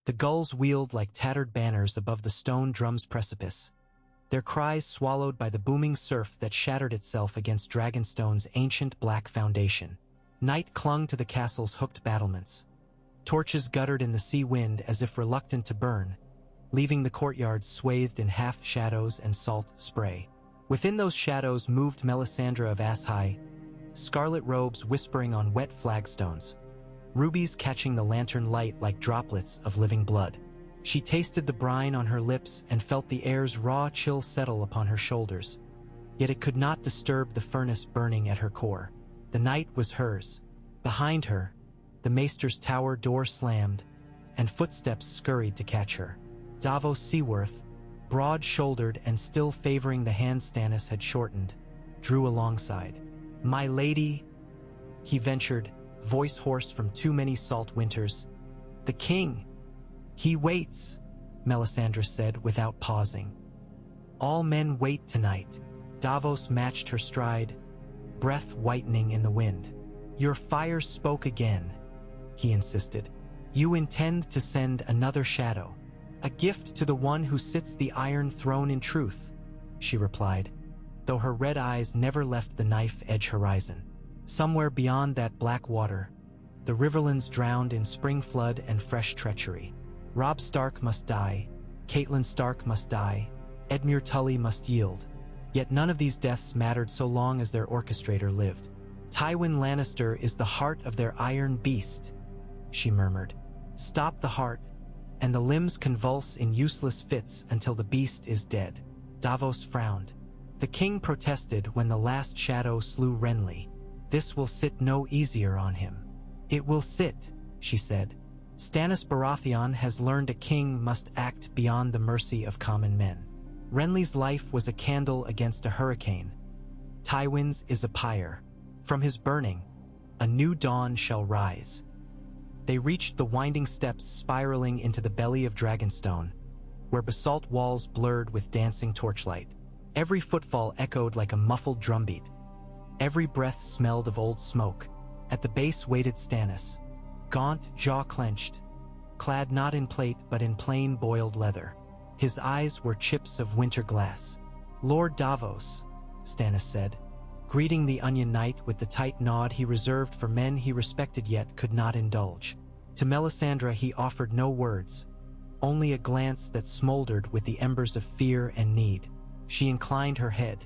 The gulls wheeled like tattered banners above the stone drum's precipice, their cries swallowed by the booming surf that shattered itself against Dragonstone's ancient black foundation. Night clung to the castle's hooked battlements. Torches guttered in the sea wind as if reluctant to burn, leaving the courtyard swathed in half-shadows and salt spray. Within those shadows moved Melisandre of Ashai, scarlet robes whispering on wet flagstones, rubies catching the lantern light like droplets of living blood. She tasted the brine on her lips and felt the air's raw chill settle upon her shoulders. Yet it could not disturb the furnace burning at her core. The night was hers. Behind her, the maester's tower door slammed, and footsteps scurried to catch her. Davos Seaworth, broad-shouldered and still favoring the hand Stannis had shortened, drew alongside. "My lady," he ventured, voice hoarse from too many salt winters. "The king. He waits," Melisandre said without pausing. "All men wait tonight." Davos matched her stride, breath whitening in the wind. "Your fire spoke again," he insisted. "You intend to send another shadow. A gift to the one who sits the Iron Throne in truth," she replied, though her red eyes never left the knife-edge horizon. Somewhere beyond that black water, the riverlands drowned in spring flood and fresh treachery. Robb Stark must die, Catelyn Stark must die, Edmure Tully must yield. Yet none of these deaths mattered so long as their orchestrator lived. "Tywin Lannister is the heart of their iron beast," she murmured. "Stop the heart, and the limbs convulse in useless fits until the beast is dead." Davos frowned. The king protested when the last shadow slew Renly. "This will sit no easier on him." "It will sit," she said. "Stannis Baratheon has learned a king must act beyond the mercy of common men. Renly's life was a candle against a hurricane. Tywin's is a pyre. From his burning, a new dawn shall rise." They reached the winding steps spiraling into the belly of Dragonstone, where basalt walls blurred with dancing torchlight. Every footfall echoed like a muffled drumbeat. Every breath smelled of old smoke. At the base waited Stannis, gaunt, jaw clenched, clad not in plate but in plain boiled leather. His eyes were chips of winter glass. "Lord Davos," Stannis said, greeting the Onion Knight with the tight nod he reserved for men he respected yet could not indulge. To Melisandre he offered no words, only a glance that smoldered with the embers of fear and need. She inclined her head.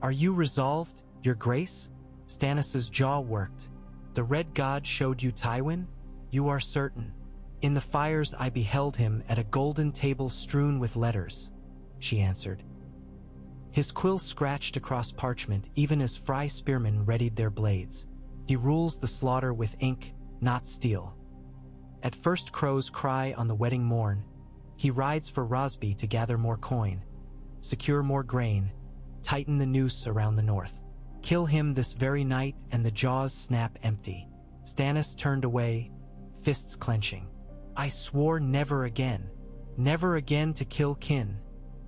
"Are you resolved, your grace?" Stannis's jaw worked. "The Red God showed you Tywin? You are certain?" "In the fires I beheld him at a golden table strewn with letters," she answered. His quill scratched across parchment even as Frey spearmen readied their blades. He rules the slaughter with ink, not steel. At first crows cry on the wedding morn, he rides for Rosby to gather more coin, secure more grain, tighten the noose around the north. Kill him this very night and the jaws snap empty. Stannis turned away, fists clenching. "I swore never again to kill kin,"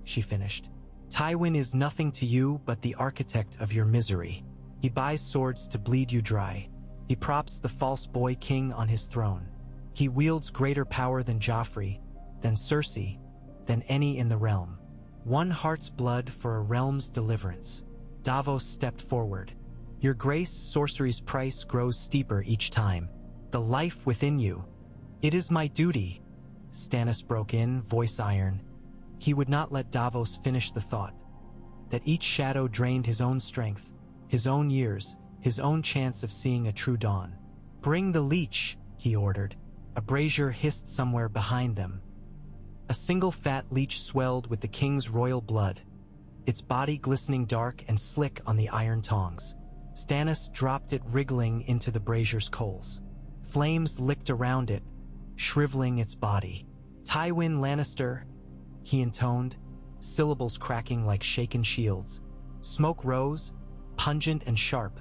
she finished. "Tywin is nothing to you but the architect of your misery. He buys swords to bleed you dry. He props the false boy king on his throne. He wields greater power than Joffrey, than Cersei, than any in the realm. One heart's blood for a realm's deliverance." Davos stepped forward. "Your grace, sorcery's price grows steeper each time. The life within you." "It is my duty," Stannis broke in, voice iron. He would not let Davos finish the thought. That each shadow drained his own strength, his own years, his own chance of seeing a true dawn. "Bring the leech," he ordered. A brazier hissed somewhere behind them. A single fat leech swelled with the king's royal blood, its body glistening dark and slick on the iron tongs. Stannis dropped it wriggling into the brazier's coals. Flames licked around it, shriveling its body. "Tywin Lannister," he intoned, syllables cracking like shaken shields. Smoke rose, pungent and sharp,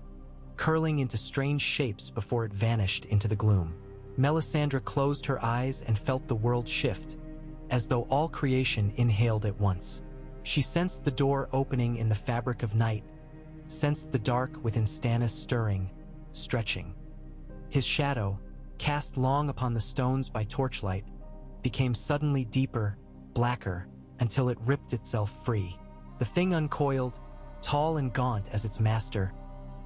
curling into strange shapes before it vanished into the gloom. Melisandre closed her eyes and felt the world shift, as though all creation inhaled at once. She sensed the door opening in the fabric of night, sensed the dark within Stannis stirring, stretching. His shadow, cast long upon the stones by torchlight, became suddenly deeper, blacker, until it ripped itself free. The thing uncoiled, tall and gaunt as its master,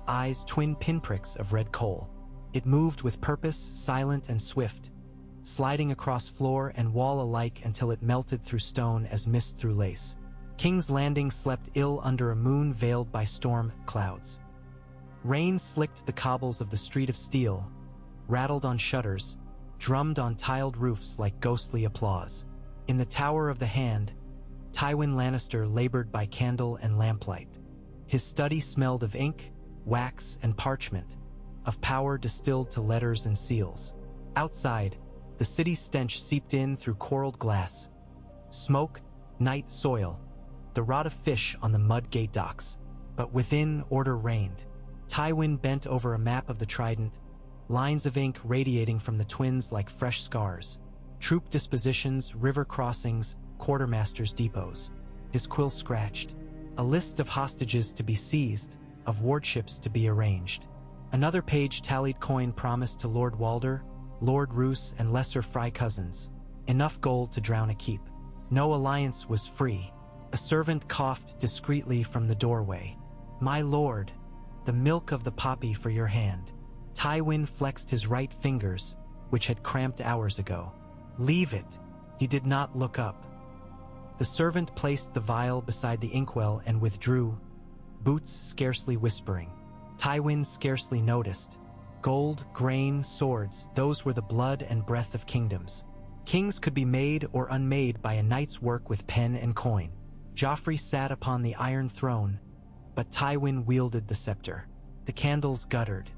eyes twin pinpricks of red coal. It moved with purpose, silent and swift, sliding across floor and wall alike until it melted through stone as mist through lace. King's Landing slept ill under a moon veiled by storm clouds. Rain slicked the cobbles of the street of steel, rattled on shutters, drummed on tiled roofs like ghostly applause. In the Tower of the Hand, Tywin Lannister labored by candle and lamplight. His study smelled of ink, wax, and parchment, of power distilled to letters and seals. Outside, the city's stench seeped in through coraled glass. Smoke, night, soil, the rot of fish on the mud gate docks. But within, order reigned. Tywin bent over a map of the Trident, lines of ink radiating from the twins like fresh scars. Troop dispositions, river crossings, quartermasters' depots. His quill scratched. A list of hostages to be seized, of wardships to be arranged. Another page tallied coin promised to Lord Walder, Lord Roose, and lesser Fry cousins. Enough gold to drown a keep. No alliance was free. A servant coughed discreetly from the doorway. "My lord, the milk of the poppy for your hand." Tywin flexed his right fingers, which had cramped hours ago. "Leave it." He did not look up. The servant placed the vial beside the inkwell and withdrew, boots scarcely whispering. Tywin scarcely noticed. Gold, grain, swords, those were the blood and breath of kingdoms. Kings could be made or unmade by a night's work with pen and coin. Joffrey sat upon the Iron Throne, but Tywin wielded the scepter. The candles guttered.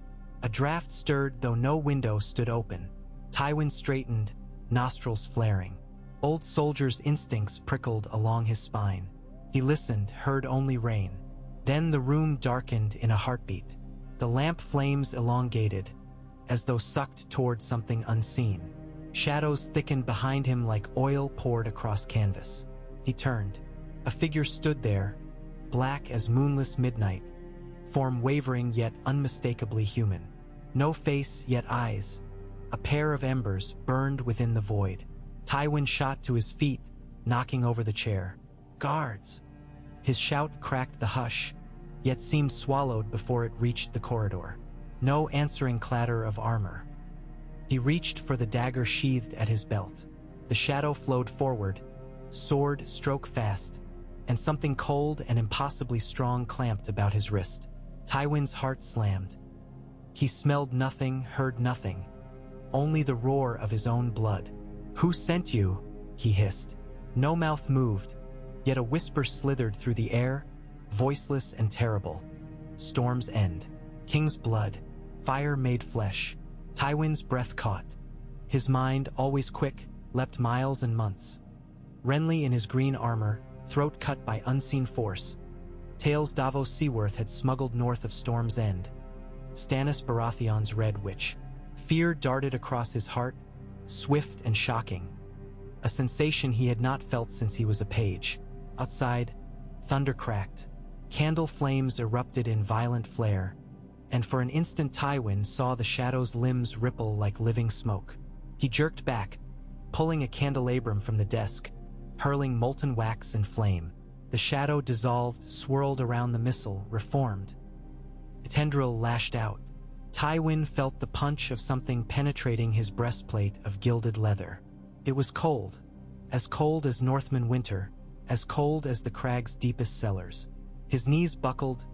A draft stirred, though no window stood open. Tywin straightened, nostrils flaring. Old soldier's instincts prickled along his spine. He listened, heard only rain. Then the room darkened in a heartbeat. The lamp flames elongated, as though sucked toward something unseen. Shadows thickened behind him like oil poured across canvas. He turned. A figure stood there, black as moonless midnight, form wavering yet unmistakably human. No face, yet eyes. A pair of embers burned within the void. Tywin shot to his feet, knocking over the chair. "Guards!" His shout cracked the hush, yet seemed swallowed before it reached the corridor. No answering clatter of armor. He reached for the dagger sheathed at his belt. The shadow flowed forward, sword stroke fast, and something cold and impossibly strong clamped about his wrist. Tywin's heart slammed. He smelled nothing, heard nothing, only the roar of his own blood. "Who sent you?" he hissed. No mouth moved, yet a whisper slithered through the air, voiceless and terrible. "Storm's End. King's blood. Fire made flesh." Tywin's breath caught. His mind, always quick, leapt miles and months. Renly in his green armor, throat cut by unseen force. Tales Davos Seaworth had smuggled north of Storm's End. Stannis Baratheon's Red Witch. Fear darted across his heart, swift and shocking. A sensation he had not felt since he was a page. Outside, thunder cracked. Candle flames erupted in violent flare, and for an instant Tywin saw the shadow's limbs ripple like living smoke. He jerked back, pulling a candelabrum from the desk, hurling molten wax and flame. The shadow dissolved, swirled around the missile, reformed. Tendril lashed out. Tywin felt the punch of something penetrating his breastplate of gilded leather. It was cold as Northman winter, as cold as the crag's deepest cellars. His knees buckled,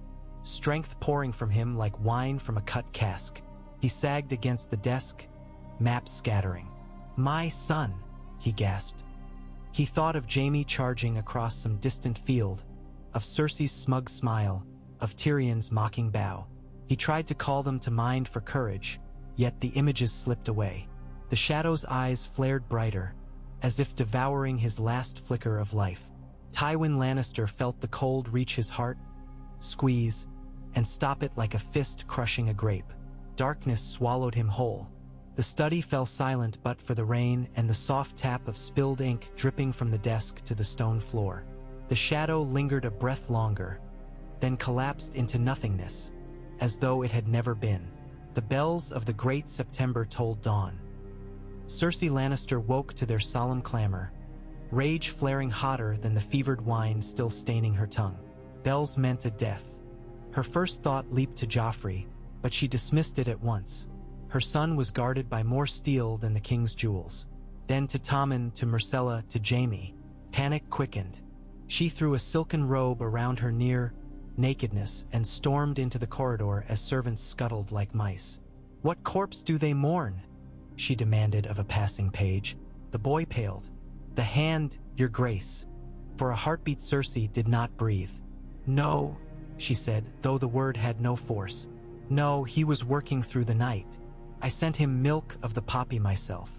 strength pouring from him like wine from a cut cask. He sagged against the desk, maps scattering. "My son," he gasped. He thought of Jaime charging across some distant field, of Cersei's smug smile, of Tyrion's mocking bow. He tried to call them to mind for courage, yet the images slipped away. The shadow's eyes flared brighter, as if devouring his last flicker of life. Tywin Lannister felt the cold reach his heart, squeeze, and stop it like a fist crushing a grape. Darkness swallowed him whole. The study fell silent but for the rain and the soft tap of spilled ink dripping from the desk to the stone floor. The shadow lingered a breath longer, then collapsed into nothingness, as though it had never been. The bells of the great September tolled dawn. Cersei Lannister woke to their solemn clamor, rage flaring hotter than the fevered wine still staining her tongue. Bells meant a death. Her first thought leaped to Joffrey, but she dismissed it at once. Her son was guarded by more steel than the king's jewels. Then to Tommen, to Myrcella, to Jaime. Panic quickened. She threw a silken robe around her near nakedness and stormed into the corridor as servants scuttled like mice. "What corpse do they mourn?" she demanded of a passing page. The boy paled. "The hand, your grace." For a heartbeat Cersei did not breathe. "No," she said, though the word had no force. "No, he was working through the night. I sent him milk of the poppy myself."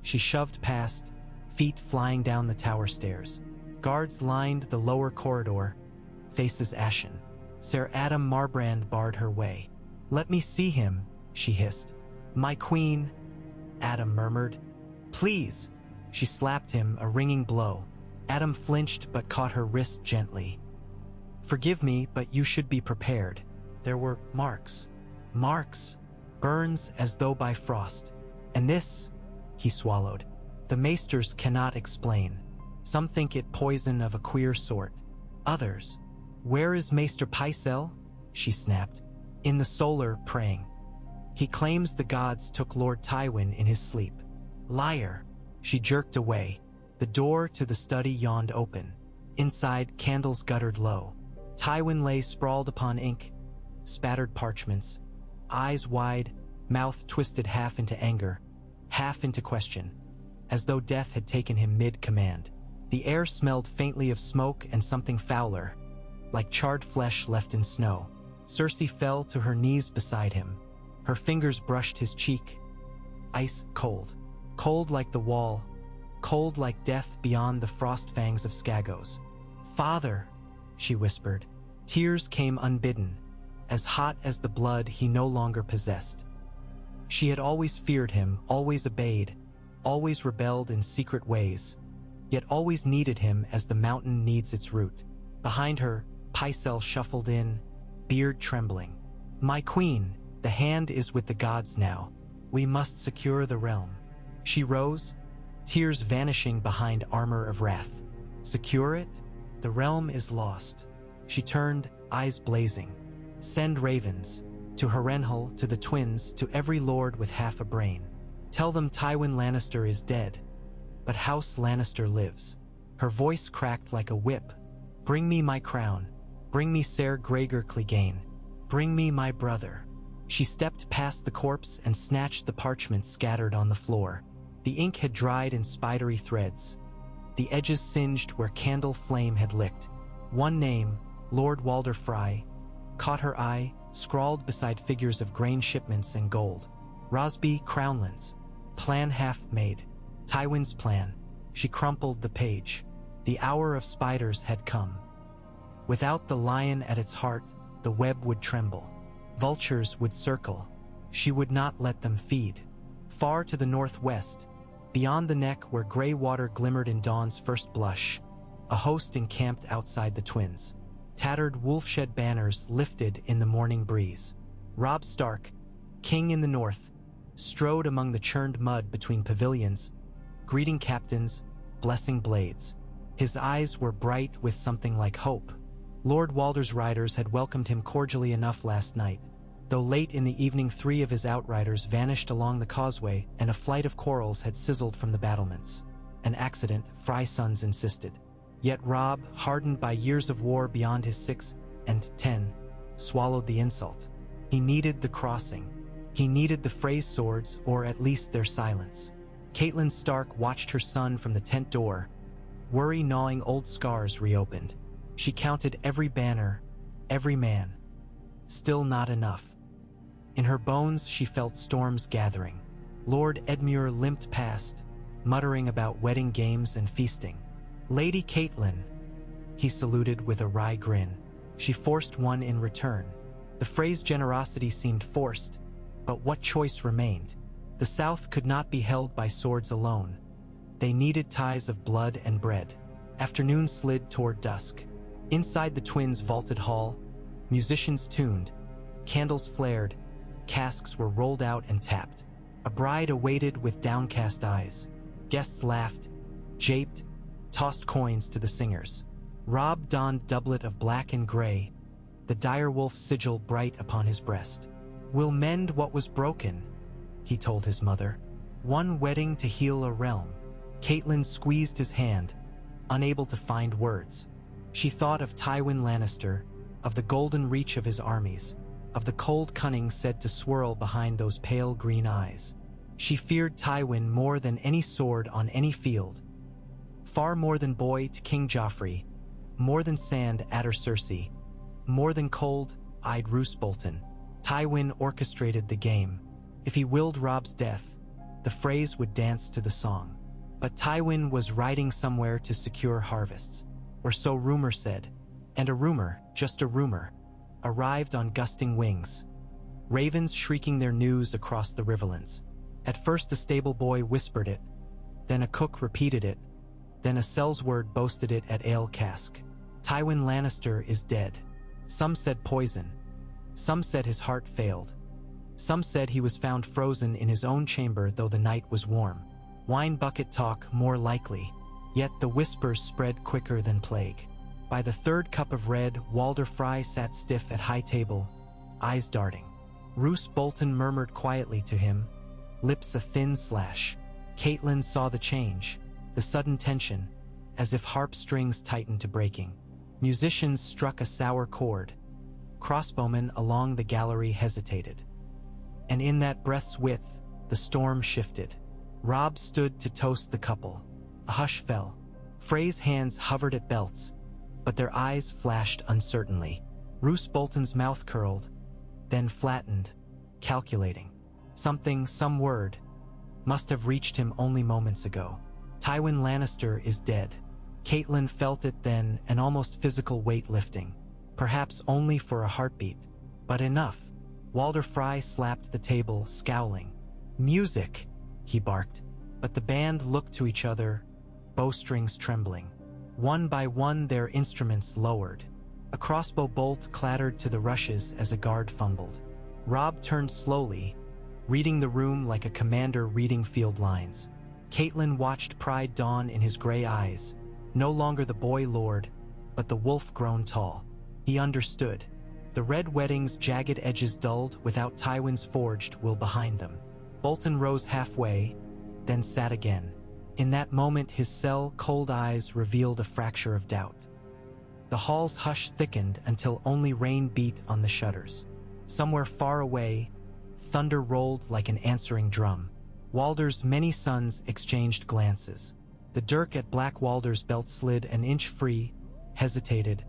She shoved past, feet flying down the tower stairs. Guards lined the lower corridor, faces ashen. Ser Adam Marbrand barred her way. "Let me see him," she hissed. "My queen," Adam murmured. "Please." She slapped him, a ringing blow. Adam flinched but caught her wrist gently. "Forgive me, but you should be prepared." There were marks. Marks. Burns as though by frost. "And this," he swallowed. "The maesters cannot explain. Some think it poison of a queer sort. Others. Where is Maester Pycelle?" she snapped. "In the solar, praying. He claims the gods took Lord Tywin in his sleep." "Liar." She jerked away. The door to the study yawned open. Inside, candles guttered low. Tywin lay sprawled upon ink, spattered parchments, eyes wide, mouth twisted half into anger, half into question, as though death had taken him mid-command. The air smelled faintly of smoke and something fouler, like charred flesh left in snow. Cersei fell to her knees beside him. Her fingers brushed his cheek. Ice cold. Cold like the wall. Cold like death beyond the frost fangs of Skagos. "Father," she whispered. Tears came unbidden, as hot as the blood he no longer possessed. She had always feared him, always obeyed, always rebelled in secret ways, yet always needed him as the mountain needs its root. Behind her, Pycelle shuffled in, beard trembling. "My queen, the hand is with the gods now. We must secure the realm." She rose, tears vanishing behind armor of wrath. "Secure it? The realm is lost." She turned, eyes blazing. "Send ravens, to Harrenhal, to the twins, to every lord with half a brain. Tell them Tywin Lannister is dead, but House Lannister lives." Her voice cracked like a whip. "Bring me my crown. Bring me Ser Gregor Clegane. Bring me my brother." She stepped past the corpse and snatched the parchment scattered on the floor. The ink had dried in spidery threads, the edges singed where candle flame had licked. One name, Lord Walder Frey, caught her eye, scrawled beside figures of grain shipments and gold. Rosby Crownlands. Plan half made. Tywin's plan. She crumpled the page. The hour of spiders had come. Without the lion at its heart, the web would tremble. Vultures would circle. She would not let them feed. Far to the northwest, beyond the neck where gray water glimmered in dawn's first blush, a host encamped outside the twins. Tattered wolf-shed banners lifted in the morning breeze. Robb Stark, king in the north, strode among the churned mud between pavilions, greeting captains, blessing blades. His eyes were bright with something like hope. Lord Walder's riders had welcomed him cordially enough last night, though late in the evening 3 of his outriders vanished along the causeway and a flight of quarrels had sizzled from the battlements. An accident, Frey's sons insisted. Yet Robb, hardened by years of war beyond his 6 and 10, swallowed the insult. He needed the crossing. He needed the Frey's swords, or at least their silence. Catelyn Stark watched her son from the tent door, worry gnawing old scars reopened. She counted every banner, every man. Still not enough. In her bones she felt storms gathering. Lord Edmure limped past, muttering about wedding games and feasting. "Lady Catelyn," he saluted with a wry grin. She forced one in return. The Frey's generosity seemed forced, but what choice remained? The South could not be held by swords alone. They needed ties of blood and bread. Afternoon slid toward dusk. Inside the twins' vaulted hall, musicians tuned, candles flared, casks were rolled out and tapped. A bride awaited with downcast eyes. Guests laughed, japed, tossed coins to the singers. Robb donned doublet of black and gray, the direwolf sigil bright upon his breast. "We'll mend what was broken," he told his mother. "One wedding to heal a realm." Catelyn squeezed his hand, unable to find words. She thought of Tywin Lannister, of the golden reach of his armies, of the cold cunning said to swirl behind those pale green eyes. She feared Tywin more than any sword on any field, far more than boy to King Joffrey, more than sand at her Cersei, more than cold-eyed Roose Bolton. Tywin orchestrated the game. If he willed Robb's death, the phrase would dance to the song. But Tywin was riding somewhere to secure harvests, or so rumor said, and a rumor, just a rumor, arrived on gusting wings, ravens shrieking their news across the riverlands. At first a stable boy whispered it, then a cook repeated it, then a sellsword boasted it at ale cask. Tywin Lannister is dead. Some said poison. Some said his heart failed. Some said he was found frozen in his own chamber though the night was warm. Wine bucket talk more likely, yet the whispers spread quicker than plague. By the third cup of red, Walder Frey sat stiff at high table, eyes darting. Roose Bolton murmured quietly to him, lips a thin slash. Catelyn saw the change, the sudden tension, as if harp strings tightened to breaking. Musicians struck a sour chord. Crossbowmen along the gallery hesitated. And in that breath's width, the storm shifted. Robb stood to toast the couple. A hush fell. Frey's hands hovered at belts, but their eyes flashed uncertainly. Roose Bolton's mouth curled, then flattened, calculating. Some word, must have reached him only moments ago. Tywin Lannister is dead. Catelyn felt it then, an almost physical weight lifting. Perhaps only for a heartbeat, but enough. Walder Frey slapped the table, scowling. "Music!" he barked, but the band looked to each other, bowstrings trembling. One by one their instruments lowered. A crossbow bolt clattered to the rushes as a guard fumbled. Robb turned slowly, reading the room like a commander reading field lines. Catelyn watched pride dawn in his gray eyes, no longer the boy lord, but the wolf grown tall. He understood. The red wedding's jagged edges dulled without Tywin's forged will behind them. Bolton rose halfway, then sat again. In that moment his cold eyes revealed a fracture of doubt. The hall's hush thickened until only rain beat on the shutters. Somewhere far away, thunder rolled like an answering drum. Walder's many sons exchanged glances. The dirk at Black Walder's belt slid an inch free, hesitated,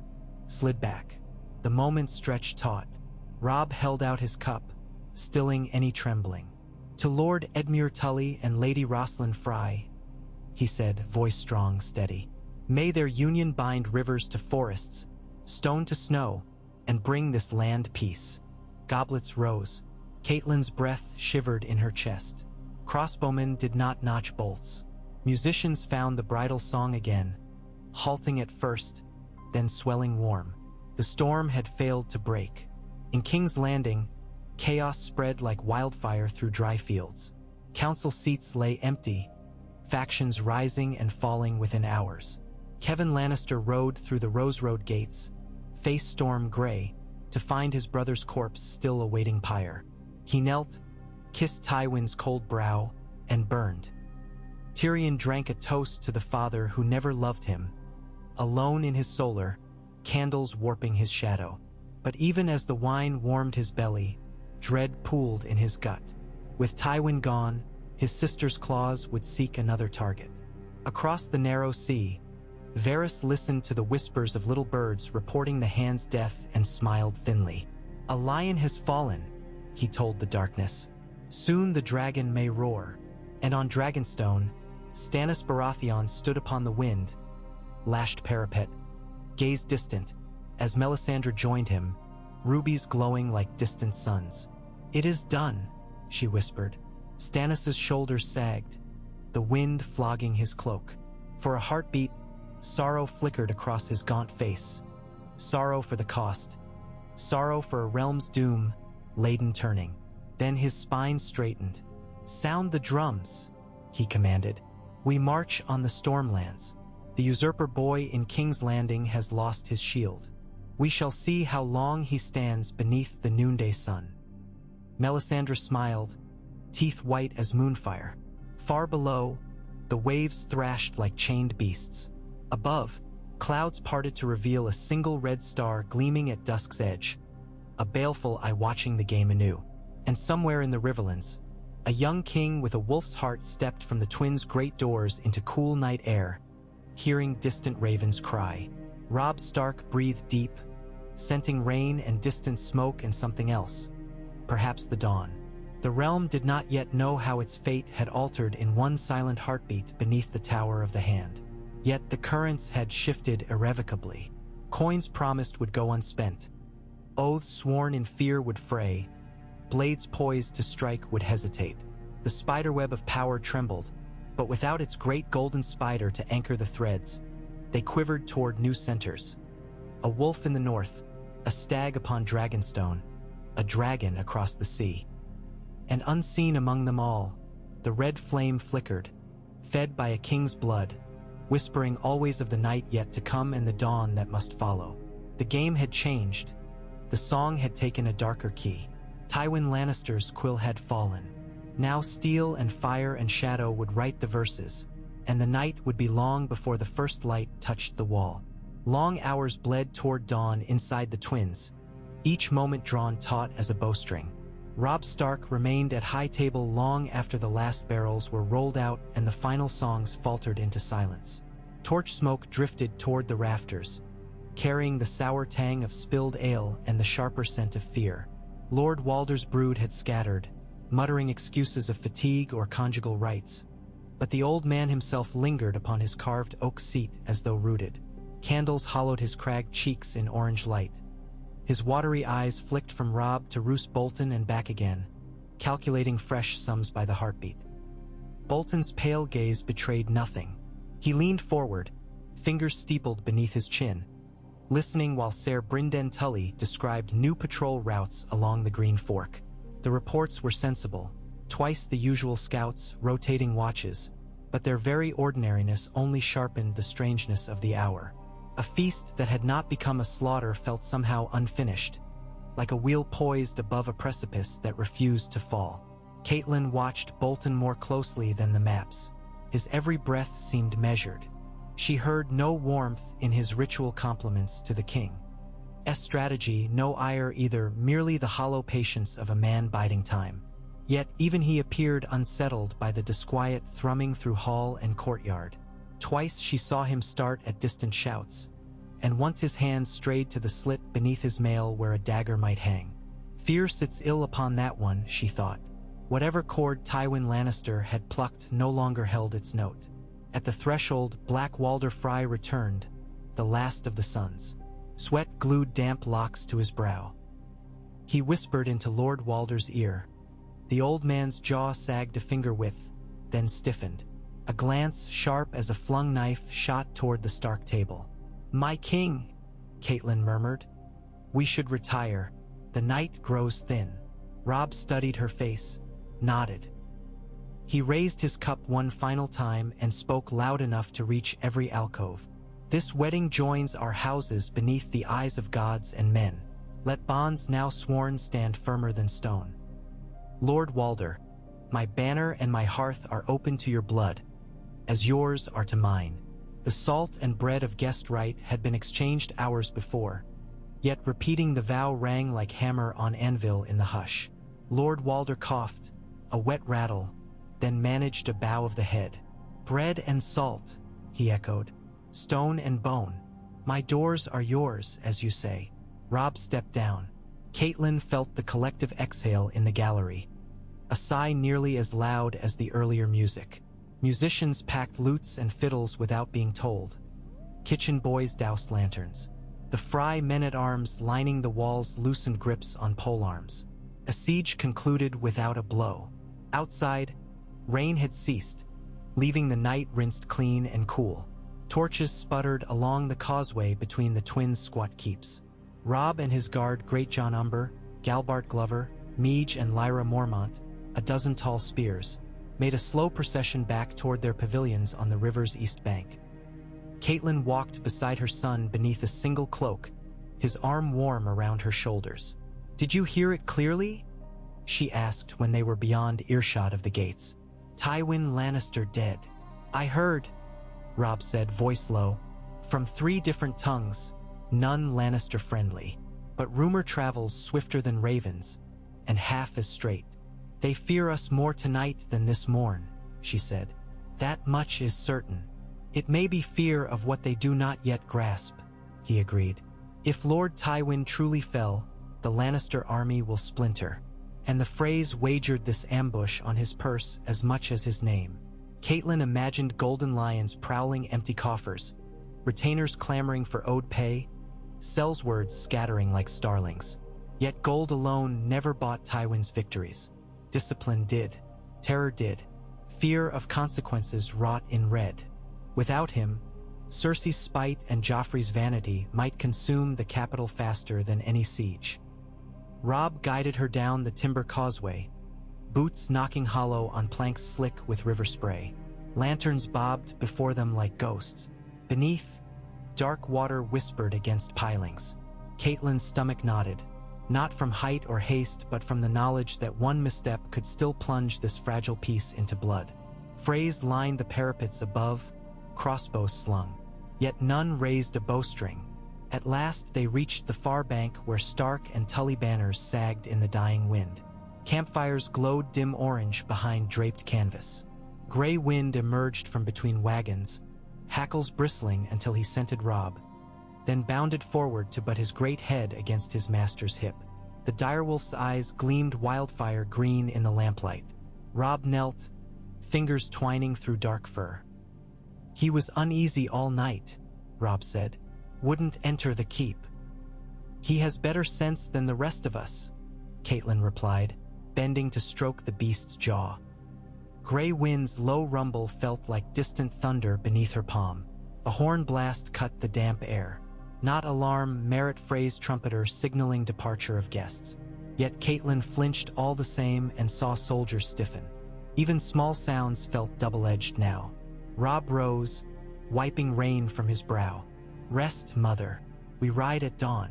slid back. The moment stretched taut. Robb held out his cup, stilling any trembling. "To Lord Edmure Tully and Lady Rosalind Frey," he said, voice strong, steady. "May their union bind rivers to forests, stone to snow, and bring this land peace." Goblets rose. Catelyn's breath shivered in her chest. Crossbowmen did not notch bolts. Musicians found the bridal song again, halting at first, then swelling warm. The storm had failed to break. In King's Landing, chaos spread like wildfire through dry fields. Council seats lay empty, factions rising and falling within hours. Kevan Lannister rode through the Rose Road gates, face storm gray, to find his brother's corpse still awaiting pyre. He knelt, kissed Tywin's cold brow, and burned. Tyrion drank a toast to the father who never loved him, alone in his solar, candles warping his shadow. But even as the wine warmed his belly, dread pooled in his gut. With Tywin gone, his sister's claws would seek another target. Across the narrow sea, Varys listened to the whispers of little birds reporting the hand's death and smiled thinly. "A lion has fallen," he told the darkness. "Soon the dragon may roar." And on Dragonstone, Stannis Baratheon stood upon the wind, lashed parapet, gazed distant, as Melisandre joined him, rubies glowing like distant suns. "It is done," she whispered. Stannis' shoulders sagged, the wind flogging his cloak. For a heartbeat, sorrow flickered across his gaunt face. Sorrow for the cost. Sorrow for a realm's doom, laden turning. Then his spine straightened. "Sound the drums," he commanded. "We march on the Stormlands. The usurper boy in King's Landing has lost his shield. We shall see how long he stands beneath the noonday sun." Melisandre smiled, teeth white as moonfire. Far below, the waves thrashed like chained beasts. Above, clouds parted to reveal a single red star gleaming at dusk's edge, a baleful eye watching the game anew. And somewhere in the Riverlands, a young king with a wolf's heart stepped from the twins' great doors into cool night air, hearing distant ravens cry. Robb Stark breathed deep, scenting rain and distant smoke and something else, perhaps the dawn. The realm did not yet know how its fate had altered in one silent heartbeat beneath the Tower of the Hand. Yet the currents had shifted irrevocably. Coins promised would go unspent. Oaths sworn in fear would fray. Blades poised to strike would hesitate. The spiderweb of power trembled, but without its great golden spider to anchor the threads, they quivered toward new centers. A wolf in the north, a stag upon Dragonstone, a dragon across the sea. And unseen among them all, the red flame flickered, fed by a king's blood, whispering always of the night yet to come and the dawn that must follow. The game had changed. The song had taken a darker key. Tywin Lannister's quill had fallen. Now steel and fire and shadow would write the verses, and the night would be long before the first light touched the wall. Long hours bled toward dawn inside the twins, each moment drawn taut as a bowstring. Robb Stark remained at high table long after the last barrels were rolled out and the final songs faltered into silence. Torch smoke drifted toward the rafters, carrying the sour tang of spilled ale and the sharper scent of fear. Lord Walder's brood had scattered, muttering excuses of fatigue or conjugal rights, but the old man himself lingered upon his carved oak seat as though rooted. Candles hollowed his cragged cheeks in orange light. His watery eyes flicked from Robb to Roose Bolton and back again, calculating fresh sums by the heartbeat. Bolton's pale gaze betrayed nothing. He leaned forward, fingers steepled beneath his chin, listening while Ser Brynden Tully described new patrol routes along the Green Fork. The reports were sensible, twice the usual scouts, rotating watches, but their very ordinariness only sharpened the strangeness of the hour. A feast that had not become a slaughter felt somehow unfinished, like a wheel poised above a precipice that refused to fall. Catelyn watched Bolton more closely than the maps. His every breath seemed measured. She heard no warmth in his ritual compliments to the king. Strategy, no ire either, merely the hollow patience of a man biding time. Yet even he appeared unsettled by the disquiet thrumming through hall and courtyard. Twice she saw him start at distant shouts, and once his hand strayed to the slit beneath his mail where a dagger might hang. Fear sits ill upon that one, she thought. Whatever cord Tywin Lannister had plucked no longer held its note. At the threshold, Black Walder Frey returned, the last of the sons. Sweat glued damp locks to his brow. He whispered into Lord Walder's ear. The old man's jaw sagged a finger width, then stiffened. A glance sharp as a flung knife shot toward the Stark table. "My king," Catelyn murmured. "We should retire. The night grows thin." Robb studied her face, nodded. He raised his cup one final time and spoke loud enough to reach every alcove. "This wedding joins our houses beneath the eyes of gods and men. Let bonds now sworn stand firmer than stone. Lord Walder, my banner and my hearth are open to your blood, as yours are to mine." The salt and bread of guest right had been exchanged hours before, yet repeating the vow rang like hammer on anvil in the hush. Lord Walder coughed, a wet rattle, then managed a bow of the head. "Bread and salt," he echoed. "Stone and bone. My doors are yours, as you say." Robb stepped down. Catelyn felt the collective exhale in the gallery, a sigh nearly as loud as the earlier music. Musicians packed lutes and fiddles without being told. Kitchen boys doused lanterns. The Frey men-at-arms lining the walls loosened grips on polearms. A siege concluded without a blow. Outside, rain had ceased, leaving the night rinsed clean and cool. Torches sputtered along the causeway between the twins' squat keeps. Robb and his guard, Great John Umber, Galbart Glover, Meege and Lyra Mormont, a dozen tall spears, made a slow procession back toward their pavilions on the river's east bank. Catelyn walked beside her son beneath a single cloak, his arm warm around her shoulders. "Did you hear it clearly?" she asked when they were beyond earshot of the gates. "Tywin Lannister dead." "I heard," Robb said, voice low, "from 3 different tongues, none Lannister-friendly. But rumor travels swifter than ravens, and half as straight. They fear us more tonight than this morn," she said. "That much is certain." "It may be fear of what they do not yet grasp," he agreed. "If Lord Tywin truly fell, the Lannister army will splinter." And the phrase wagered this ambush on his purse as much as his name. Catelyn imagined golden lions prowling empty coffers, retainers clamoring for owed pay, sellswords scattering like starlings. Yet gold alone never bought Tywin's victories. Discipline did. Terror did. Fear of consequences wrought in red. Without him, Cersei's spite and Joffrey's vanity might consume the capital faster than any siege. Robb guided her down the timber causeway, boots knocking hollow on planks slick with river spray. Lanterns bobbed before them like ghosts. Beneath, dark water whispered against pilings. Catelyn's stomach nodded, not from height or haste but from the knowledge that one misstep could still plunge this fragile piece into blood. Freys lined the parapets above, crossbows slung. Yet none raised a bowstring. At last they reached the far bank where Stark and Tully banners sagged in the dying wind. Campfires glowed dim orange behind draped canvas. Gray wind emerged from between wagons, hackles bristling until he scented Robb, then bounded forward to butt his great head against his master's hip. The direwolf's eyes gleamed wildfire green in the lamplight. Robb knelt, fingers twining through dark fur. "He was uneasy all night," Robb said. "Wouldn't enter the keep." "He has better sense than the rest of us," Catelyn replied, bending to stroke the beast's jaw. Gray wind's low rumble felt like distant thunder beneath her palm. A horn blast cut the damp air. Not alarm, Merritt Frey's trumpeter signaling departure of guests. Yet Catelyn flinched all the same and saw soldiers stiffen. Even small sounds felt double-edged now. Robb rose, wiping rain from his brow. "Rest, mother. We ride at dawn.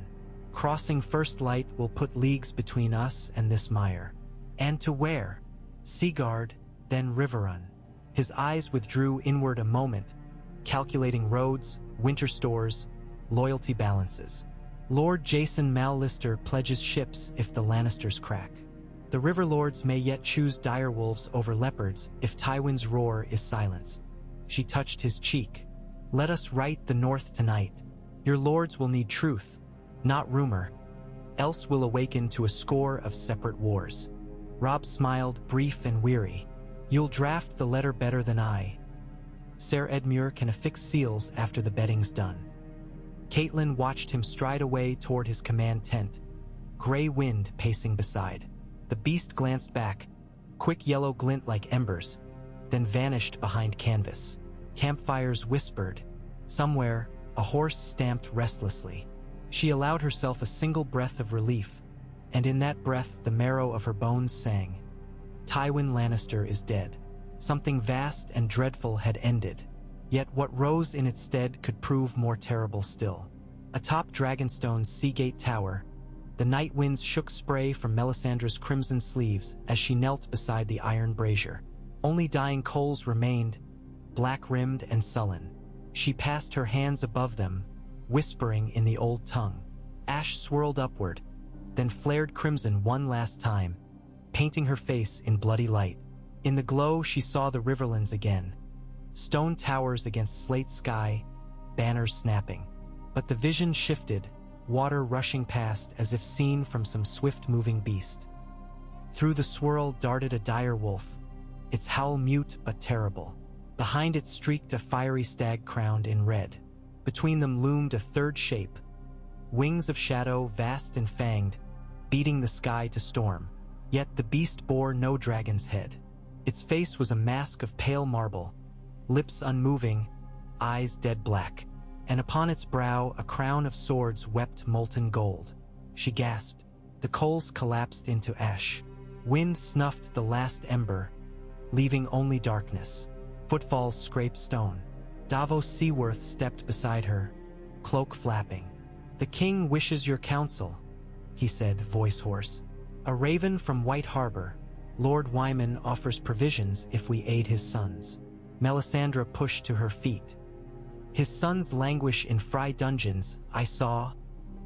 Crossing first light will put leagues between us and this mire. And to where? Seaguard, then Riverrun." His eyes withdrew inward a moment, calculating roads, winter stores, loyalty balances. "Lord Jason Mallister pledges ships if the Lannisters crack. The Riverlords may yet choose direwolves over leopards if Tywin's roar is silenced." She touched his cheek. "Let us right the north tonight. Your lords will need truth, not rumor, else we'll awaken to a score of separate wars." Robb smiled, brief and weary. "You'll draft the letter better than I. Ser Edmure can affix seals after the betting's done." Catelyn watched him stride away toward his command tent, gray wind pacing beside. The beast glanced back, quick yellow glint like embers, then vanished behind canvas. Campfires whispered. Somewhere, a horse stamped restlessly. She allowed herself a single breath of relief, and in that breath the marrow of her bones sang. Tywin Lannister is dead. Something vast and dreadful had ended. Yet what rose in its stead could prove more terrible still. Atop Dragonstone's Seagate Tower, the night winds shook spray from Melisandre's crimson sleeves as she knelt beside the iron brazier. Only dying coals remained, black-rimmed and sullen. She passed her hands above them, whispering in the old tongue. Ash swirled upward, then flared crimson one last time, painting her face in bloody light. In the glow she saw the Riverlands again. Stone towers against slate sky, banners snapping. But the vision shifted, water rushing past as if seen from some swift-moving beast. Through the swirl darted a dire wolf, its howl mute but terrible. Behind it streaked a fiery stag crowned in red. Between them loomed a third shape, wings of shadow vast and fanged, beating the sky to storm. Yet the beast bore no dragon's head. Its face was a mask of pale marble, lips unmoving, eyes dead black, and upon its brow a crown of swords wept molten gold. She gasped. The coals collapsed into ash. Wind snuffed the last ember, leaving only darkness. Footfalls scraped stone. Davos Seaworth stepped beside her, cloak flapping. "The king wishes your counsel," he said, voice hoarse. "A raven from White Harbor. Lord Wyman offers provisions if we aid his sons." Melisandre pushed to her feet. "His sons languish in Frye dungeons, I saw,"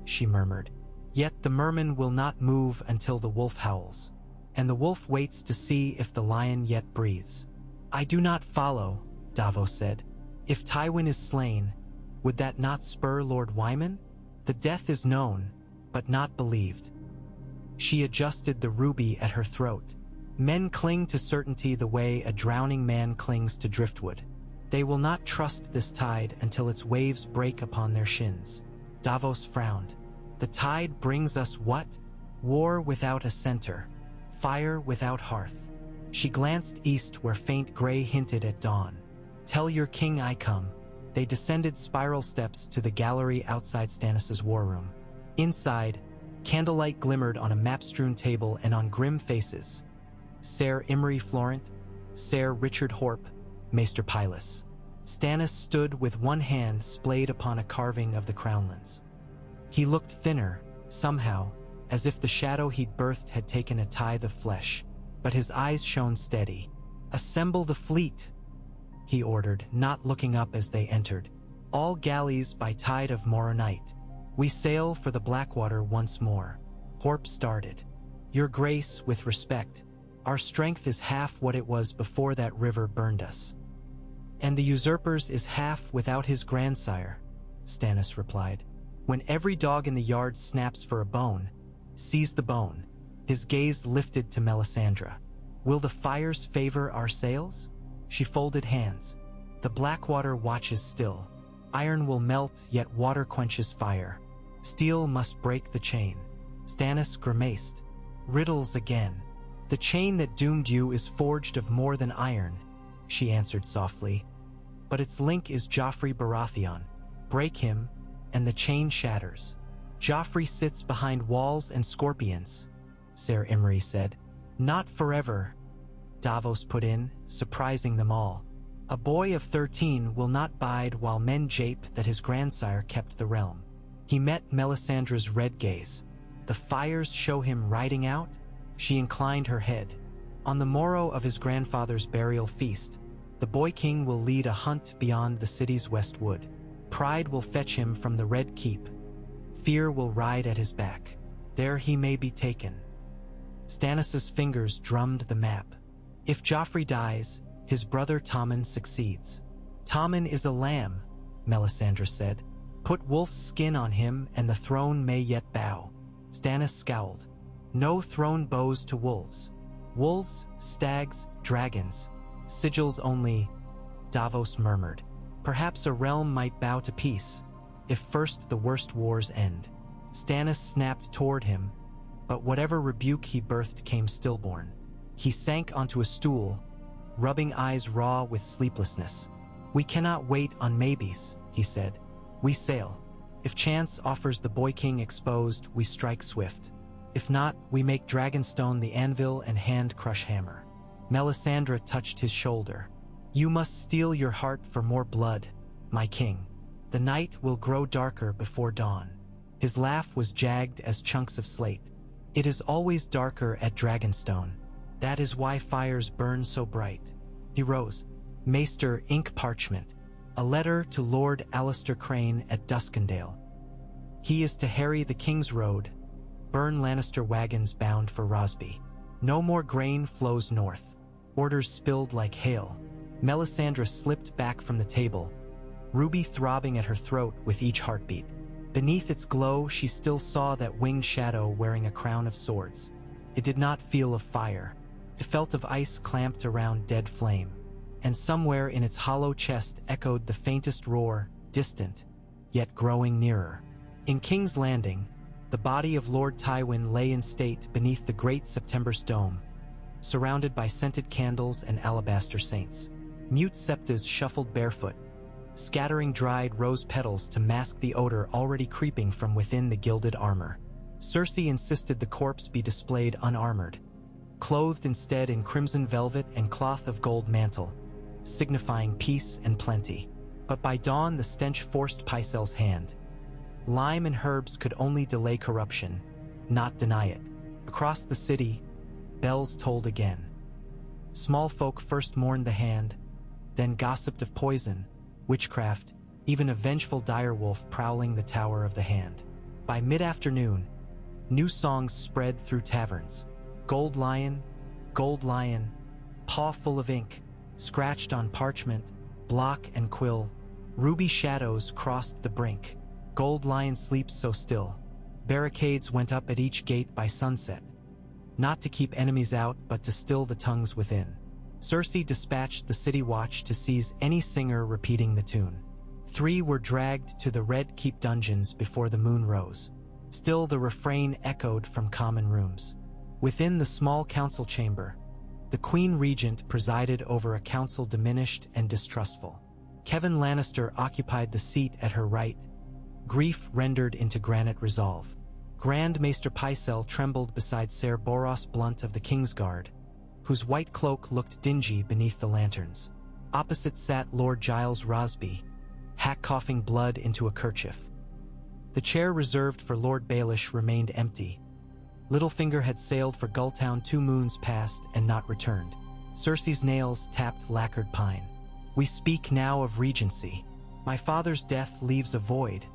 she murmured. "Yet the merman will not move until the wolf howls, and the wolf waits to see if the lion yet breathes." "I do not follow," Davos said. "If Tywin is slain, would that not spur Lord Wyman? The death is known, but not believed." She adjusted the ruby at her throat. "Men cling to certainty the way a drowning man clings to driftwood. They will not trust this tide until its waves break upon their shins." Davos frowned. "The tide brings us what? War without a center. Fire without hearth." She glanced east where faint gray hinted at dawn. "Tell your king I come." They descended spiral steps to the gallery outside Stannis' war room. Inside, candlelight glimmered on a map-strewn table and on grim faces. Ser Imry Florent, Ser Richard Horp, Maester Pylus. Stannis stood with one hand splayed upon a carving of the crownlands. He looked thinner, somehow, as if the shadow he'd birthed had taken a tithe of flesh, but his eyes shone steady. "Assemble the fleet," he ordered, not looking up as they entered. "All galleys by tide of morrow night. We sail for the Blackwater once more." Horp started. "Your Grace, with respect, our strength is half what it was before that river burned us." "And the usurper's is half without his grandsire," Stannis replied. "When every dog in the yard snaps for a bone, seize the bone." His gaze lifted to Melisandre. "Will the fires favor our sails?" She folded hands. "The Blackwater watches still. Iron will melt, yet water quenches fire. Steel must break the chain." Stannis grimaced. "Riddles again." "The chain that doomed you is forged of more than iron," she answered softly. "But its link is Joffrey Baratheon. Break him, and the chain shatters." "Joffrey sits behind walls and scorpions," Ser Imry said. "Not forever," Davos put in, surprising them all. "A boy of 13 will not bide while men jape that his grandsire kept the realm." He met Melisandre's red gaze. "The fires show him riding out?" She inclined her head. "On the morrow of his grandfather's burial feast, the boy king will lead a hunt beyond the city's west wood. Pride will fetch him from the Red Keep. Fear will ride at his back. There he may be taken." Stannis' fingers drummed the map. "If Joffrey dies, his brother Tommen succeeds." "Tommen is a lamb," Melisandre said. "Put wolf's skin on him and the throne may yet bow." Stannis scowled. "No throne bows to wolves. Wolves, stags, dragons. Sigils only," Davos murmured. "Perhaps a realm might bow to peace, if first the worst wars end." Stannis snapped toward him, but whatever rebuke he birthed came stillborn. He sank onto a stool, rubbing eyes raw with sleeplessness. "We cannot wait on maybes," he said. "We sail. If chance offers the boy king exposed, we strike swift. If not, we make Dragonstone the anvil and hand crush hammer." Melisandre touched his shoulder. "You must steel your heart for more blood, my king. The night will grow darker before dawn." His laugh was jagged as chunks of slate. "It is always darker at Dragonstone. That is why fires burn so bright." He rose. "Maester, ink parchment. A letter to Lord Alistair Crane at Duskendale. He is to harry the King's Road, burn Lannister wagons bound for Rosby. No more grain flows north. Orders spilled like hail." Melisandre slipped back from the table, ruby throbbing at her throat with each heartbeat. Beneath its glow, she still saw that winged shadow wearing a crown of swords. It did not feel of fire. It felt of ice clamped around dead flame. And somewhere in its hollow chest echoed the faintest roar, distant, yet growing nearer. In King's Landing, the body of Lord Tywin lay in state beneath the great September's dome, surrounded by scented candles and alabaster saints. Mute septas shuffled barefoot, scattering dried rose petals to mask the odor already creeping from within the gilded armor. Cersei insisted the corpse be displayed unarmored. clothed instead in crimson velvet and cloth of gold mantle, signifying peace and plenty. But by dawn the stench forced Pycelle's hand. Lime and herbs could only delay corruption, not deny it. Across the city, bells tolled again. Small folk first mourned the hand, then gossiped of poison, witchcraft, even a vengeful direwolf prowling the tower of the hand. By mid-afternoon, new songs spread through taverns. Gold lion, paw full of ink, scratched on parchment, block and quill. Ruby shadows crossed the brink. Gold lion sleeps so still. Barricades went up at each gate by sunset, not to keep enemies out but to still the tongues within. Cersei dispatched the city watch to seize any singer repeating the tune. 3 were dragged to the Red Keep dungeons before the moon rose. Still the refrain echoed from common rooms. Within the small council chamber, the Queen Regent presided over a council diminished and distrustful. Kevan Lannister occupied the seat at her right, grief rendered into granite resolve. Grand Maester Pycelle trembled beside Ser Boros Blunt of the Kingsguard, whose white cloak looked dingy beneath the lanterns. Opposite sat Lord Giles Rosby, hack-coughing blood into a kerchief. The chair reserved for Lord Baelish remained empty. Littlefinger had sailed for Gulltown 2 moons past and not returned. Cersei's nails tapped lacquered pine. We speak now of regency. My father's death leaves a void,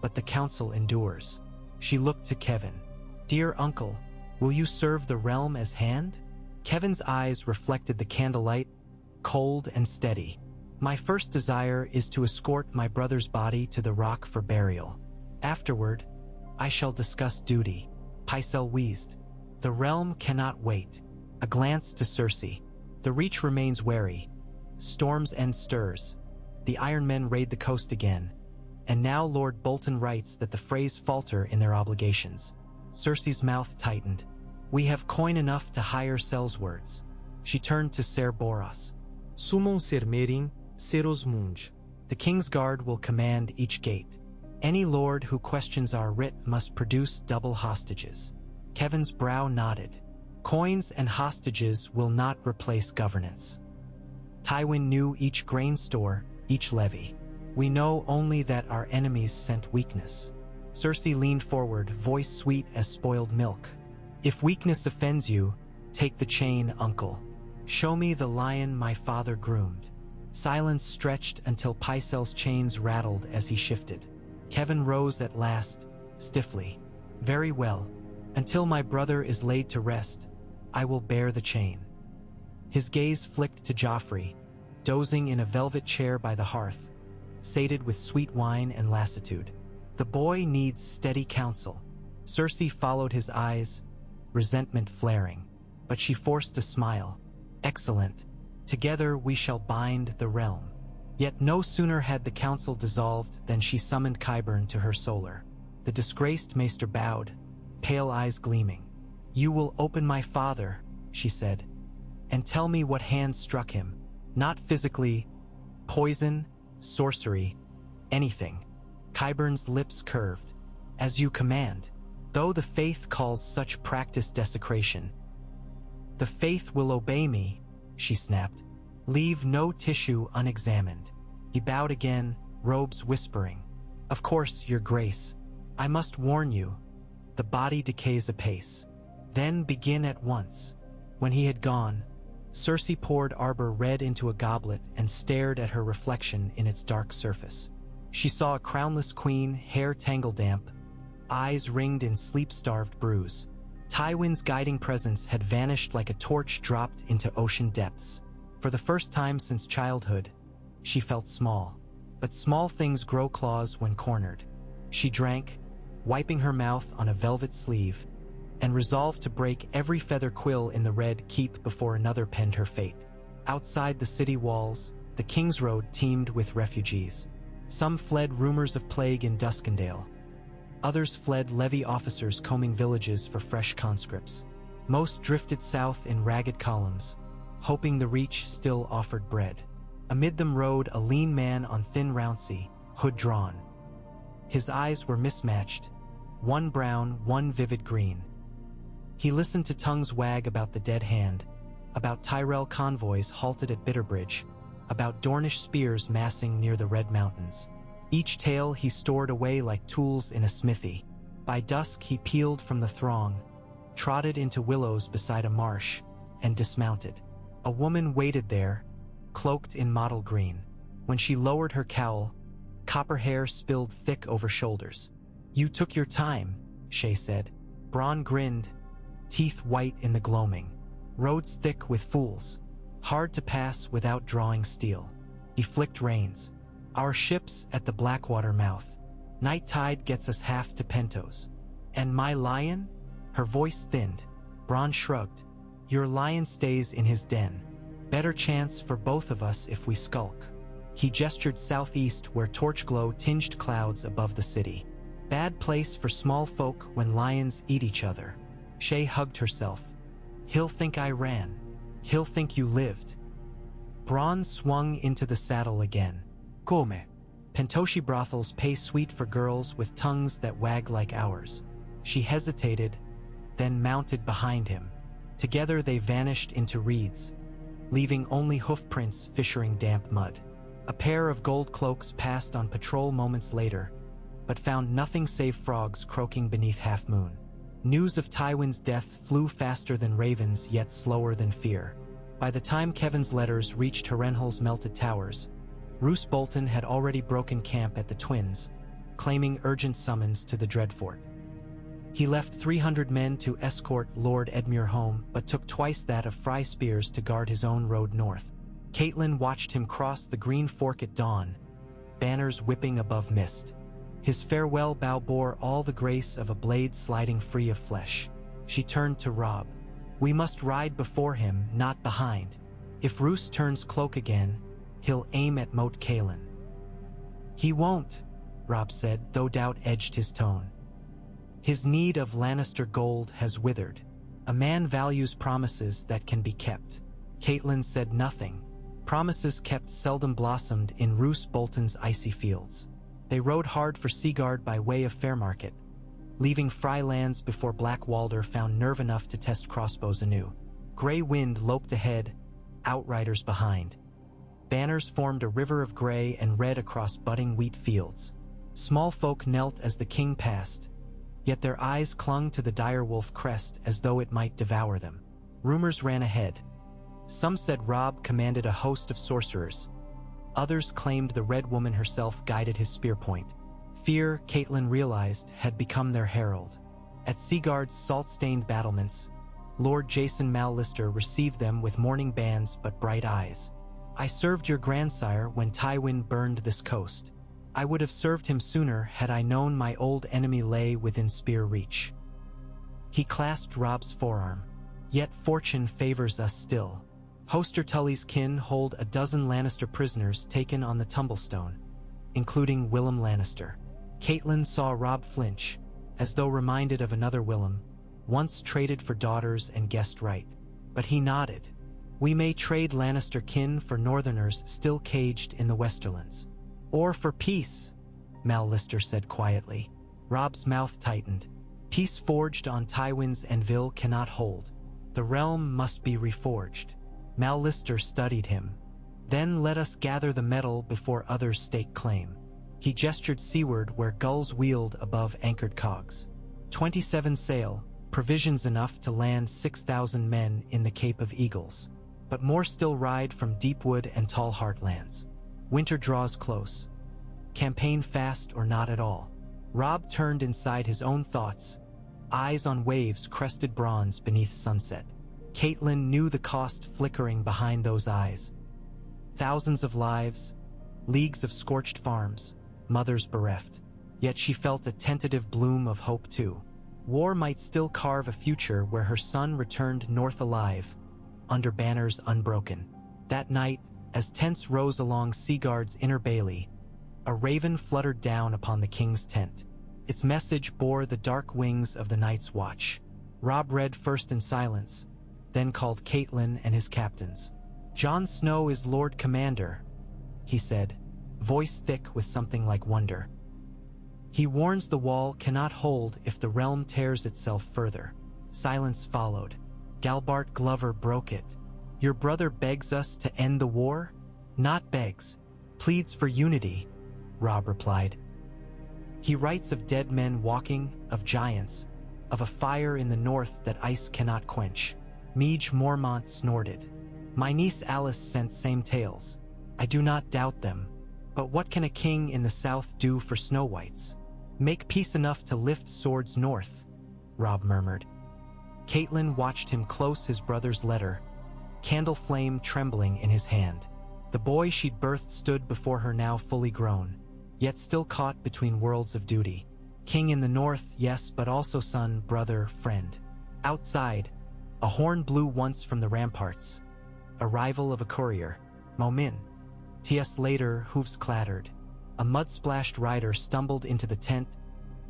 but the council endures. She looked to Kevan. Dear uncle, will you serve the realm as hand? Kevan's eyes reflected the candlelight, cold and steady. My first desire is to escort my brother's body to the rock for burial. Afterward, I shall discuss duty. Pycelle wheezed. The realm cannot wait. A glance to Cersei. The Reach remains wary. Storm's End stirs. The Iron Men raid the coast again. And now Lord Bolton writes that the Freys falter in their obligations. Cersei's mouth tightened. We have coin enough to hire Sellswords. She turned to Ser Boros. Summon Ser Merin, Ser Osmund. The Kingsguard will command each gate. Any lord who questions our writ must produce double hostages. Kevan's brow nodded. Coins and hostages will not replace governance. Tywin knew each grain store, each levy. We know only that our enemies sent weakness. Cersei leaned forward, voice sweet as spoiled milk. If weakness offends you, take the chain, uncle. Show me the lion my father groomed. Silence stretched until Pycelle's chains rattled as he shifted. Kevan rose at last, stiffly. Very well. Until my brother is laid to rest, I will bear the chain. His gaze flicked to Joffrey, dozing in a velvet chair by the hearth, sated with sweet wine and lassitude. The boy needs steady counsel. Cersei followed his eyes, resentment flaring, but she forced a smile. Excellent. Together we shall bind the realm. Yet no sooner had the council dissolved than she summoned Qyburn to her solar. The disgraced maester bowed, pale eyes gleaming. You will open my father, she said, and tell me what hand struck him. Not physically, poison, sorcery, anything. Qyburn's lips curved. As you command. Though the faith calls such practice desecration. The faith will obey me, she snapped. Leave no tissue unexamined. He bowed again, robes whispering. Of course, your grace. I must warn you. The body decays apace. Then begin at once. When he had gone, Cersei poured arbor red into a goblet and stared at her reflection in its dark surface. She saw a crownless queen, hair tangle-damp, eyes ringed in sleep-starved bruise. Tywin's guiding presence had vanished like a torch dropped into ocean depths. For the first time since childhood, she felt small. But small things grow claws when cornered. She drank, wiping her mouth on a velvet sleeve, and resolved to break every feather quill in the Red Keep before another penned her fate. Outside the city walls, the King's Road teemed with refugees. Some fled rumors of plague in Duskendale. Others fled levy officers combing villages for fresh conscripts. Most drifted south in ragged columns, hoping the Reach still offered bread. Amid them rode a lean man on thin rouncey, hood drawn. His eyes were mismatched, one brown, one vivid green. He listened to tongues wag about the dead hand, about Tyrell convoys halted at Bitterbridge, about Dornish spears massing near the Red Mountains. Each tale he stored away like tools in a smithy. By dusk he peeled from the throng, trotted into willows beside a marsh, and dismounted. A woman waited there, cloaked in mottle green. When she lowered her cowl, copper hair spilled thick over shoulders. "You took your time," Shay said. Bronn grinned, teeth white in the gloaming. "Roads thick with fools. Hard to pass without drawing steel." He flicked reins. "Our ship's at the Blackwater mouth. Night tide gets us half to Pentos. And my lion?" Her voice thinned. Bronn shrugged. "Your lion stays in his den. Better chance for both of us if we skulk." He gestured southeast where torch glow tinged clouds above the city. "Bad place for small folk when lions eat each other." Shay hugged herself. "He'll think I ran. He'll think you lived." Bronn swung into the saddle again. "Come." Pentoshi brothels pay sweet for girls with tongues that wag like ours. She hesitated, then mounted behind him. Together they vanished into reeds, leaving only hoofprints fissuring damp mud. A pair of gold cloaks passed on patrol moments later, but found nothing save frogs croaking beneath half-moon. News of Tywin's death flew faster than ravens, yet slower than fear. By the time Kevin's letters reached Harrenhal's melted towers, Roose Bolton had already broken camp at the Twins, claiming urgent summons to the Dreadfort. He left 300 men to escort Lord Edmure home, but took twice that of Fry Spears to guard his own road north. Catelyn watched him cross the Green Fork at dawn, banners whipping above mist. His farewell bow bore all the grace of a blade sliding free of flesh. She turned to Robb. "We must ride before him, not behind. If Roose turns cloak again, he'll aim at Moat Cailin." "He won't," Robb said, though doubt edged his tone. "His need of Lannister gold has withered. A man values promises that can be kept." Catelyn said nothing. Promises kept seldom blossomed in Roose Bolton's icy fields. They rode hard for Seaguard by way of Fairmarket, leaving Fry lands before Black Walder found nerve enough to test crossbows anew. Grey wind loped ahead, outriders behind. Banners formed a river of gray and red across budding wheat fields. Small folk knelt as the king passed, yet their eyes clung to the direwolf crest as though it might devour them. Rumors ran ahead. Some said Robb commanded a host of sorcerers. Others claimed the Red Woman herself guided his spear point. Fear, Catelyn realized, had become their herald. At Seaguard's salt-stained battlements, Lord Jason Mallister received them with mourning bands but bright eyes. "I served your grandsire when Tywin burned this coast. I would have served him sooner had I known my old enemy lay within spear reach." He clasped Robb's forearm. "Yet fortune favors us still. Hoster Tully's kin hold a dozen Lannister prisoners taken on the Tumblestone, including Willem Lannister." Catelyn saw Robb flinch, as though reminded of another Willem, once traded for daughters and guessed right. But he nodded. "We may trade Lannister kin for Northerners still caged in the Westerlands. Or for peace," Mallister said quietly. Robb's mouth tightened. "Peace forged on Tywin's anvil cannot hold. The realm must be reforged." Mallister studied him. "Then let us gather the metal before others stake claim." He gestured seaward where gulls wheeled above anchored cogs. 27 sail, provisions enough to land 6,000 men in the Cape of Eagles. But more still ride from Deepwood and Tall Heartlands. Winter draws close. Campaign fast or not at all. Robb turned inside his own thoughts, eyes on waves crested bronze beneath sunset. Catelyn knew the cost flickering behind those eyes. Thousands of lives, leagues of scorched farms, mothers bereft. Yet she felt a tentative bloom of hope too. War might still carve a future where her son returned north alive, under banners unbroken. That night, as tents rose along Seaguard's inner bailey, a raven fluttered down upon the king's tent. Its message bore the dark wings of the Night's Watch. Robb read first in silence, then called Catelyn and his captains. "Jon Snow is Lord Commander," he said, voice thick with something like wonder. "He warns the wall cannot hold if the realm tears itself further. Silence followed. Galbart Glover broke it. Your brother begs us to end the war? Not begs. Pleads for unity, Robb replied. He writes of dead men walking, of giants, of a fire in the north that ice cannot quench. Meage Mormont snorted. My niece Alice sent same tales. I do not doubt them. But what can a king in the south do for Snow Whites? Make peace enough to lift swords north, Robb murmured. Catelyn watched him close his brother's letter, candle flame trembling in his hand. The boy she'd birthed stood before her now fully grown, yet still caught between worlds of duty. King in the north, yes, but also son, brother, friend. Outside, a horn blew once from the ramparts. Arrival of a courier. Momin. T.S. later, hooves clattered. A mud-splashed rider stumbled into the tent,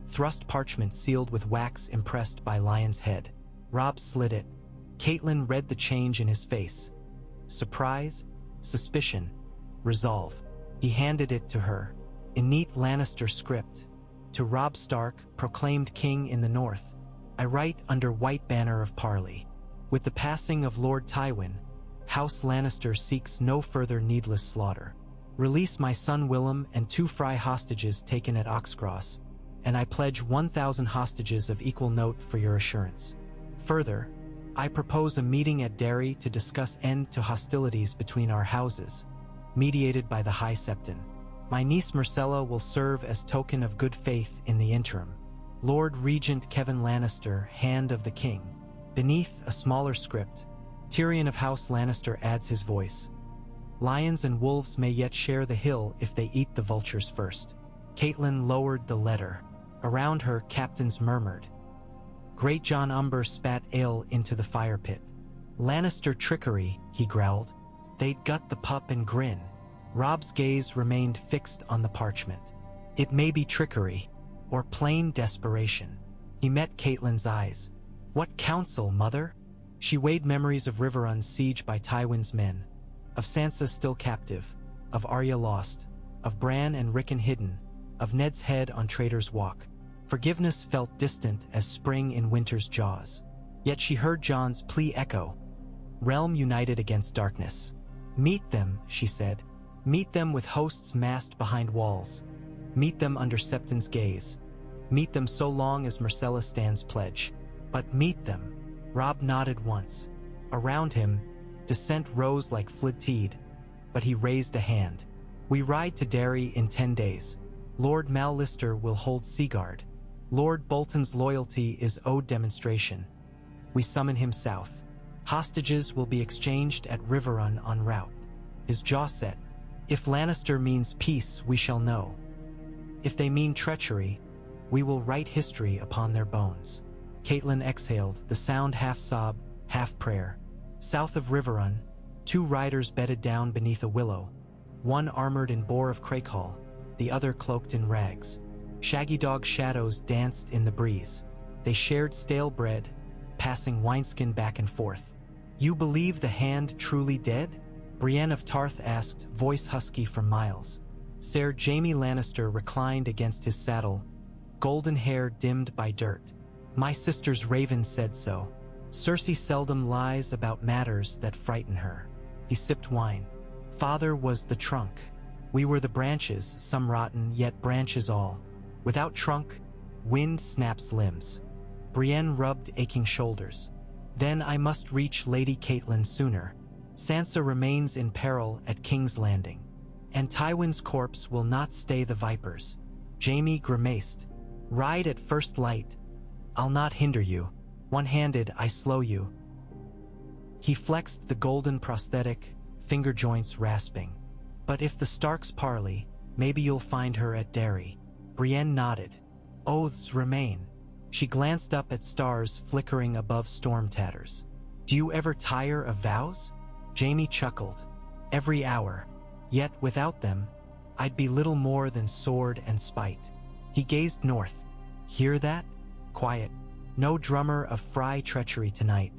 thrust parchment sealed with wax impressed by lion's head. Robb slid it. Catelyn read the change in his face. Surprise, suspicion, resolve. He handed it to her, in neat Lannister script. To Robb Stark, proclaimed king in the north. I write under white banner of Parley. With the passing of Lord Tywin, House Lannister seeks no further needless slaughter. Release my son Willem and 2 Frey hostages taken at Oxcross, and I pledge 1,000 hostages of equal note for your assurance. Further, I propose a meeting at Derry to discuss end to hostilities between our houses, mediated by the High Septon. My niece Myrcella will serve as token of good faith in the interim. Lord Regent Kevin Lannister, Hand of the King. Beneath a smaller script, Tyrion of House Lannister adds his voice. Lions and wolves may yet share the hill if they eat the vultures first. Catelyn lowered the letter. Around her, captains murmured. Great John Umber spat ale into the fire pit. Lannister trickery, he growled. They'd gut the pup and grin. Robb's gaze remained fixed on the parchment. It may be trickery, or plain desperation. He met Catelyn's eyes. What counsel, mother? She weighed memories of Riverrun's siege by Tywin's men, of Sansa still captive, of Arya lost, of Bran and Rickon hidden, of Ned's head on Traitor's Walk. Forgiveness felt distant as spring in winter's jaws. Yet she heard Jon's plea echo. Realm united against darkness. Meet them, she said. Meet them with hosts massed behind walls. Meet them under Septon's gaze. Meet them so long as Myrcella stands pledge. But meet them. Robb nodded once. Around him, dissent rose like flitteed, but he raised a hand. We ride to Derry in 10 days. Lord Mallister will hold Seaguard. Lord Bolton's loyalty is owed demonstration. We summon him south. Hostages will be exchanged at Riverrun en route. His jaw set. If Lannister means peace, we shall know. If they mean treachery, we will write history upon their bones. Catelyn exhaled, the sound half sob, half prayer. South of Riverrun, 2 riders bedded down beneath a willow, one armored in boar of Crakehall, the other cloaked in rags. Shaggy dog shadows danced in the breeze. They shared stale bread, passing wineskin back and forth. You believe the Hand truly dead? Brienne of Tarth asked, voice husky from miles. Ser Jaime Lannister reclined against his saddle, golden hair dimmed by dirt. My sister's raven said so. Cersei seldom lies about matters that frighten her. He sipped wine. Father was the trunk. We were the branches, some rotten, yet branches all. Without trunk, wind snaps limbs. Brienne rubbed aching shoulders. Then I must reach Lady Catelyn sooner. Sansa remains in peril at King's Landing. And Tywin's corpse will not stay the vipers. Jaime grimaced. Ride at first light. I'll not hinder you. One-handed, I slow you. He flexed the golden prosthetic, finger joints rasping. But if the Starks parley, maybe you'll find her at Derry. Brienne nodded. Oaths remain. She glanced up at stars flickering above storm tatters. Do you ever tire of vows? Jaime chuckled. Every hour. Yet without them, I'd be little more than sword and spite. He gazed north. Hear that? Quiet. No drummer of Frey treachery tonight.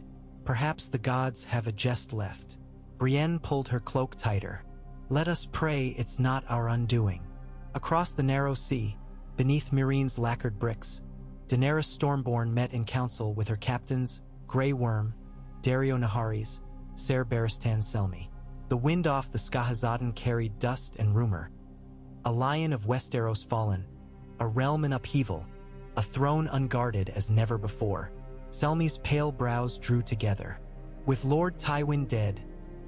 Perhaps the gods have a jest left. Brienne pulled her cloak tighter. Let us pray it's not our undoing. Across the narrow sea, beneath Meereen's lacquered bricks, Daenerys Stormborn met in council with her captains, Grey Worm, Daario Naharis, Ser Barristan Selmy. The wind off the Skahazadan carried dust and rumor. A lion of Westeros fallen, a realm in upheaval, a throne unguarded as never before. Selmy's pale brows drew together. With Lord Tywin dead,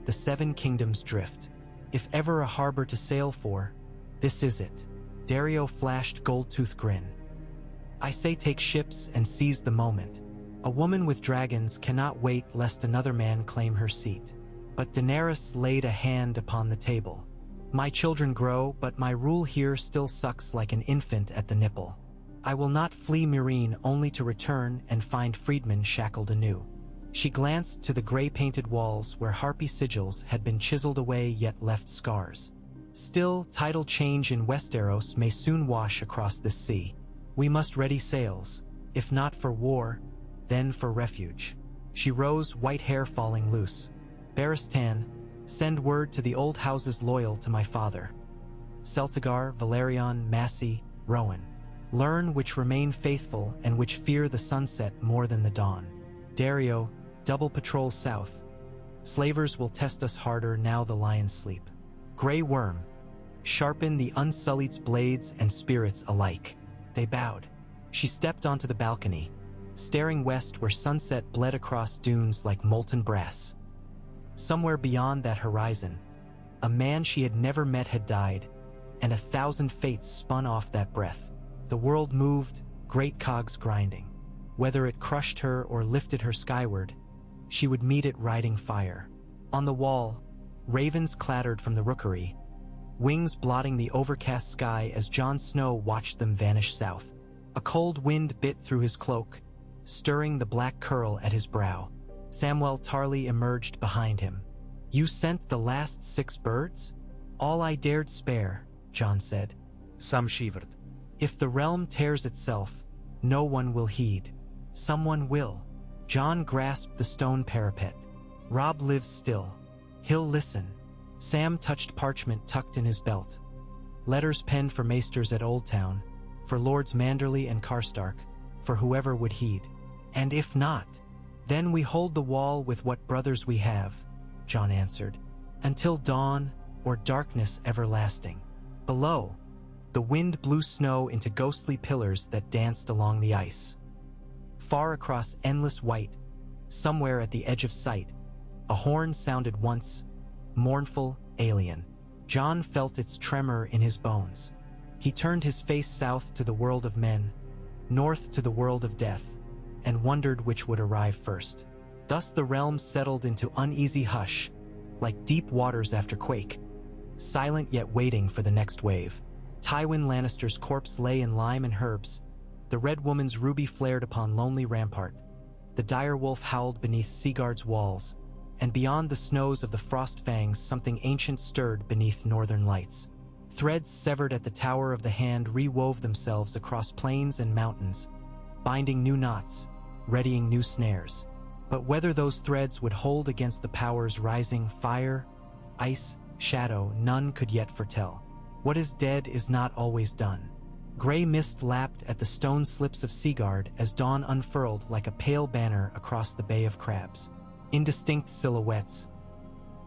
the Seven Kingdoms drift. If ever a harbor to sail for, this is it. Daario flashed gold-toothed grin. I say take ships and seize the moment. A woman with dragons cannot wait lest another man claim her seat. But Daenerys laid a hand upon the table. My children grow, but my rule here still sucks like an infant at the nipple. I will not flee Meereen only to return and find freedmen shackled anew. She glanced to the gray-painted walls where harpy sigils had been chiseled away yet left scars. Still, tidal change in Westeros may soon wash across this sea. We must ready sails, if not for war, then for refuge. She rose, white hair falling loose. Barristan, send word to the old houses loyal to my father. Celtigar, Valerion, Massey, Rowan. Learn which remain faithful and which fear the sunset more than the dawn. Daario, double patrol south. Slavers will test us harder now the lions sleep. Grey Worm, sharpen the unsullied's blades and spirits alike. They bowed. She stepped onto the balcony, staring west where sunset bled across dunes like molten brass. Somewhere beyond that horizon, a man she had never met had died, and 1,000 fates spun off that breath. The world moved, great cogs grinding. Whether it crushed her or lifted her skyward, she would meet it riding fire. On the wall, ravens clattered from the rookery, wings blotting the overcast sky as Jon Snow watched them vanish south. A cold wind bit through his cloak, stirring the black curl at his brow. Samwell Tarly emerged behind him. You sent the last 6 birds? All I dared spare, Jon said. Some shivered. If the realm tears itself, no one will heed. Someone will. Jon grasped the stone parapet. Robb lives still. He'll listen. Sam touched parchment tucked in his belt. Letters penned for maesters at Old Town, for Lords Manderley and Karstark, for whoever would heed. And if not, then we hold the wall with what brothers we have, Jon answered, until dawn or darkness everlasting. Below, the wind blew snow into ghostly pillars that danced along the ice. Far across endless white, somewhere at the edge of sight, a horn sounded once, mournful, alien. Jon felt its tremor in his bones. He turned his face south to the world of men, north to the world of death, and wondered which would arrive first. Thus the realm settled into uneasy hush, like deep waters after quake, silent yet waiting for the next wave. Tywin Lannister's corpse lay in lime and herbs. The Red Woman's ruby flared upon lonely rampart. The dire wolf howled beneath Seaguard's walls, and beyond the snows of the Frost Fangs something ancient stirred beneath northern lights. Threads severed at the Tower of the Hand rewove themselves across plains and mountains, binding new knots, readying new snares. But whether those threads would hold against the powers rising fire, ice, shadow, none could yet foretell. What is dead is not always done. Gray mist lapped at the stone slips of Seaguard as dawn unfurled like a pale banner across the Bay of Crabs. Indistinct silhouettes,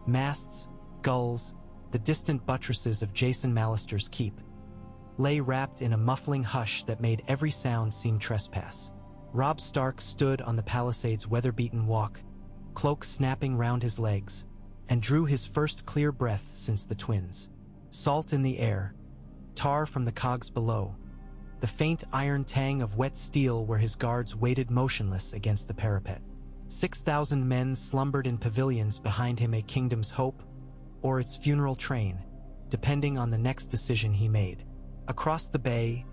masts, gulls, the distant buttresses of Jason Mallister's keep, lay wrapped in a muffling hush that made every sound seem trespass. Robb Stark stood on the palisade's weather-beaten walk, cloak snapping round his legs, and drew his first clear breath since the twins. Salt in the air, tar from the cogs below, the faint iron tang of wet steel where his guards waited motionless against the parapet. 6,000 men slumbered in pavilions behind him, a kingdom's hope, or its funeral train, depending on the next decision he made. Across the bay,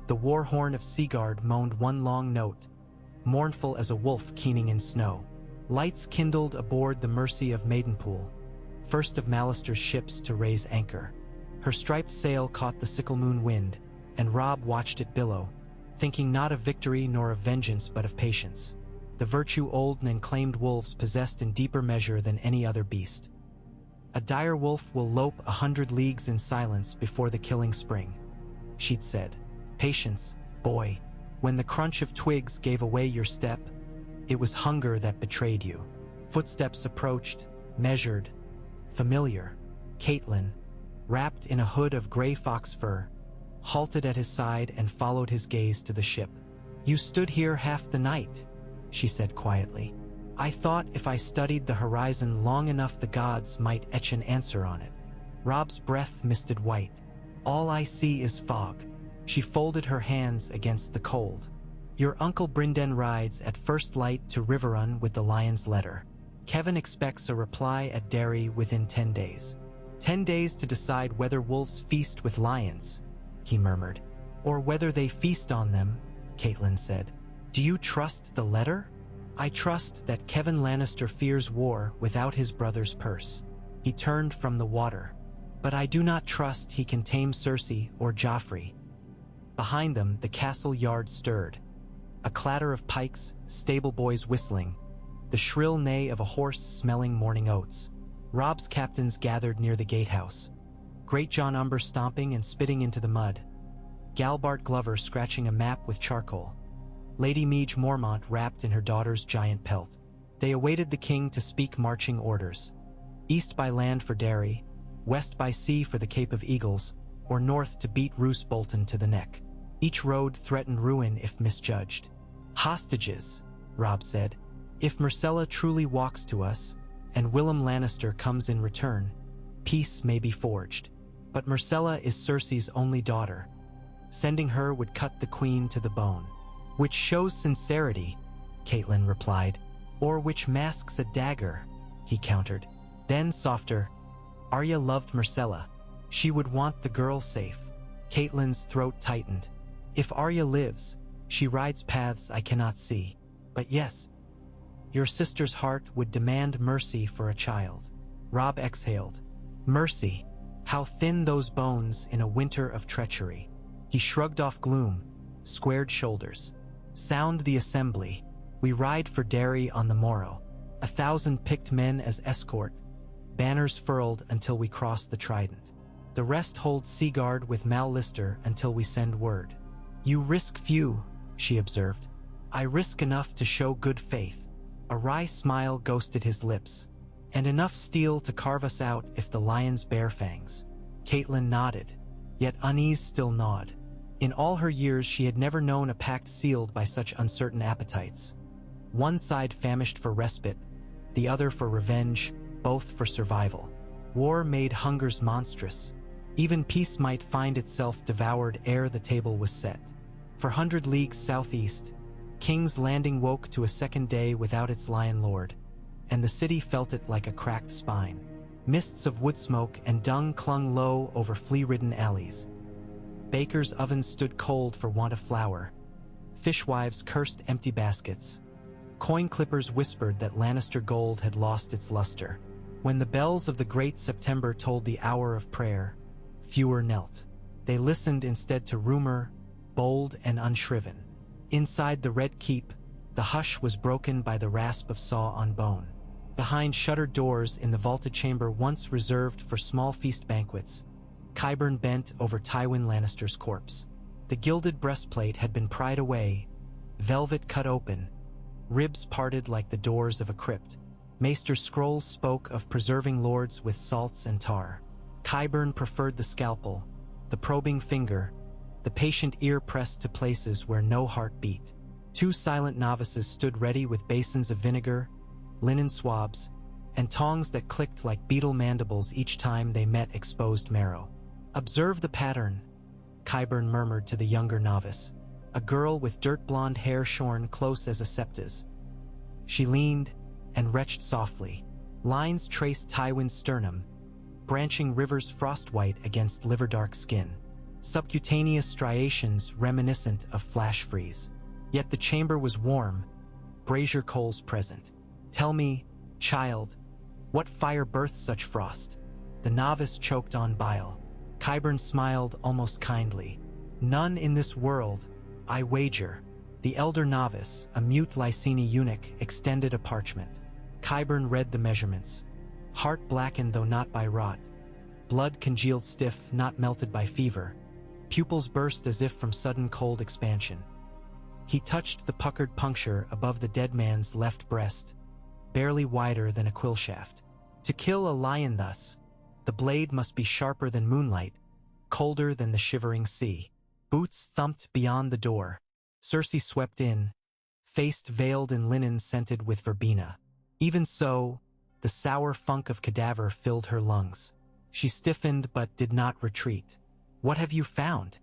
the war horn of Seaguard moaned one long note, mournful as a wolf keening in snow. Lights kindled aboard the Mercy of Maidenpool, first of Mallister's ships to raise anchor. Her striped sail caught the sickle moon wind, and Robb watched it billow, thinking not of victory nor of vengeance but of patience, the virtue old and claimed wolves possessed in deeper measure than any other beast. A dire wolf will lope 100 leagues in silence before the killing spring, she'd said. Patience, boy, When the crunch of twigs gave away your step, it was hunger that betrayed you. Footsteps approached, measured, familiar. Catelyn, wrapped in a hood of gray fox fur, halted at his side and followed his gaze to the ship. "You stood here half the night," she said quietly. "I thought if I studied the horizon long enough the gods might etch an answer on it." Rob's breath misted white. "All I see is fog." She folded her hands against the cold. "Your Uncle Brynden rides at first light to Riverrun with the lion's letter. Kevin expects a reply at Derry within 10 days. 10 days to decide whether wolves feast with lions," he murmured. "Or whether they feast on them," Catelyn said. "Do you trust the letter?" "I trust that Kevin Lannister fears war without his brother's purse." He turned from the water. "But I do not trust he can tame Cersei or Joffrey." Behind them, the castle yard stirred. A clatter of pikes, stable boys whistling, the shrill neigh of a horse smelling morning oats. Rob's captains gathered near the gatehouse. Great John Umber stomping and spitting into the mud. Galbart Glover scratching a map with charcoal. Lady Meage Mormont wrapped in her daughter's giant pelt. They awaited the king to speak marching orders. East by land for Derry, west by sea for the Cape of Eagles, or north to beat Roose Bolton to the neck. Each road threatened ruin if misjudged. "Hostages," Rob said. "If Myrcella truly walks to us, and Willem Lannister comes in return, peace may be forged. But Myrcella is Cersei's only daughter. Sending her would cut the queen to the bone." "Which shows sincerity," Catelyn replied. "Or which masks a dagger," he countered. Then, softer, "Arya loved Myrcella. She would want the girl safe." Catelyn's throat tightened. "If Arya lives, she rides paths I cannot see. But yes, your sister's heart would demand mercy for a child." Rob exhaled. "Mercy. How thin those bones in a winter of treachery." He shrugged off gloom, squared shoulders. "Sound the assembly. We ride for Derry on the morrow. 1,000 picked men as escort, banners furled until we cross the Trident. The rest hold Seaguard with Mal Lister until we send word." "You risk few," she observed. "I risk enough to show good faith." A wry smile ghosted his lips. "And enough steel to carve us out if the lions bear fangs." Catelyn nodded, yet unease still gnawed. In all her years she had never known a pact sealed by such uncertain appetites. One side famished for respite, the other for revenge, both for survival. War made hungers monstrous. Even peace might find itself devoured ere the table was set. For 100 leagues southeast, King's Landing woke to a second day without its Lion Lord, and the city felt it like a cracked spine. Mists of wood smoke and dung clung low over flea-ridden alleys. Bakers' ovens stood cold for want of flour. Fishwives cursed empty baskets. Coin clippers whispered that Lannister gold had lost its luster. When the bells of the Great September told the hour of prayer, fewer knelt. They listened instead to rumor, bold and unshriven. Inside the Red Keep, the hush was broken by the rasp of saw on bone. Behind shuttered doors in the vaulted chamber once reserved for small feast banquets, Qyburn bent over Tywin Lannister's corpse. The gilded breastplate had been pried away, velvet cut open, ribs parted like the doors of a crypt. Maester's scrolls spoke of preserving lords with salts and tar. Qyburn preferred the scalpel, the probing finger, the patient ear pressed to places where no heart beat. 2 silent novices stood ready with basins of vinegar, linen swabs, and tongs that clicked like beetle mandibles each time they met exposed marrow. "Observe the pattern," Qyburn murmured to the younger novice, a girl with dirt-blonde hair shorn close as a septa's. She leaned and retched softly. Lines traced Tywin's sternum, branching rivers frost-white against liver-dark skin. Subcutaneous striations reminiscent of flash freeze. Yet the chamber was warm, brazier coals present. "Tell me, child, what fire birthed such frost?" The novice choked on bile. Qyburn smiled almost kindly. "None in this world, I wager." The elder novice, a mute Lyseni eunuch, extended a parchment. Qyburn read the measurements. Heart blackened though not by rot. Blood congealed stiff, not melted by fever. Pupils burst as if from sudden cold expansion. He touched the puckered puncture above the dead man's left breast, barely wider than a quill shaft. To kill a lion thus, the blade must be sharper than moonlight, colder than the shivering sea. Boots thumped beyond the door. Cersei swept in, face veiled in linen scented with verbena. Even so, the sour funk of cadaver filled her lungs. She stiffened but did not retreat. "What have you found?"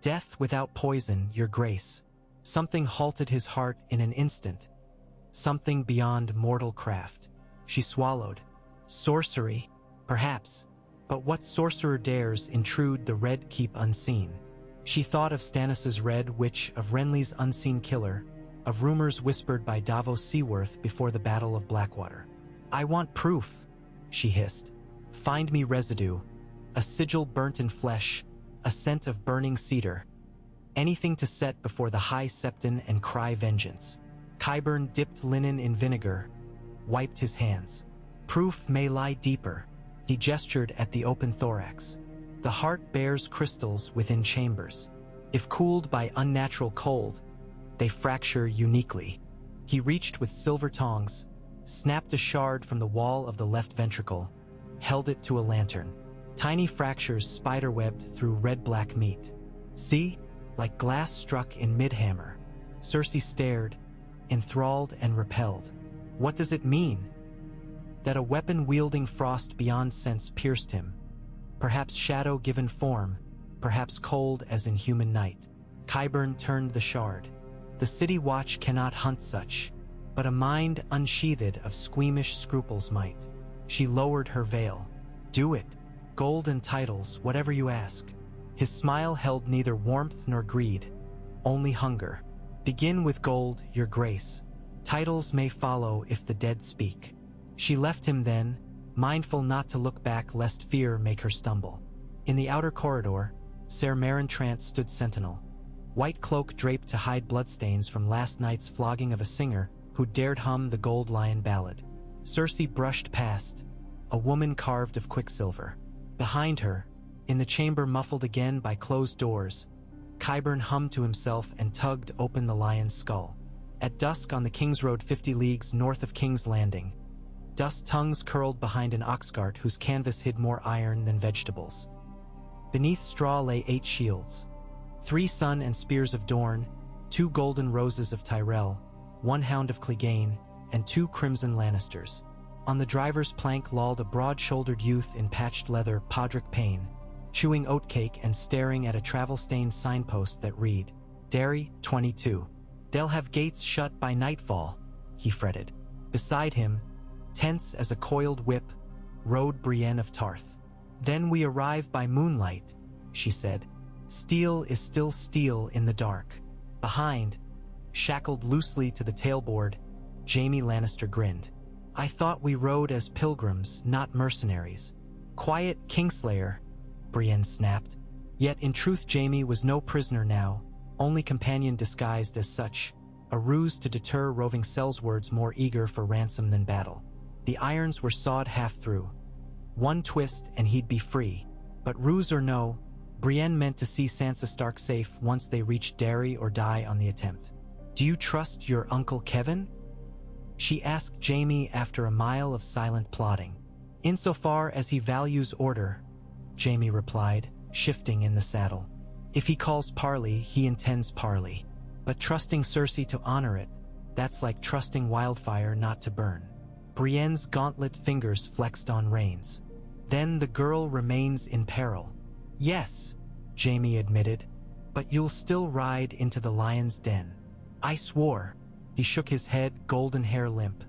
"Death without poison, your grace." Something halted his heart in an instant. Something beyond mortal craft. She swallowed. Sorcery, perhaps. But what sorcerer dares intrude the Red Keep unseen? She thought of Stannis's Red Witch, of Renly's unseen killer, of rumors whispered by Davos Seaworth before the Battle of Blackwater. "I want proof," she hissed. "Find me residue, a sigil burnt in flesh, a scent of burning cedar. Anything to set before the High Septon and cry vengeance." Qyburn dipped linen in vinegar, wiped his hands. "Proof may lie deeper." He gestured at the open thorax. "The heart bears crystals within chambers. If cooled by unnatural cold, they fracture uniquely." He reached with silver tongs, snapped a shard from the wall of the left ventricle, held it to a lantern. Tiny fractures spiderwebbed through red-black meat. "See? Like glass struck in mid-hammer." Cersei stared, enthralled and repelled. "What does it mean?" That a weapon-wielding frost beyond sense pierced him. Perhaps shadow given form, perhaps cold as in human night. Qyburn turned the shard. "The City Watch cannot hunt such, but a mind unsheathed of squeamish scruples might." She lowered her veil. "Do it. Gold and titles, whatever you ask." His smile held neither warmth nor greed, only hunger. "Begin with gold, your grace. Titles may follow if the dead speak." She left him then, mindful not to look back lest fear make her stumble. In the outer corridor, Ser Marentrant stood sentinel, white cloak draped to hide bloodstains from last night's flogging of a singer who dared hum the Gold Lion ballad. Cersei brushed past, a woman carved of quicksilver. Behind her, in the chamber muffled again by closed doors, Qyburn hummed to himself and tugged open the lion's skull. At dusk on the King's Road 50 leagues north of King's Landing, dust tongues curled behind an oxcart whose canvas hid more iron than vegetables. Beneath straw lay 8 shields, 3 sun and spears of Dorne, 2 golden roses of Tyrell, 1 hound of Clegane, and 2 crimson Lannisters. On the driver's plank lolled a broad-shouldered youth in patched leather, Podrick Payne, chewing oatcake and staring at a travel-stained signpost that read, "Derry, 22. They'll have gates shut by nightfall," he fretted. Beside him, tense as a coiled whip, rode Brienne of Tarth. "Then we arrive by moonlight," she said. "Steel is still steel in the dark." Behind, shackled loosely to the tailboard, Jaime Lannister grinned. "I thought we rode as pilgrims, not mercenaries." "Quiet Kingslayer," Brienne snapped. Yet in truth Jaime was no prisoner now, only companion disguised as such, a ruse to deter roving sellswords more eager for ransom than battle. The irons were sawed half through. One twist and he'd be free. But ruse or no, Brienne meant to see Sansa Stark safe once they reached Derry or die on the attempt. "Do you trust your Uncle Kevin?" she asked Jaime after a mile of silent plodding. "Insofar as he values order," Jaime replied, shifting in the saddle. "If he calls parley, he intends parley. But trusting Cersei to honor it, that's like trusting wildfire not to burn." Brienne's gauntlet fingers flexed on reins. "Then the girl remains in peril." "Yes," Jaime admitted, "but you'll still ride into the lion's den." "I swore." He shook his head, golden hair limp.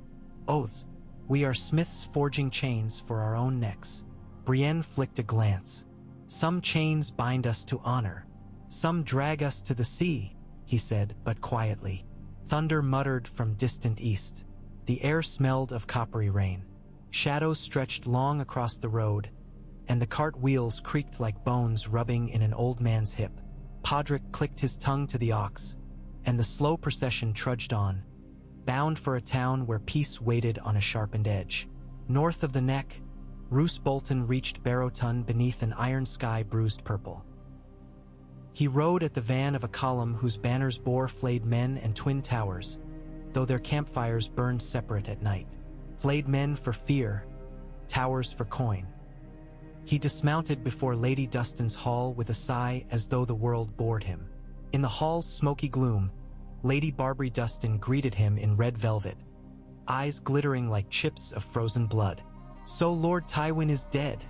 "Oaths. We are smiths forging chains for our own necks." Brienne flicked a glance. "Some chains bind us to honor. Some drag us to the sea," he said, but quietly. Thunder muttered from distant east. The air smelled of coppery rain. Shadows stretched long across the road, and the cart wheels creaked like bones rubbing in an old man's hip. Podrick clicked his tongue to the ox, and the slow procession trudged on, bound for a town where peace waited on a sharpened edge. North of the neck, Roose Bolton reached Barrowton beneath an iron sky bruised purple. He rode at the van of a column whose banners bore flayed men and twin towers, though their campfires burned separate at night. Flayed men for fear, towers for coin. He dismounted before Lady Dustin's hall with a sigh as though the world bored him. In the hall's smoky gloom, Lady Barbary Dustin greeted him in red velvet, eyes glittering like chips of frozen blood. "So Lord Tywin is dead,"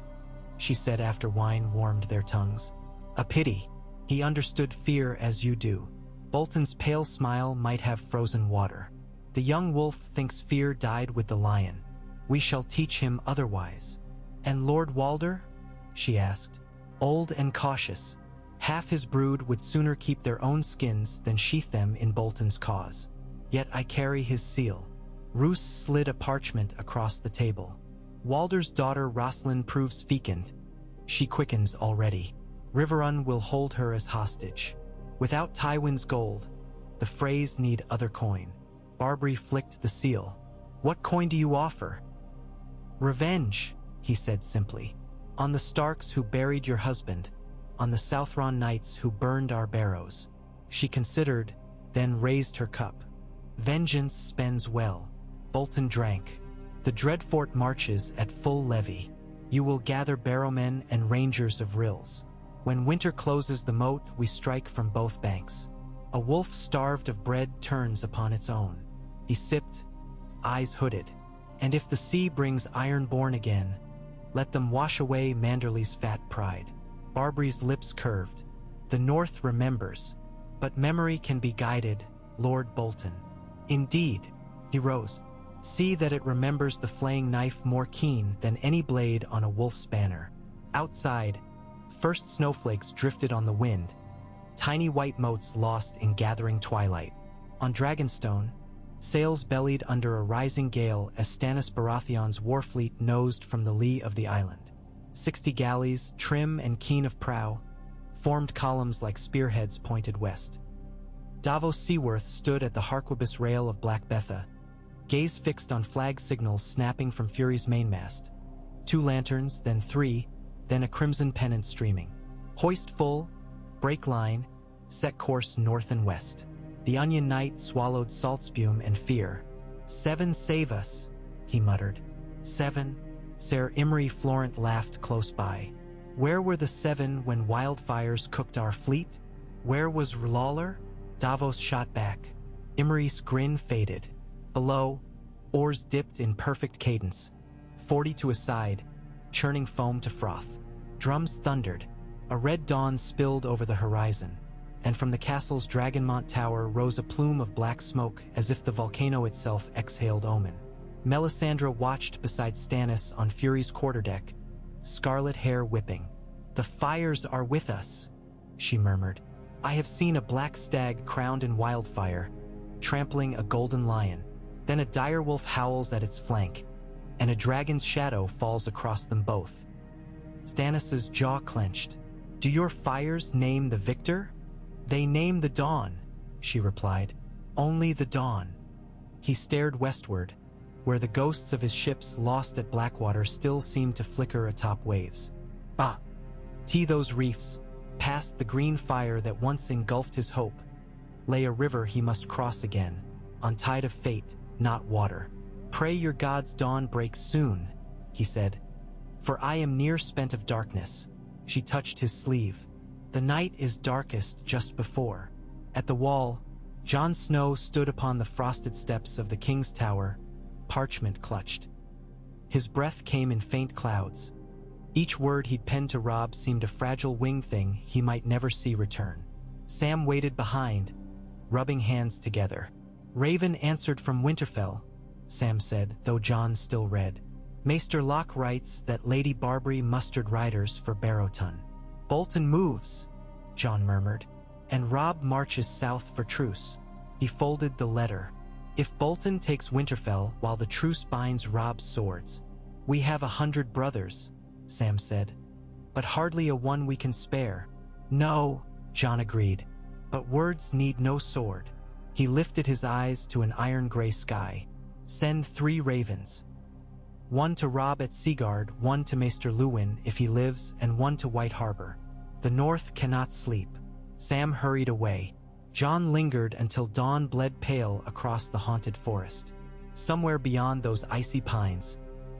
she said after wine warmed their tongues. "A pity. He understood fear as you do." Bolton's pale smile might have frozen water. "The young wolf thinks fear died with the lion. We shall teach him otherwise." "And Lord Walder?" she asked. Old and cautious, half his brood would sooner keep their own skins than sheath them in Bolton's cause. "Yet I carry his seal." Roose slid a parchment across the table. "Walder's daughter Roslyn proves fecund. She quickens already. Riverrun will hold her as hostage. Without Tywin's gold, the Freys need other coin." Barbary flicked the seal. "What coin do you offer?" "Revenge," he said simply. "On the Starks who buried your husband, on the Southron knights who burned our barrows." She considered, then raised her cup. "Vengeance spends well." Bolton drank. "The Dreadfort marches at full levy. You will gather barrowmen and rangers of rills. When winter closes the moat, we strike from both banks. A wolf starved of bread turns upon its own." He sipped, eyes hooded. "And if the sea brings Ironborn again, let them wash away Manderley's fat pride." Barbary's lips curved. "The North remembers, but memory can be guided, Lord Bolton." "Indeed." He rose. "See that it remembers the flaying knife more keen than any blade on a wolf's banner." Outside, first snowflakes drifted on the wind, tiny white motes lost in gathering twilight. On Dragonstone, sails bellied under a rising gale as Stannis Baratheon's warfleet nosed from the lee of the island. 60 galleys, trim and keen of prow, formed columns like spearheads pointed west. Davos Seaworth stood at the Harquebus rail of Black Betha, gaze fixed on flag signals snapping from Fury's mainmast. 2 lanterns, then 3, then a crimson pennant streaming. "Hoist full, break line, set course north and west." The Onion Knight swallowed salt spume and fear. "7 save us," he muttered. "7? Ser Imry Florent laughed close by. "Where were the 7 when wildfires cooked our fleet? Where was Lawler?" Davos shot back. Imry's grin faded. Below, oars dipped in perfect cadence, 40 to a side, churning foam to froth. Drums thundered. A red dawn spilled over the horizon, and from the castle's Dragonmont tower rose a plume of black smoke as if the volcano itself exhaled omen. Melisandre watched beside Stannis on Fury's quarterdeck, scarlet hair whipping. "The fires are with us," she murmured. "I have seen a black stag crowned in wildfire, trampling a golden lion. Then a direwolf howls at its flank, and a dragon's shadow falls across them both." Stannis's jaw clenched. "Do your fires name the victor?" "They name the dawn," she replied. "Only the dawn." He stared westward, where the ghosts of his ships lost at Blackwater still seemed to flicker atop waves. "Ah! Those reefs, past the green fire that once engulfed his hope, lay a river he must cross again, on tide of fate, not water. Pray your god's dawn breaks soon," he said, "for I am near spent of darkness." She touched his sleeve. "The night is darkest just before." At the wall, Jon Snow stood upon the frosted steps of the King's Tower, parchment clutched. His breath came in faint clouds. Each word he'd penned to Robb seemed a fragile winged thing he might never see return. Sam waited behind, rubbing hands together. "Raven answered from Winterfell," Sam said, though Jon still read. "Maester Locke writes that Lady Barbary mustered riders for Barrowton." "Bolton moves," Jon murmured, "and Robb marches south for truce." He folded the letter. "If Bolton takes Winterfell while the truce binds Robb's swords, we have 100 brothers," Sam said, "but hardly a one we can spare." "No," Jon agreed, "but words need no sword." He lifted his eyes to an iron-gray sky. "Send 3 ravens. 1 to Robb at Seaguard, 1 to Maester Luwin if he lives, and 1 to White Harbor. The North cannot sleep." Sam hurried away. Jon lingered until dawn bled pale across the haunted forest. Somewhere beyond those icy pines,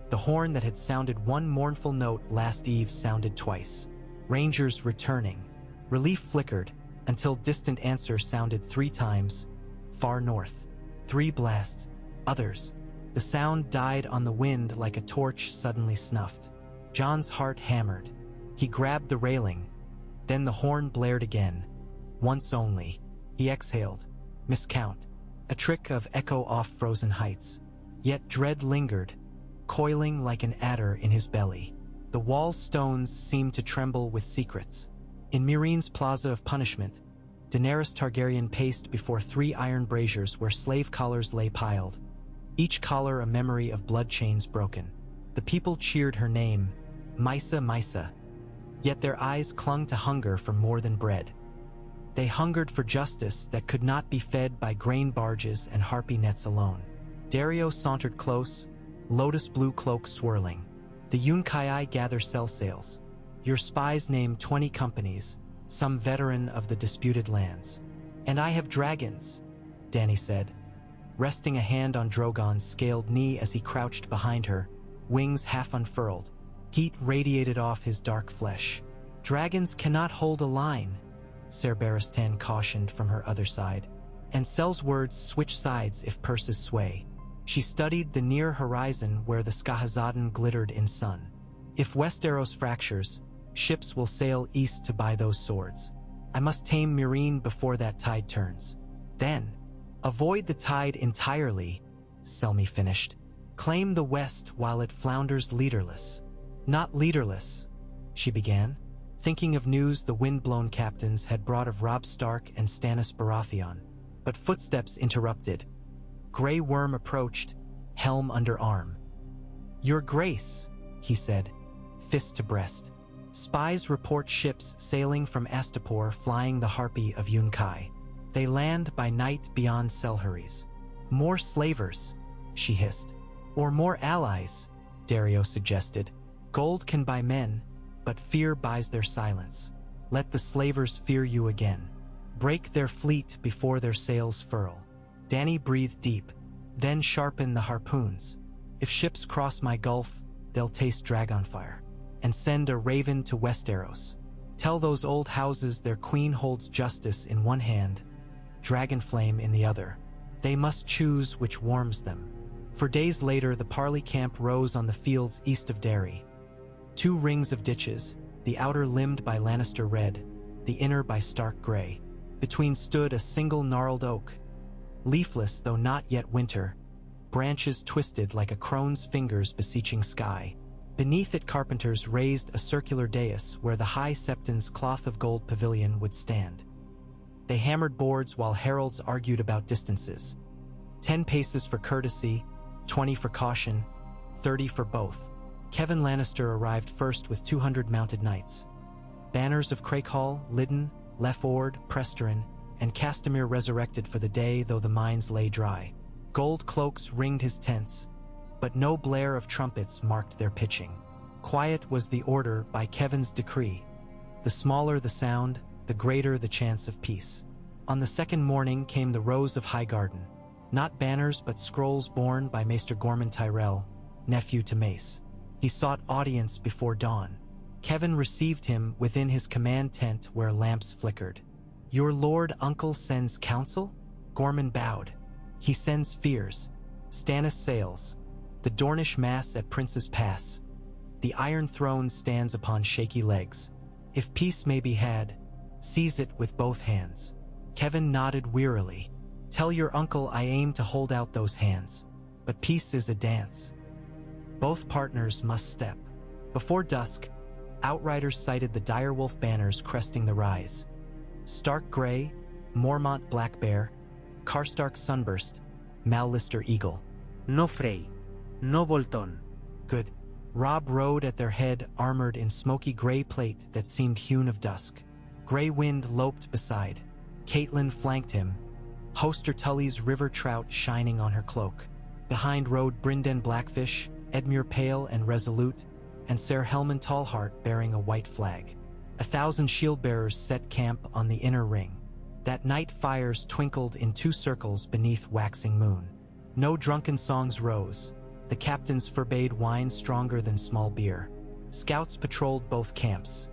the horn that had sounded one mournful note last eve sounded twice. Rangers returning. Relief flickered until distant answer sounded 3 times. Far north. 3 blasts. Others. The sound died on the wind like a torch suddenly snuffed. Jon's heart hammered. He grabbed the railing. Then the horn blared again. Once only. He exhaled. Miscount. A trick of echo off frozen heights. Yet dread lingered, coiling like an adder in his belly. The wall's stones seemed to tremble with secrets. In Meereen's plaza of punishment, Daenerys Targaryen paced before 3 iron braziers where slave collars lay piled, each collar a memory of blood chains broken. The people cheered her name, Mysa Mysa, yet their eyes clung to hunger for more than bread. They hungered for justice that could not be fed by grain barges and harpy nets alone. Daario sauntered close, lotus blue cloak swirling. The Yunkai gather sell sails. Your spies name 20 companies, some veteran of the disputed lands. And I have dragons, Dany said, resting a hand on Drogon's scaled knee as he crouched behind her, wings half unfurled. Heat radiated off his dark flesh. Dragons cannot hold a line, Ser Barristan cautioned from her other side. And Sel's words switch sides if purses sway. She studied the near horizon where the Skahazadan glittered in sun. If Westeros fractures, ships will sail east to buy those swords. I must tame Meereen before that tide turns. Then, avoid the tide entirely, Selmy finished. Claim the west while it flounders leaderless. Not leaderless, she began, thinking of news the wind-blown captains had brought of Robb Stark and Stannis Baratheon. But footsteps interrupted. Grey Worm approached, helm under arm. Your Grace, he said, fist to breast. Spies report ships sailing from Astapor flying the Harpy of Yunkai. They land by night beyond Selhurries. More slavers, she hissed. Or more allies, Daario suggested. Gold can buy men, but fear buys their silence. Let the slavers fear you again. Break their fleet before their sails furl. Dany breathed deep, then sharpen the harpoons. If ships cross my gulf, they'll taste dragonfire. And send a raven to Westeros. Tell those old houses their queen holds justice in one hand, dragonflame in the other. They must choose which warms them. For days later, the Parley camp rose on the fields east of Derry. 2 rings of ditches, the outer limned by Lannister red, the inner by Stark gray. Between stood a single gnarled oak, leafless though not yet winter, branches twisted like a crone's fingers beseeching sky. Beneath it carpenters raised a circular dais where the high septon's cloth of gold pavilion would stand. They hammered boards while heralds argued about distances. 10 paces for courtesy, 20 for caution, 30 for both. Kevin Lannister arrived first with 200 mounted knights. Banners of Crakehall, Liddon, Lefford, Presterin, and Castamere resurrected for the day though the mines lay dry. Gold cloaks ringed his tents, but no blare of trumpets marked their pitching. Quiet was the order by Kevin's decree. The smaller the sound, the greater the chance of peace. On the second morning came the Rose of Highgarden. Not banners but scrolls borne by Maester Gorman Tyrell, nephew to Mace. He sought audience before dawn. Kevin received him within his command tent where lamps flickered. Your lord uncle sends counsel? Gorman bowed. He sends fears. Stannis sails. The Dornish mass at Prince's Pass. The Iron Throne stands upon shaky legs. If peace may be had, seize it with both hands. Kevin nodded wearily. Tell your uncle I aim to hold out those hands. But peace is a dance. Both partners must step. Before dusk, outriders sighted the direwolf banners cresting the rise. Stark Grey, Mormont Black Bear, Karstark Sunburst, Mallister Eagle. No Frey, no Bolton. Good. Robb rode at their head, armored in smoky gray plate that seemed hewn of dusk. Grey Wind loped beside. Catelyn flanked him, Hoster Tully's river trout shining on her cloak. Behind rode Brynden Blackfish, Edmure Pale and Resolute, and Ser Helman Tallheart bearing a white flag. 1,000 shield-bearers set camp on the inner ring. That night fires twinkled in 2 circles beneath waxing moon. No drunken songs rose. The captains forbade wine stronger than small beer. Scouts patrolled both camps.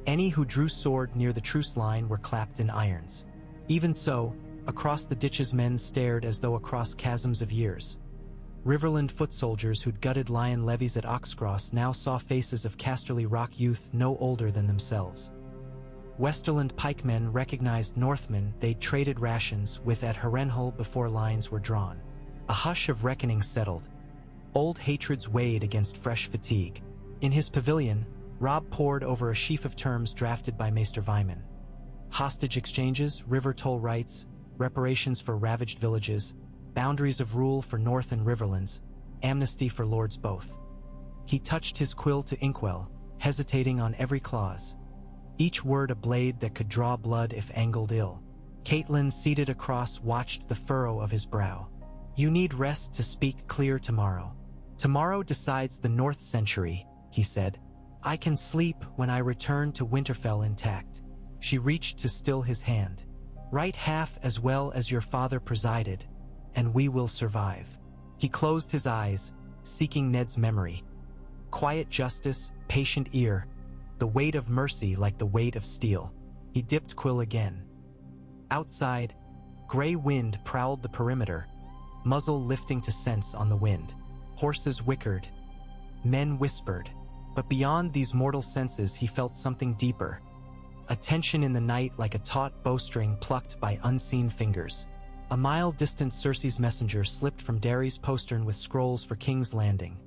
Any who drew sword near the truce line were clapped in irons. Even so, across the ditches men stared as though across chasms of years. Riverland foot soldiers who'd gutted lion levies at Oxcross now saw faces of Casterly Rock youth no older than themselves. Westerland pikemen recognized Northmen they'd traded rations with at Harrenhal before lines were drawn. A hush of reckoning settled. Old hatreds weighed against fresh fatigue. In his pavilion, Robb pored over a sheaf of terms drafted by Maester Vyman. Hostage exchanges, river toll rights, reparations for ravaged villages, boundaries of rule for North and Riverlands, amnesty for lords both. He touched his quill to inkwell, hesitating on every clause. Each word a blade that could draw blood if angled ill. Caitlin, seated across, watched the furrow of his brow. "You need rest to speak clear tomorrow. Tomorrow decides the North Century," he said. "I can sleep when I return to Winterfell intact." She reached to still his hand. "Write half as well as your father presided, and we will survive." He closed his eyes, seeking Ned's memory. Quiet justice, patient ear, the weight of mercy like the weight of steel. He dipped quill again. Outside, gray wind prowled the perimeter, muzzle lifting to sense on the wind. Horses whickered. Men whispered. But beyond these mortal senses he felt something deeper. A tension in the night like a taut bowstring plucked by unseen fingers. A mile distant Cersei's messenger slipped from Derry's postern with scrolls for King's Landing.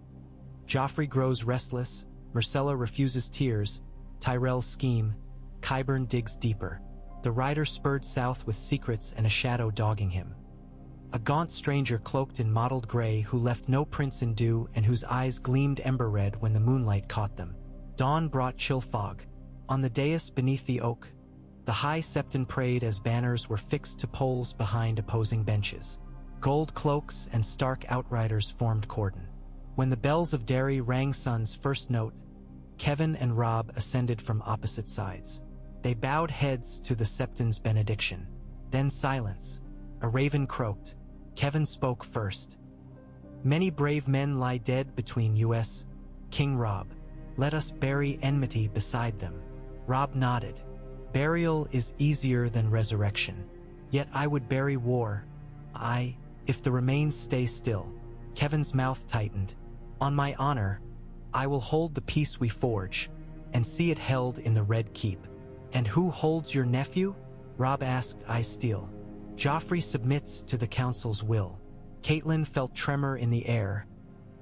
Joffrey grows restless, Myrcella refuses tears, Tyrell's scheme, Qyburn digs deeper. The rider spurred south with secrets and a shadow dogging him. A gaunt stranger cloaked in mottled gray who left no prints in dew and whose eyes gleamed ember red when the moonlight caught them. Dawn brought chill fog. On the dais beneath the oak, the high septon prayed as banners were fixed to poles behind opposing benches. Gold cloaks and stark outriders formed cordon. When the bells of Derry rang sun's first note, Kevin and Robb ascended from opposite sides. They bowed heads to the septon's benediction. Then silence. A raven croaked. Kevin spoke first. "Many brave men lie dead between us, King Robb. Let us bury enmity beside them." Robb nodded. "Burial is easier than resurrection. Yet I would bury war. If the remains stay still." Kevin's mouth tightened. "On my honor, I will hold the peace we forge, and see it held in the Red Keep." "And who holds your nephew?" Robb asked, eyes steel. "Joffrey submits to the council's will." Caitlin felt tremor in the air,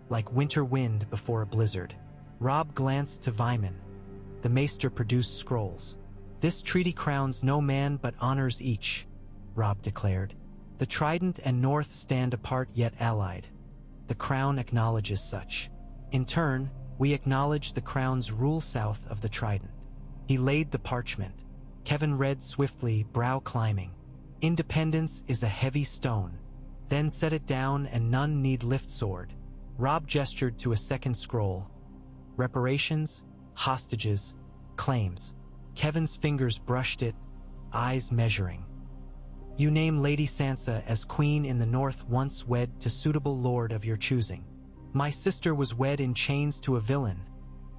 like winter wind before a blizzard. Robb glanced to Vyman. The maester produced scrolls. "This treaty crowns no man but honors each," Robb declared. "The Trident and North stand apart yet allied. The crown acknowledges such. In turn, we acknowledge the crown's rule south of the Trident." He laid the parchment. Kevin read swiftly, brow climbing. "Independence is a heavy stone. Then set it down and none need lift sword." Robb gestured to a second scroll. "Reparations, hostages, claims." Kevin's fingers brushed it, eyes measuring. "You name Lady Sansa as queen in the North, once wed to suitable lord of your choosing." "My sister was wed in chains to a villain,"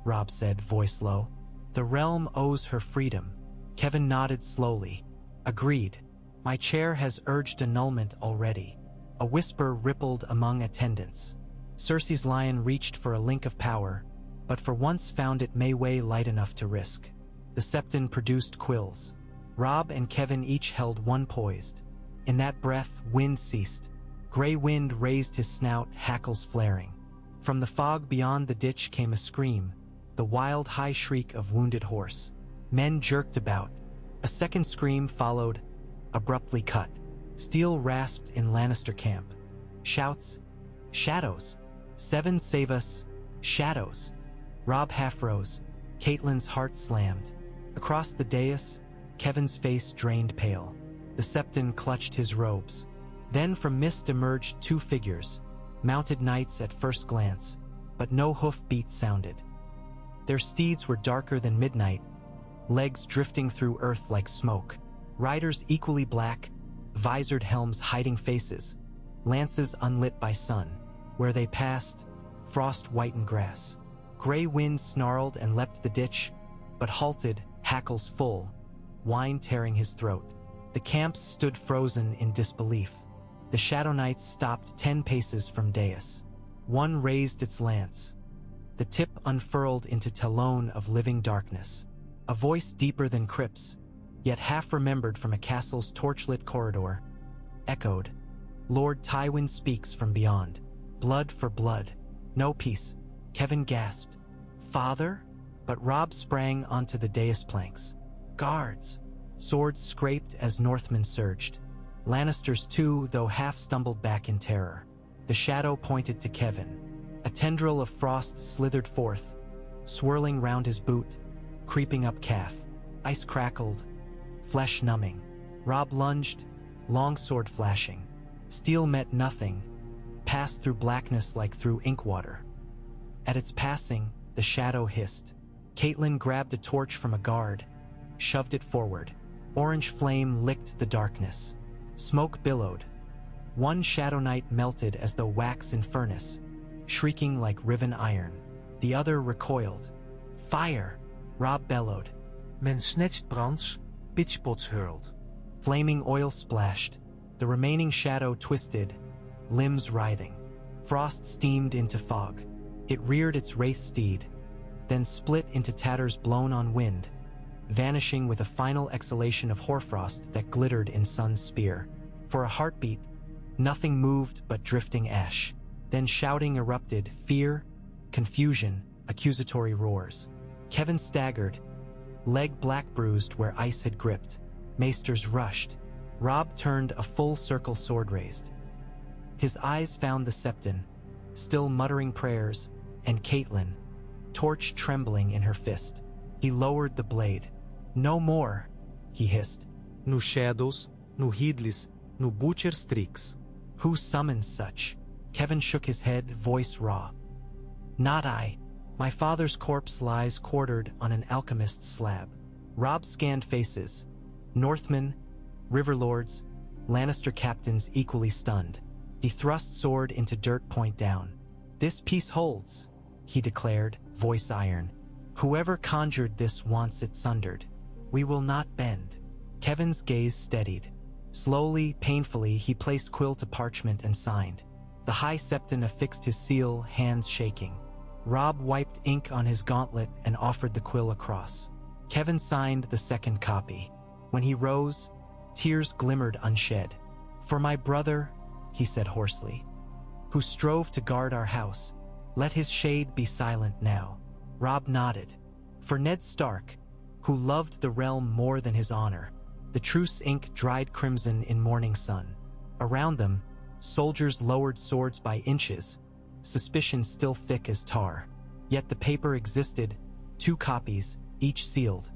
Robb said, voice low. "The realm owes her freedom." Kevin nodded slowly. "Agreed. My chair has urged annulment already." A whisper rippled among attendants. Cersei's lion reached for a link of power, but for once found it may weigh light enough to risk. The septon produced quills. Robb and Kevin each held one poised. In that breath, wind ceased. Gray wind raised his snout, hackles flaring. From the fog beyond the ditch came a scream, the wild high shriek of wounded horse. Men jerked about. A second scream followed, abruptly cut. Steel rasped in Lannister camp. Shouts. "Shadows! 7 save us! Shadows!" Robb half rose. Caitlyn's heart slammed. Across the dais, Kevin's face drained pale. The septon clutched his robes. Then from mist emerged 2 figures, mounted knights at first glance, but no hoof beat sounded. Their steeds were darker than midnight, legs drifting through earth like smoke. Riders equally black, visored helms hiding faces, lances unlit by sun. Where they passed, frost whitened grass. Gray winds snarled and leapt the ditch, but halted, hackles full, wine tearing his throat. The camps stood frozen in disbelief. The Shadow Knights stopped 10 paces from dais. One raised its lance. The tip unfurled into talon of living darkness. A voice deeper than crypts, yet half remembered from a castle's torchlit corridor, echoed, "Lord Tywin speaks from beyond. Blood for blood. No peace." Kevin gasped. "Father?" But Robb sprang onto the dais planks. "Guards!" Swords scraped as Northmen surged. Lannisters too, though half stumbled back in terror. The shadow pointed to Kevin. A tendril of frost slithered forth, swirling round his boot, creeping up calf. Ice crackled, flesh numbing. Robb lunged, long sword flashing. Steel met nothing, passed through blackness like through ink water. At its passing, the shadow hissed. Caitlin grabbed a torch from a guard, shoved it forward. Orange flame licked the darkness. Smoke billowed. One Shadow Knight melted as though wax in furnace, shrieking like riven iron. The other recoiled. "Fire!" Robb bellowed. Men snatched brands, pitchpots hurled. Flaming oil splashed. The remaining shadow twisted, limbs writhing. Frost steamed into fog. It reared its wraith steed, then split into tatters blown on wind, vanishing with a final exhalation of hoarfrost that glittered in sun's spear. For a heartbeat, nothing moved but drifting ash. Then shouting erupted, fear, confusion, accusatory roars. Kevin staggered, leg black bruised where ice had gripped. Maesters rushed. Robb turned a full circle, sword raised. His eyes found the Septon, still muttering prayers, and Caitlin, torch trembling in her fist. He lowered the blade. "No more," he hissed. No shadows, no heedless, no butcher streaks. "Who summons such?" Kevin shook his head, voice raw. "Not I. My father's corpse lies quartered on an alchemist's slab." Robb scanned faces. Northmen, Riverlords, Lannister captains equally stunned. He thrust sword into dirt point down. "This peace holds," he declared, voice iron. "Whoever conjured this wants it sundered. We will not bend." Kevin's gaze steadied. Slowly, painfully, he placed quill to parchment and signed. The High Septon affixed his seal, hands shaking. Robb wiped ink on his gauntlet and offered the quill across. Kevin signed the second copy. When he rose, tears glimmered unshed. "For my brother," he said hoarsely, "who strove to guard our house, let his shade be silent now." Robb nodded. "For Ned Stark, who loved the realm more than his honor." The truce ink dried crimson in morning sun. Around them, soldiers lowered swords by inches, suspicion still thick as tar. Yet the paper existed, 2 copies, each sealed.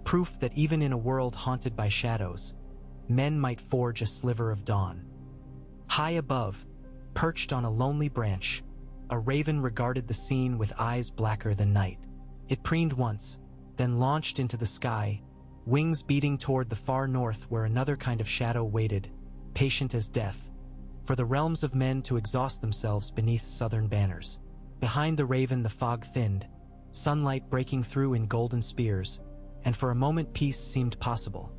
Proof that even in a world haunted by shadows, men might forge a sliver of dawn. High above, perched on a lonely branch, a raven regarded the scene with eyes blacker than night. It preened once, then launched into the sky, wings beating toward the far north where another kind of shadow waited, patient as death, for the realms of men to exhaust themselves beneath southern banners. Behind the raven the fog thinned, sunlight breaking through in golden spears, and for a moment peace seemed possible.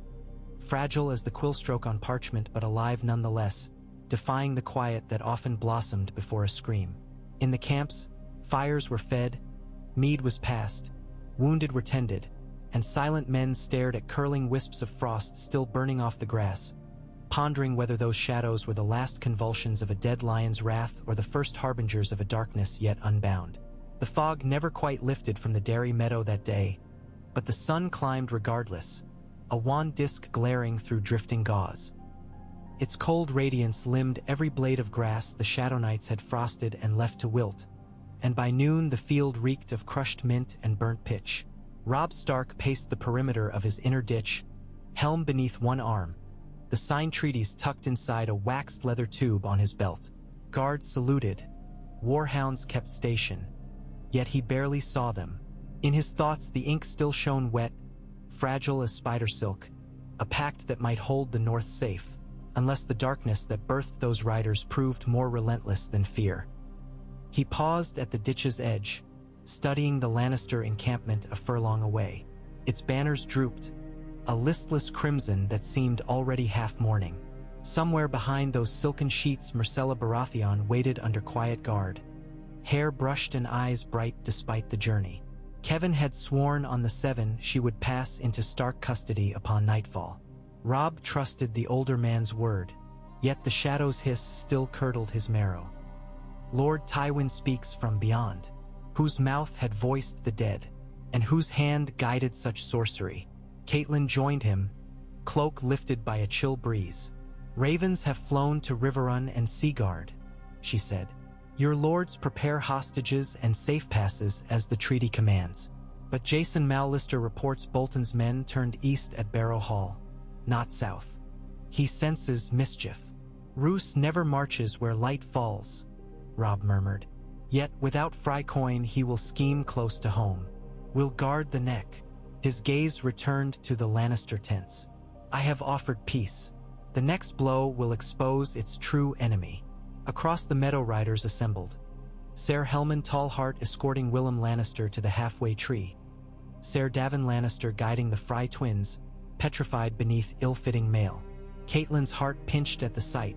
Fragile as the quill stroke on parchment, but alive nonetheless, defying the quiet that often blossomed before a scream. In the camps, fires were fed, mead was passed, wounded were tended, and silent men stared at curling wisps of frost still burning off the grass, pondering whether those shadows were the last convulsions of a dead lion's wrath or the first harbingers of a darkness yet unbound. The fog never quite lifted from the Derry meadow that day, but the sun climbed regardless, a wan disk glaring through drifting gauze. Its cold radiance limned every blade of grass the Shadow Knights had frosted and left to wilt, and by noon the field reeked of crushed mint and burnt pitch. Robb Stark paced the perimeter of his inner ditch, helm beneath one arm, the signed treaties tucked inside a waxed leather tube on his belt. Guards saluted, warhounds kept station, yet he barely saw them. In his thoughts the ink still shone wet, fragile as spider silk, a pact that might hold the North safe, unless the darkness that birthed those riders proved more relentless than fear. He paused at the ditch's edge, studying the Lannister encampment a furlong away. Its banners drooped, a listless crimson that seemed already half-mourning. Somewhere behind those silken sheets Myrcella Baratheon waited under quiet guard, hair brushed and eyes bright despite the journey. Kevan had sworn on the Seven she would pass into Stark custody upon nightfall. Robb trusted the older man's word, yet the shadow's hiss still curdled his marrow. Lord Tywin speaks from beyond, whose mouth had voiced the dead, and whose hand guided such sorcery. Catelyn joined him, cloak lifted by a chill breeze. Ravens have flown to Riverrun and Seaguard, she said. Your lords prepare hostages and safe passes as the treaty commands. But Jason Mallister reports Bolton's men turned east at Barrow Hall, not south. He senses mischief. Roose never marches where light falls, Robb murmured. Yet without Frycoin he will scheme close to home. We'll guard the neck. His gaze returned to the Lannister tents. I have offered peace. The next blow will expose its true enemy. Across the meadow riders assembled. Ser Helman Tallheart escorting Willem Lannister to the halfway tree. Ser Davin Lannister guiding the Fry twins, petrified beneath ill-fitting mail. Catelyn's heart pinched at the sight.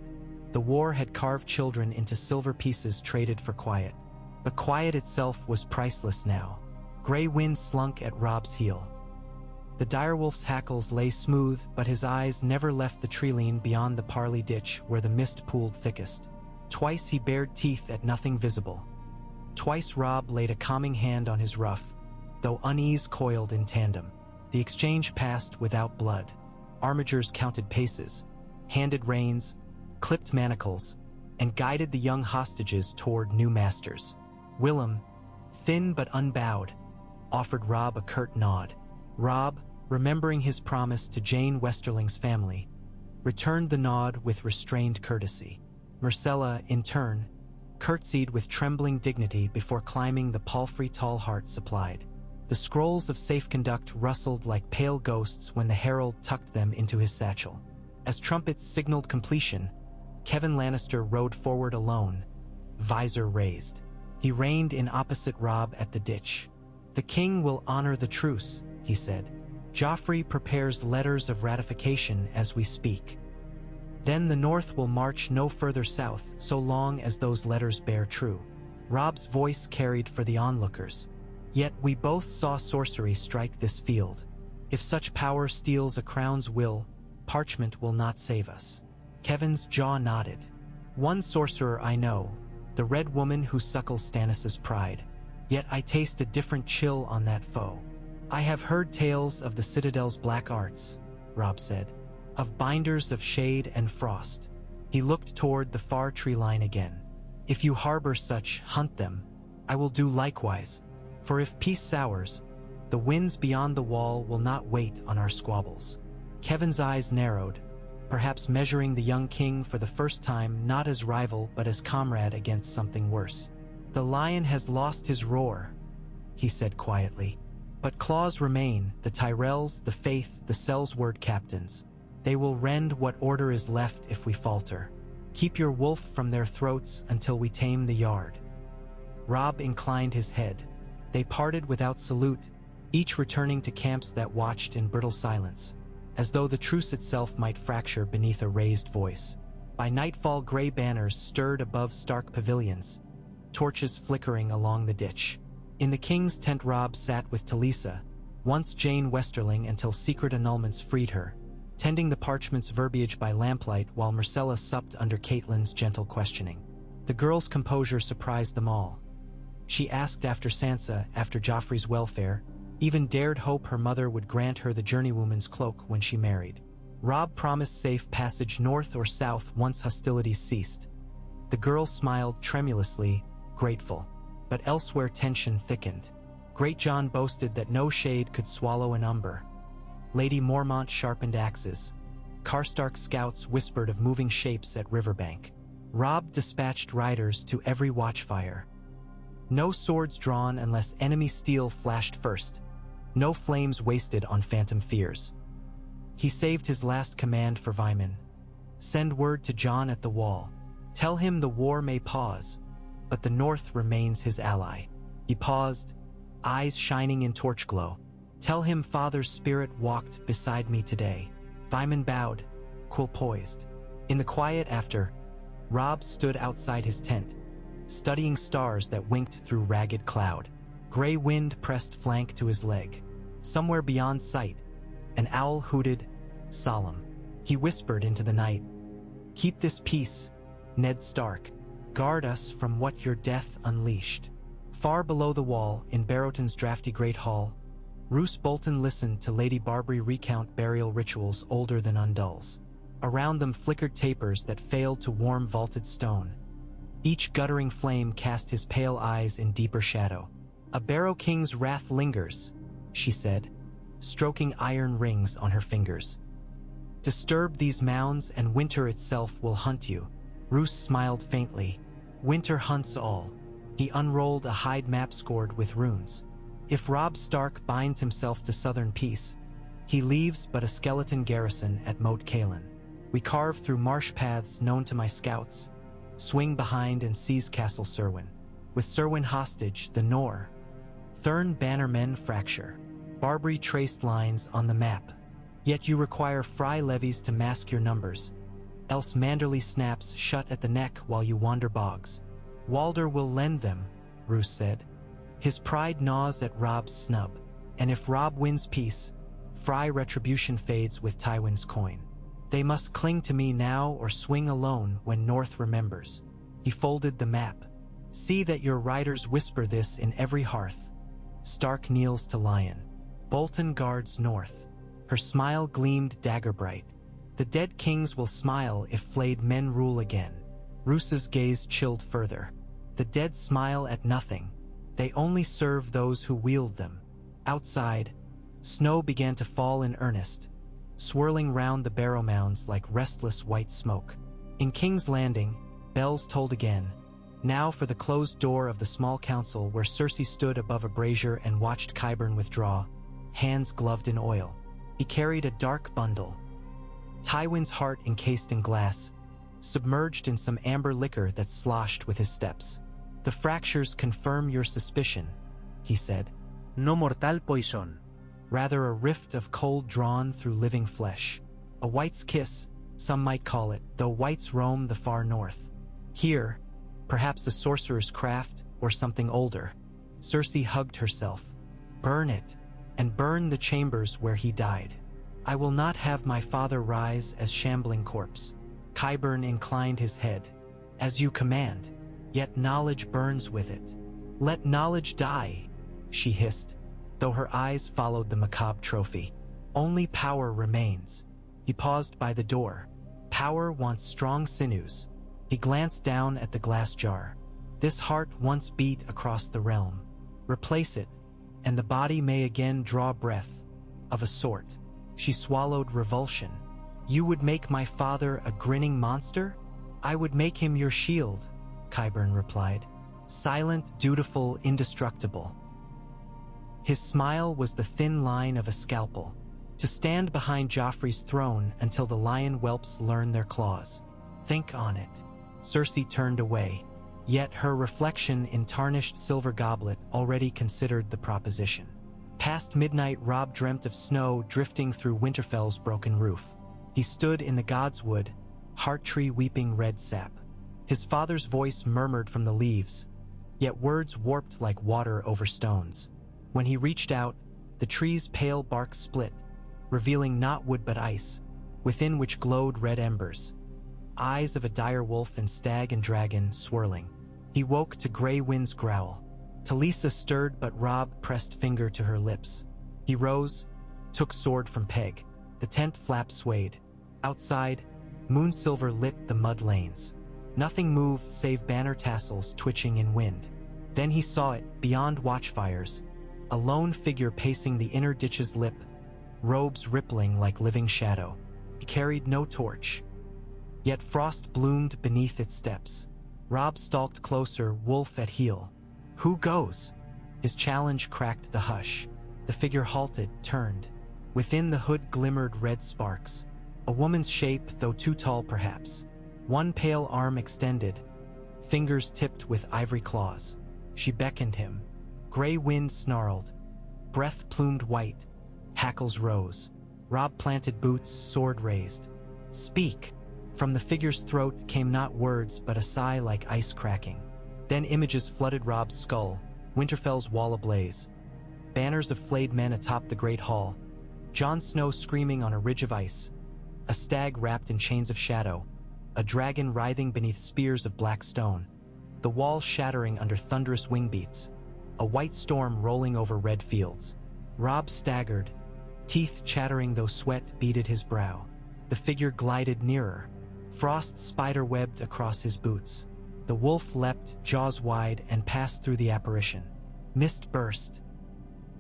The war had carved children into silver pieces traded for quiet. But quiet itself was priceless now. Grey wind slunk at Robb's heel. The direwolf's hackles lay smooth, but his eyes never left the treeline beyond the Parley ditch where the mist pooled thickest. Twice he bared teeth at nothing visible. Twice Robb laid a calming hand on his ruff, though unease coiled in tandem. The exchange passed without blood. Armigers counted paces, handed reins, clipped manacles, and guided the young hostages toward new masters. Willem, thin but unbowed, offered Robb a curt nod. Robb, remembering his promise to Jane Westerling's family, returned the nod with restrained courtesy. Myrcella, in turn, curtsied with trembling dignity before climbing the palfrey Tallheart supplied. The scrolls of safe conduct rustled like pale ghosts when the herald tucked them into his satchel. As trumpets signaled completion, Kevan Lannister rode forward alone, visor raised. He reined in opposite Robb at the ditch. The king will honor the truce, he said. Joffrey prepares letters of ratification as we speak. Then the North will march no further south so long as those letters bear true. Robb's voice carried for the onlookers. Yet we both saw sorcery strike this field. If such power steals a crown's will, parchment will not save us. Kevan's jaw nodded. One sorcerer I know, the Red Woman who suckles Stannis' pride. Yet I taste a different chill on that foe. I have heard tales of the Citadel's black arts, Robb said, of binders of shade and frost. He looked toward the far tree line again. If you harbor such, hunt them. I will do likewise. For if peace sours, the winds beyond the wall will not wait on our squabbles. Kevan's eyes narrowed, perhaps measuring the young king for the first time not as rival but as comrade against something worse. The lion has lost his roar, he said quietly. But claws remain, the Tyrells, the Faith, the Sellsword captains. They will rend what order is left if we falter. Keep your wolf from their throats until we tame the yard. Robb inclined his head. They parted without salute, each returning to camps that watched in brittle silence, as though the truce itself might fracture beneath a raised voice. By nightfall, gray banners stirred above Stark pavilions, torches flickering along the ditch. In the king's tent Robb sat with Talisa, once Jane Westerling until secret annulments freed her, tending the parchment's verbiage by lamplight while Myrcella supped under Catelyn's gentle questioning. The girl's composure surprised them all. She asked after Sansa, after Joffrey's welfare, even dared hope her mother would grant her the journeywoman's cloak when she married. Robb promised safe passage north or south once hostilities ceased. The girl smiled tremulously, grateful. But elsewhere tension thickened. Great John boasted that no shade could swallow an umber. Lady Mormont sharpened axes. Karstark scouts whispered of moving shapes at riverbank. Robb dispatched riders to every watchfire. No swords drawn unless enemy steel flashed first. No flames wasted on phantom fears. He saved his last command for Vyman. Send word to Jon at the wall. Tell him the war may pause, but the North remains his ally. He paused, eyes shining in torch glow. Tell him Father's spirit walked beside me today. Vyman bowed, quill poised. In the quiet after, Robb stood outside his tent, studying stars that winked through ragged cloud. Gray wind pressed flank to his leg. Somewhere beyond sight, an owl hooted, solemn. He whispered into the night, "Keep this peace, Ned Stark. Guard us from what your death unleashed." Far below the wall, in Barrowton's drafty great hall, Roose Bolton listened to Lady Barbary recount burial rituals older than Undul's. Around them flickered tapers that failed to warm vaulted stone. Each guttering flame cast his pale eyes in deeper shadow. "A Barrow King's wrath lingers," she said, stroking iron rings on her fingers. "Disturb these mounds and winter itself will hunt you." Roose smiled faintly. "Winter hunts all." He unrolled a hide map scored with runes. "If Robb Stark binds himself to southern peace, he leaves but a skeleton garrison at Moat Cailin. We carve through marsh paths known to my scouts, swing behind and seize Castle Serwyn. With Serwyn hostage, the Nor, Thurn bannermen fracture. Barbary traced lines on the map. Yet you require Frey levies to mask your numbers, else Manderley snaps shut at the neck while you wander bogs. Walder will lend them," Roose said. His pride gnaws at Robb's snub, and if Robb wins peace, Frey retribution fades with Tywin's coin. "They must cling to me now or swing alone when North remembers." He folded the map. "See that your riders whisper this in every hearth. Stark kneels to Lion. Bolton guards North." Her smile gleamed dagger bright. "The dead kings will smile if flayed men rule again." Roose's gaze chilled further. "The dead smile at nothing. They only serve those who wield them." Outside, snow began to fall in earnest, swirling round the barrow mounds like restless white smoke. In King's Landing, bells tolled again, now for the closed door of the small council where Cersei stood above a brazier and watched Qyburn withdraw, hands gloved in oil. He carried a dark bundle, Tywin's heart encased in glass, submerged in some amber liquor that sloshed with his steps. "The fractures confirm your suspicion," he said. No mortal poison. "Rather a rift of cold drawn through living flesh. A white's kiss, some might call it, though whites roam the far north. Here, perhaps a sorcerer's craft or something older." Cersei hugged herself. "Burn it, and burn the chambers where he died. I will not have my father rise as shambling corpse." Qyburn inclined his head. "As you command, yet knowledge burns with it." "Let knowledge die," she hissed, though her eyes followed the macabre trophy. "Only power remains." He paused by the door. "Power wants strong sinews." He glanced down at the glass jar. "This heart once beat across the realm. Replace it, and the body may again draw breath, of a sort." She swallowed revulsion. "You would make my father a grinning monster?" "I would make him your shield," Qyburn replied. "Silent, dutiful, indestructible." His smile was the thin line of a scalpel. "To stand behind Joffrey's throne until the lion whelps learn their claws. Think on it." Cersei turned away, yet her reflection in tarnished silver goblet already considered the proposition. Past midnight, Robb dreamt of snow drifting through Winterfell's broken roof. He stood in the Godswood, heart tree weeping red sap. His father's voice murmured from the leaves, yet words warped like water over stones. When he reached out, the tree's pale bark split, revealing not wood but ice, within which glowed red embers. Eyes of a dire wolf and stag and dragon swirling. He woke to gray wind's growl. Talisa stirred, but Robb pressed finger to her lips. He rose, took sword from peg. The tent flap swayed. Outside, moon silver lit the mud lanes. Nothing moved save banner tassels twitching in wind. Then he saw it, beyond watchfires, a lone figure pacing the inner ditch's lip, robes rippling like living shadow. He carried no torch, yet frost bloomed beneath its steps. Robb stalked closer, wolf at heel. "Who goes?" His challenge cracked the hush. The figure halted, turned. Within the hood glimmered red sparks. A woman's shape, though too tall perhaps. One pale arm extended, fingers tipped with ivory claws. She beckoned him. Gray wind snarled. Breath plumed white. Hackles rose. Robb planted boots, sword raised. "Speak!" From the figure's throat came not words but a sigh like ice cracking. Then images flooded Robb's skull, Winterfell's wall ablaze. Banners of flayed men atop the great hall. Jon Snow screaming on a ridge of ice. A stag wrapped in chains of shadow. A dragon writhing beneath spears of black stone. The wall shattering under thunderous wing beats. A white storm rolling over red fields. Robb staggered, teeth chattering though sweat beaded his brow. The figure glided nearer. Frost spider-webbed across his boots. The wolf leapt, jaws wide, and passed through the apparition. Mist burst.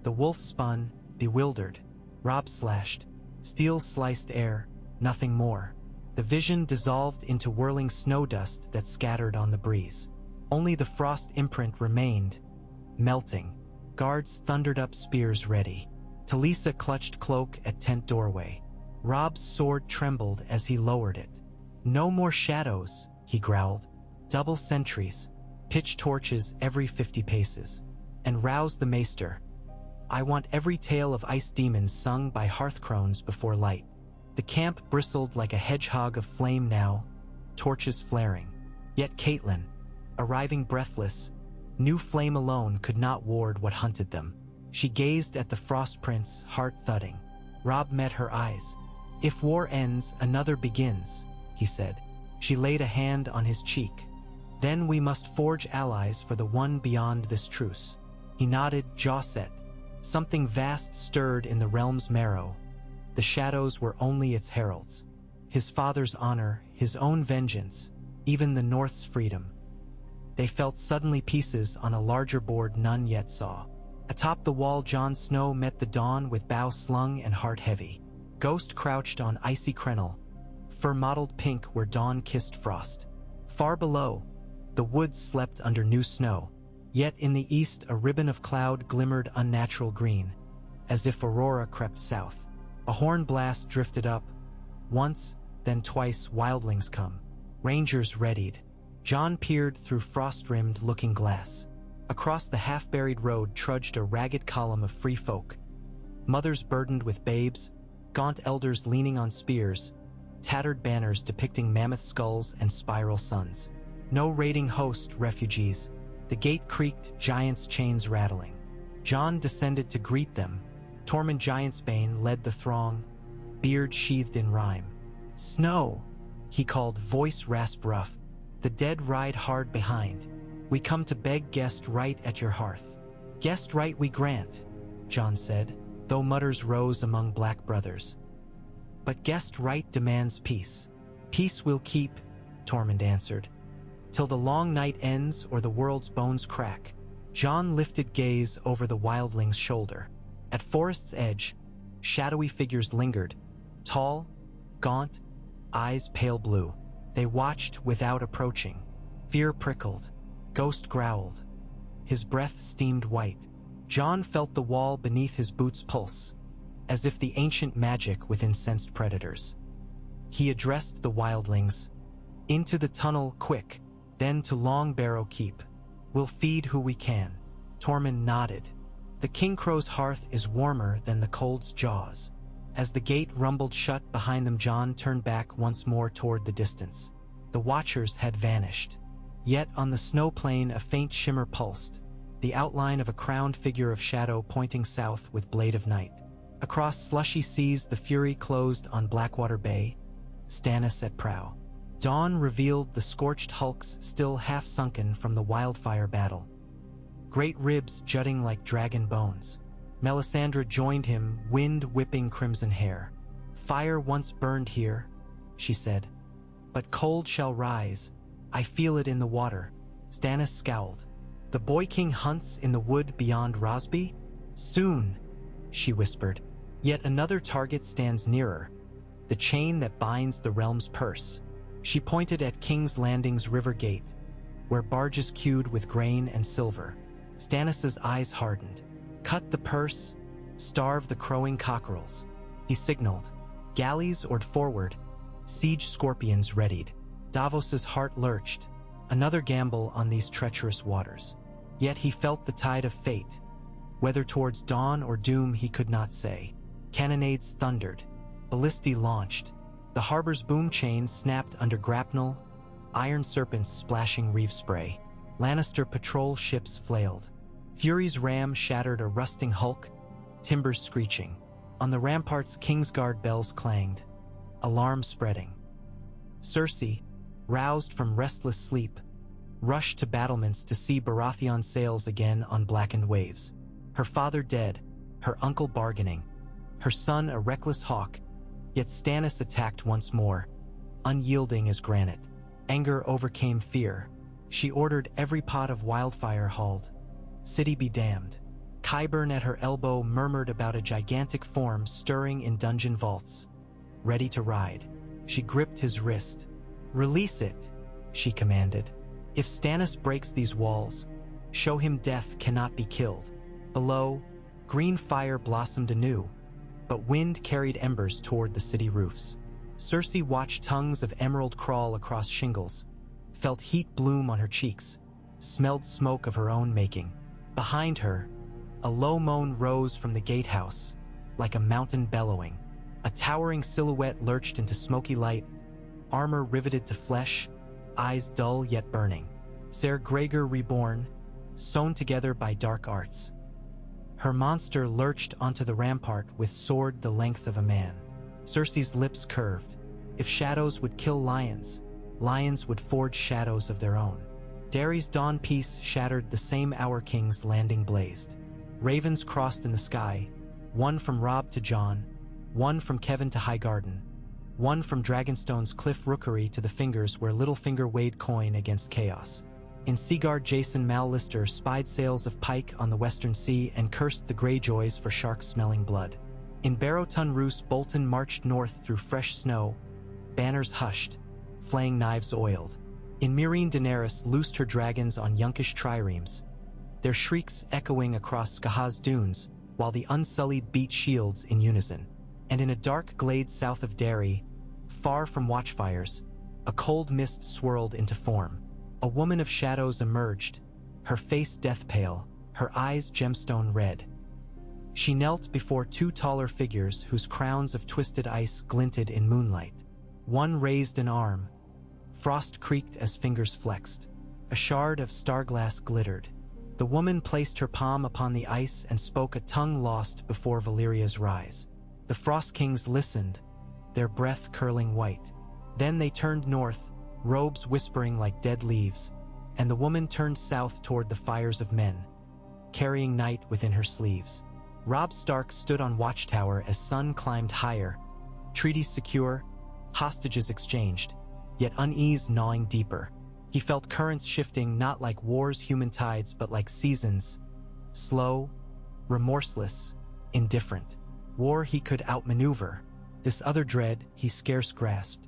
The wolf spun, bewildered. Robb slashed. Steel sliced air, nothing more. The vision dissolved into whirling snow dust that scattered on the breeze. Only the frost imprint remained, melting. Guards thundered up spears ready. Talisa clutched cloak at tent doorway. Robb's sword trembled as he lowered it. "No more shadows," he growled. "Double sentries, pitch torches every 50 paces. And rouse the maester. I want every tale of ice demons sung by hearth-crones before light." The camp bristled like a hedgehog of flame now, torches flaring. Yet Catelyn, arriving breathless, knew flame alone could not ward what hunted them. She gazed at the Frost Prince, heart thudding. Robb met her eyes. "If war ends, another begins," he said. She laid a hand on his cheek. "Then we must forge allies for the one beyond this truce." He nodded, jaw set. Something vast stirred in the realm's marrow. The shadows were only its heralds. His father's honor, his own vengeance, even the North's freedom. They felt suddenly pieces on a larger board none yet saw. Atop the wall, Jon Snow met the dawn with bow slung and heart heavy. Ghost crouched on icy crenel, fur mottled pink where dawn kissed frost. Far below, the woods slept under new snow. Yet in the east a ribbon of cloud glimmered unnatural green, as if aurora crept south. A horn blast drifted up. Once, then twice wildlings come. Rangers readied. Jon peered through frost-rimmed looking glass. Across the half-buried road trudged a ragged column of free folk. Mothers burdened with babes, gaunt elders leaning on spears, tattered banners depicting mammoth skulls and spiral suns. No raiding host, refugees. The gate creaked, giants' chains rattling. Jon descended to greet them. Tormund Giantsbane led the throng, beard sheathed in rhyme. "Snow," he called, voice rasp rough. "The dead ride hard behind. We come to beg guest right at your hearth." "Guest right we grant," Jon said, though mutters rose among black brothers. "But guest right demands peace." "Peace we'll keep," Tormund answered, "till the long night ends or the world's bones crack." Jon lifted gaze over the wildling's shoulder. At forest's edge, shadowy figures lingered, tall, gaunt, eyes pale blue. They watched without approaching. Fear prickled. Ghost growled. His breath steamed white. Jon felt the wall beneath his boots pulse, as if the ancient magic with incensed predators. He addressed the wildlings. "Into the tunnel, quick, then to Long Barrow Keep. We'll feed who we can." Tormund nodded. The King Crow's hearth is warmer than the cold's jaws. As the gate rumbled shut behind them, Jon turned back once more toward the distance. The watchers had vanished. Yet on the snow plain a faint shimmer pulsed, the outline of a crowned figure of shadow pointing south with blade of night. Across slushy seas the fury closed on Blackwater Bay, Stannis at prow. Dawn revealed the scorched hulks still half-sunken from the wildfire battle. Great ribs jutting like dragon bones. Melisandre joined him, wind whipping crimson hair. "Fire once burned here," she said, "but cold shall rise. I feel it in the water." Stannis scowled. "The Boy King hunts in the wood beyond Rosby?" "Soon," she whispered. "Yet another target stands nearer, the chain that binds the realm's purse." She pointed at King's Landing's river gate, where barges queued with grain and silver. Stannis's eyes hardened. "Cut the purse?" Starve the crowing cockerels. He signaled. Galleys oared forward. Siege scorpions readied. Davos's heart lurched. Another gamble on these treacherous waters. Yet he felt the tide of fate. Whether towards dawn or doom he could not say. Cannonades thundered. Ballistae launched. The harbor's boom chains snapped under grapnel, iron serpents splashing reef spray. Lannister patrol ships flailed. Fury's ram shattered a rusting hulk, timbers screeching. On the ramparts, Kingsguard bells clanged, alarm spreading. Cersei, roused from restless sleep, rushed to battlements to see Baratheon sails again on blackened waves. Her father dead, her uncle bargaining, her son a reckless hawk, yet Stannis attacked once more, unyielding as granite. Anger overcame fear. She ordered every pot of wildfire hauled. City be damned. Qyburn at her elbow murmured about a gigantic form stirring in dungeon vaults, ready to ride. She gripped his wrist. "Release it," she commanded. "If Stannis breaks these walls, show him death cannot be killed." Below, green fire blossomed anew, but wind carried embers toward the city roofs. Cersei watched tongues of emerald crawl across shingles, felt heat bloom on her cheeks, smelled smoke of her own making. Behind her, a low moan rose from the gatehouse, like a mountain bellowing. A towering silhouette lurched into smoky light, armor riveted to flesh, eyes dull yet burning. Ser Gregor reborn, sewn together by dark arts. Her monster lurched onto the rampart with sword the length of a man. Cersei's lips curved. If shadows would kill lions, lions would forge shadows of their own. Derry's dawn peace shattered the same hour King's Landing blazed. Ravens crossed in the sky, one from Robb to Jon, one from Kevin to Highgarden, one from Dragonstone's cliff rookery to the fingers where Littlefinger weighed coin against chaos. In Seaguard, Jason Mallister spied sails of pike on the western sea and cursed the Greyjoys for shark-smelling blood. In Barrowton Roose, Bolton marched north through fresh snow, banners hushed, flaying knives oiled. In Meereen, Daenerys loosed her dragons on Yunkish triremes, their shrieks echoing across Skahaz dunes, while the Unsullied beat shields in unison. And in a dark glade south of Derry, far from watchfires, a cold mist swirled into form. A woman of shadows emerged, her face death-pale, her eyes gemstone red. She knelt before two taller figures whose crowns of twisted ice glinted in moonlight. One raised an arm. Frost creaked as fingers flexed. A shard of starglass glittered. The woman placed her palm upon the ice and spoke a tongue lost before Valyria's rise. The Frost Kings listened, their breath curling white. Then they turned north, robes whispering like dead leaves, and the woman turned south toward the fires of men, carrying night within her sleeves. Robb Stark stood on watchtower as sun climbed higher, treaties secure, hostages exchanged, yet unease gnawing deeper. He felt currents shifting not like war's human tides but like seasons, slow, remorseless, indifferent. War he could outmaneuver, this other dread he scarce grasped.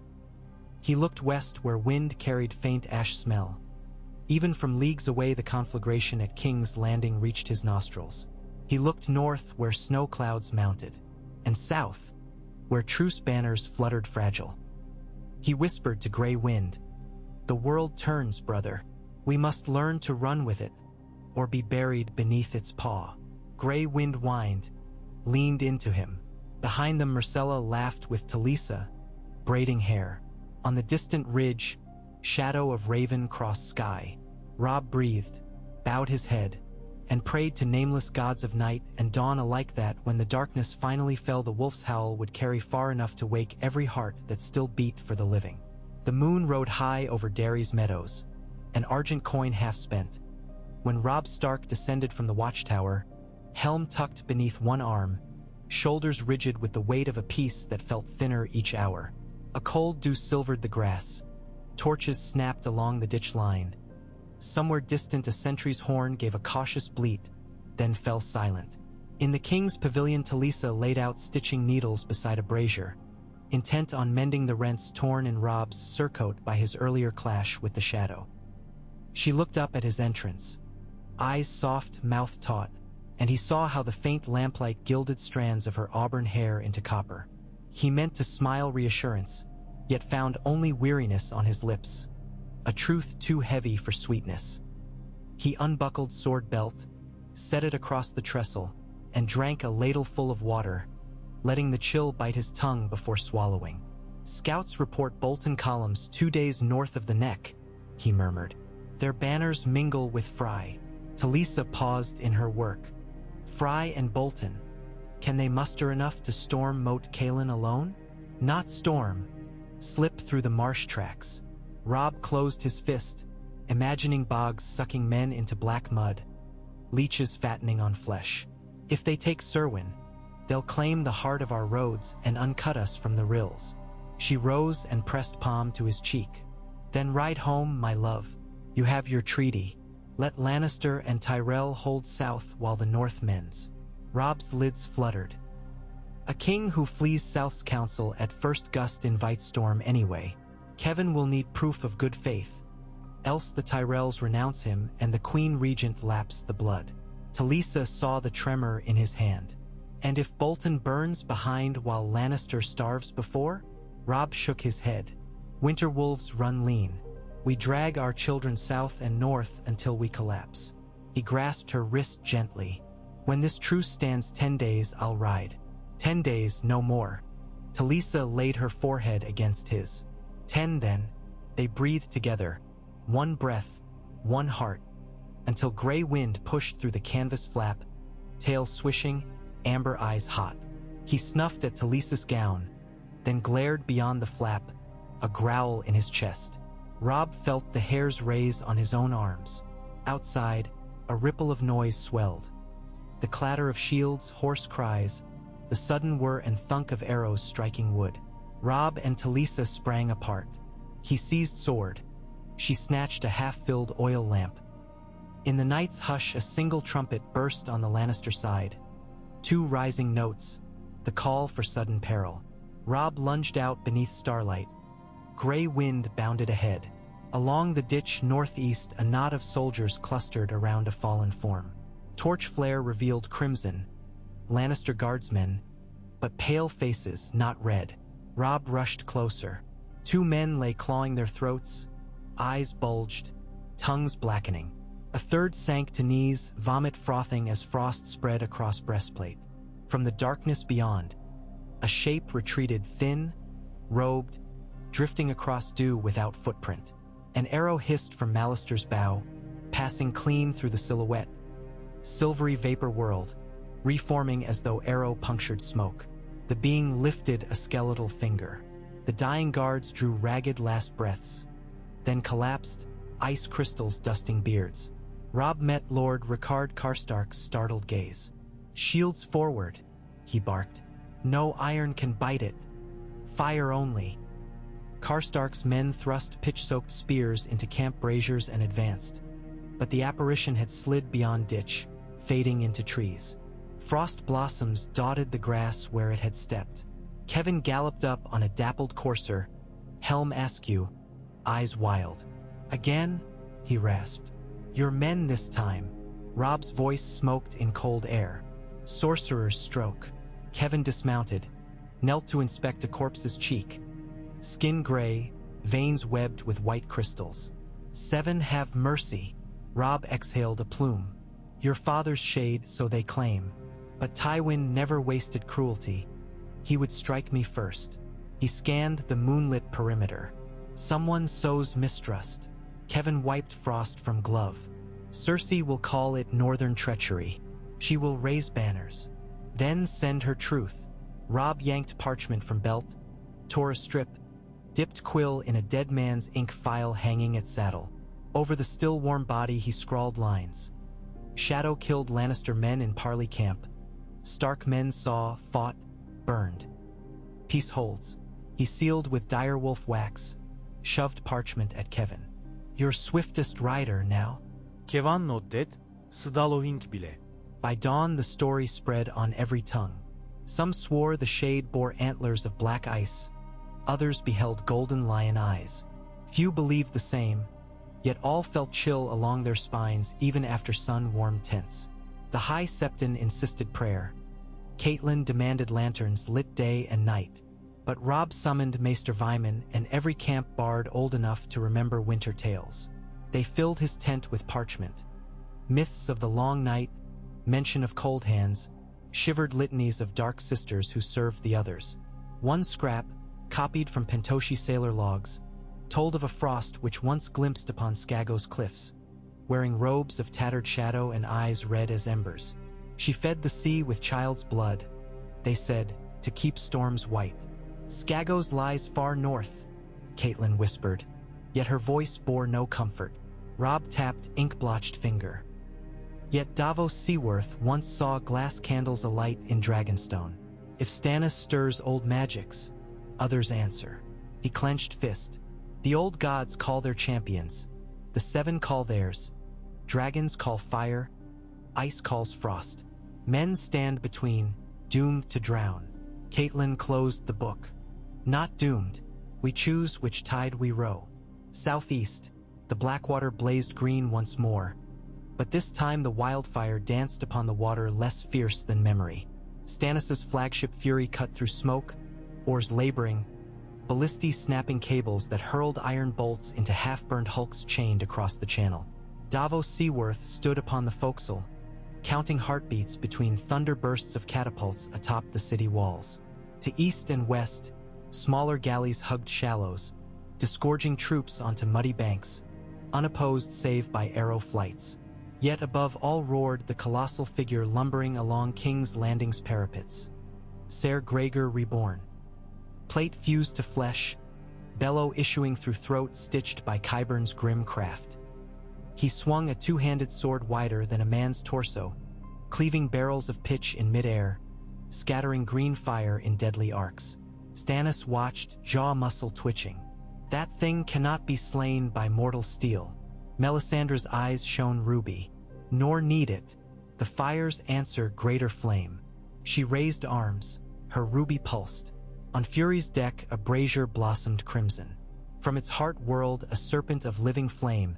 He looked west where wind carried faint ash smell. Even from leagues away the conflagration at King's Landing reached his nostrils. He looked north where snow clouds mounted, and south where truce banners fluttered fragile. He whispered to Grey Wind, "The world turns, brother. We must learn to run with it, or be buried beneath its paw." Grey Wind whined, leaned into him. Behind them Myrcella laughed with Talisa, braiding hair. On the distant ridge, shadow of raven crossed sky. Robb breathed, bowed his head, and prayed to nameless gods of night and dawn alike that, when the darkness finally fell, the wolf's howl would carry far enough to wake every heart that still beat for the living. The moon rode high over Derry's meadows, an argent coin half spent. When Robb Stark descended from the watchtower, helm tucked beneath one arm, shoulders rigid with the weight of a piece that felt thinner each hour. A cold dew silvered the grass. Torches snapped along the ditch line. Somewhere distant a sentry's horn gave a cautious bleat, then fell silent. In the king's pavilion Talisa laid out stitching needles beside a brazier, intent on mending the rents torn in Robb's surcoat by his earlier clash with the shadow. She looked up at his entrance, eyes soft, mouth taut, and he saw how the faint lamplight gilded strands of her auburn hair into copper. He meant to smile reassurance, yet found only weariness on his lips, a truth too heavy for sweetness. He unbuckled sword belt, set it across the trestle, and drank a ladleful of water, letting the chill bite his tongue before swallowing. "Scouts report Bolton columns 2 days north of the neck," he murmured. "Their banners mingle with Fry." Talisa paused in her work. Fry and Bolton, can they muster enough to storm Moat Cailin alone? Not storm, slip through the marsh tracks. Robb closed his fist, imagining bogs sucking men into black mud, leeches fattening on flesh. If they take Cerwyn, they'll claim the heart of our roads and uncut us from the rills. She rose and pressed palm to his cheek. "Then ride home, my love. You have your treaty. Let Lannister and Tyrell hold south while the north mends." Robb's lids fluttered. A king who flees South's counsel at first gust invites storm anyway. Kevin will need proof of good faith, else the Tyrells renounce him and the Queen Regent laps the blood. Talisa saw the tremor in his hand. And if Bolton burns behind while Lannister starves before? Robb shook his head. "Winter wolves run lean. We drag our children south and north until we collapse." He grasped her wrist gently. "When this truce stands 10 days, I'll ride. 10 days, no more." Talisa laid her forehead against his. 10 then. They breathed together, one breath, one heart, until gray wind pushed through the canvas flap, tail swishing, amber eyes hot. He snuffed at Talisa's gown, then glared beyond the flap, a growl in his chest. Robb felt the hairs raise on his own arms. Outside, a ripple of noise swelled. The clatter of shields, hoarse cries, the sudden whir and thunk of arrows striking wood. Robb and Talisa sprang apart. He seized sword. She snatched a half-filled oil lamp. In the night's hush, a single trumpet burst on the Lannister side. 2 rising notes, the call for sudden peril. Robb lunged out beneath starlight. Gray wind bounded ahead. Along the ditch northeast, a knot of soldiers clustered around a fallen form. Torch flare revealed crimson, Lannister guardsmen, but pale faces, not red. Robb rushed closer. 2 men lay clawing their throats, eyes bulged, tongues blackening. A third sank to knees, vomit frothing as frost spread across breastplate. From the darkness beyond, a shape retreated, thin, robed, drifting across dew without footprint. An arrow hissed from Malister's bow, passing clean through the silhouette. Silvery vapor whirled, reforming as though arrow punctured smoke. The being lifted a skeletal finger. The dying guards drew ragged last breaths, then collapsed, ice crystals dusting beards. Robb met Lord Rickard Karstark's startled gaze. "Shields forward," he barked. "No iron can bite it. Fire only." Karstark's men thrust pitch-soaked spears into camp braziers and advanced, but the apparition had slid beyond ditch, fading into trees. Frost blossoms dotted the grass where it had stepped. Kevin galloped up on a dappled courser, helm askew, eyes wild. "Again?" he rasped. "Your men this time." Robb's voice smoked in cold air. "Sorcerer's stroke." Kevin dismounted, knelt to inspect a corpse's cheek. Skin gray, veins webbed with white crystals. "7 have mercy." Robb exhaled a plume. "Your father's shade, so they claim. But Tywin never wasted cruelty. He would strike me first." He scanned the moonlit perimeter. "Someone sows mistrust." Kevin wiped frost from glove. "Cersei will call it northern treachery. She will raise banners. Then send her truth." Robb yanked parchment from belt, tore a strip, dipped quill in a dead man's ink file hanging at saddle. Over the still warm body he scrawled lines. "Shadow killed Lannister men in Parley camp. Stark men saw, fought, burned. Peace holds." He sealed with direwolf wax, shoved parchment at Kevin. "Your swiftest rider now." Kevan noddet, Sdalovink bile. By dawn the story spread on every tongue. Some swore the shade bore antlers of black ice. Others beheld golden lion eyes. Few believed the same, yet all felt chill along their spines even after sun-warmed tents. The High Septon insisted prayer. Catelyn demanded lanterns lit day and night. But Robb summoned Maester Vyman and every camp bard old enough to remember winter tales. They filled his tent with parchment. Myths of the long night, mention of cold hands, shivered litanies of dark sisters who served the others. One scrap, copied from Pentoshi sailor logs, told of a frost which once glimpsed upon Skago's cliffs, wearing robes of tattered shadow and eyes red as embers. She fed the sea with child's blood, they said, to keep storms white. Skago's lies far north, Catelyn whispered, yet her voice bore no comfort. Robb tapped ink-blotched finger. Yet Davos Seaworth once saw glass candles alight in Dragonstone. If Stannis stirs old magics, others answer. He clenched fist. The old gods call their champions. The seven call theirs. Dragons call fire. Ice calls frost. Men stand between, doomed to drown. Catelyn closed the book. Not doomed. We choose which tide we row. Southeast, the Blackwater blazed green once more. But this time the wildfire danced upon the water less fierce than memory. Stannis' flagship Fury cut through smoke, oars laboring, ballistae snapping cables that hurled iron bolts into half-burned hulks chained across the channel. Davos Seaworth stood upon the forecastle, counting heartbeats between thunder bursts of catapults atop the city walls. To east and west, smaller galleys hugged shallows, disgorging troops onto muddy banks, unopposed save by arrow flights. Yet above all roared the colossal figure lumbering along King's Landing's parapets. Ser Gregor reborn. Plate fused to flesh, bellow issuing through throat stitched by Qyburn's grim craft. He swung a two-handed sword wider than a man's torso, cleaving barrels of pitch in midair, scattering green fire in deadly arcs. Stannis watched, jaw muscle twitching. That thing cannot be slain by mortal steel. Melisandre's eyes shone ruby. Nor need it. The fire's answer greater flame. She raised arms, her ruby pulsed. On Fury's deck a brazier blossomed crimson. From its heart whirled a serpent of living flame,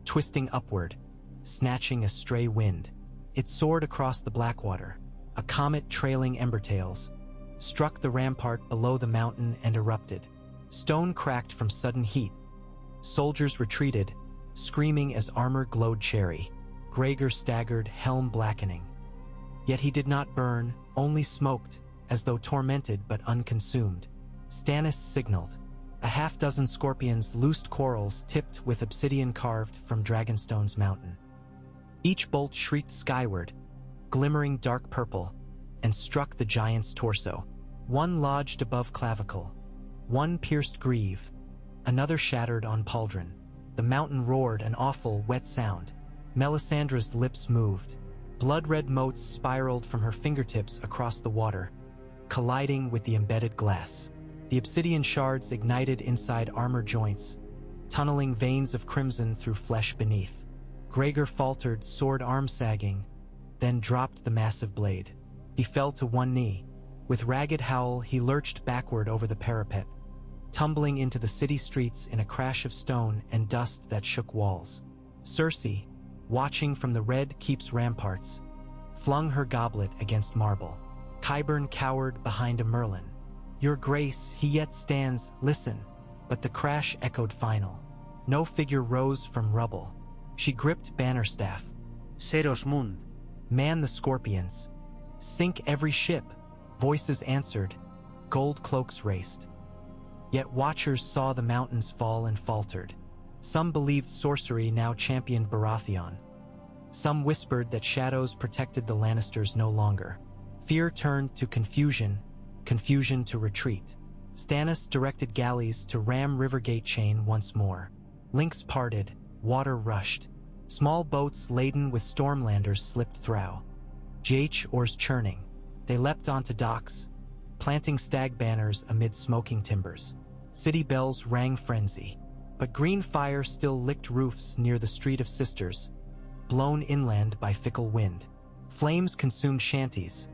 twisting upward, snatching a stray wind. It soared across the Blackwater, a comet trailing embertails, struck the rampart below the mountain and erupted. Stone cracked from sudden heat. Soldiers retreated, screaming as armor glowed cherry. Gregor staggered, helm blackening. Yet he did not burn, only smoked, as though tormented but unconsumed. Stannis signaled. A half-dozen scorpions loosed quarrels tipped with obsidian carved from Dragonstone's mountain. Each bolt shrieked skyward, glimmering dark purple, and struck the giant's torso. One lodged above clavicle, one pierced greave, another shattered on pauldron. The mountain roared an awful, wet sound. Melisandre's lips moved. Blood-red motes spiraled from her fingertips across the water, colliding with the embedded glass. The obsidian shards ignited inside armor joints, tunneling veins of crimson through flesh beneath. Gregor faltered, sword arm sagging, then dropped the massive blade. He fell to one knee. With ragged howl, he lurched backward over the parapet, tumbling into the city streets in a crash of stone and dust that shook walls. Cersei, watching from the red keep's ramparts, flung her goblet against marble. Qyburn cowered behind a merlin. Your Grace, he yet stands, listen. But the crash echoed final. No figure rose from rubble. She gripped banner staff. Seros Mun. Man the scorpions. Sink every ship. Voices answered. Gold cloaks raced. Yet watchers saw the mountains fall and faltered. Some believed sorcery now championed Baratheon. Some whispered that shadows protected the Lannisters no longer. Fear turned to confusion, confusion to retreat. Stannis directed galleys to ram Rivergate chain once more. Links parted, water rushed. Small boats laden with stormlanders slipped through. JH oars churning. They leapt onto docks, planting stag banners amid smoking timbers. City bells rang frenzy. But green fire still licked roofs near the Street of Sisters, blown inland by fickle wind. Flames consumed shanties.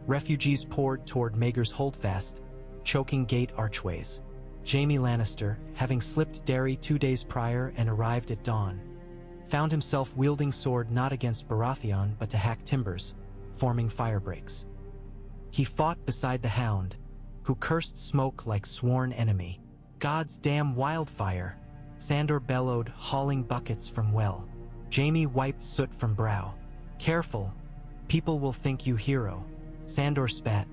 Refugees poured toward Maegor's Holdfast, choking gate archways. Jaime Lannister, having slipped Derry 2 days prior and arrived at dawn, found himself wielding sword not against Baratheon but to hack timbers, forming fire breaks. He fought beside the Hound, who cursed smoke like sworn enemy. "God's damn wildfire," Sandor bellowed, hauling buckets from well. Jaime wiped soot from brow. "Careful, people will think you hero," Sandor spat.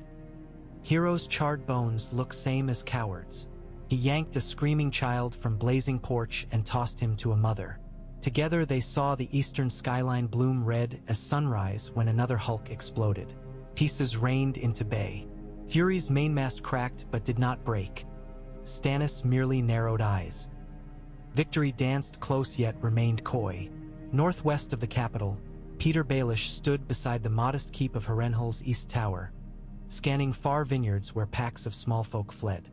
"Heroes' charred bones look same as cowards." He yanked a screaming child from blazing porch and tossed him to a mother. Together they saw the eastern skyline bloom red as sunrise when another hulk exploded. Pieces rained into bay. Fury's mainmast cracked but did not break. Stannis merely narrowed eyes. Victory danced close yet remained coy. Northwest of the capital, Peter Baelish stood beside the modest keep of Harrenhal's East Tower, scanning far vineyards where packs of small folk fled.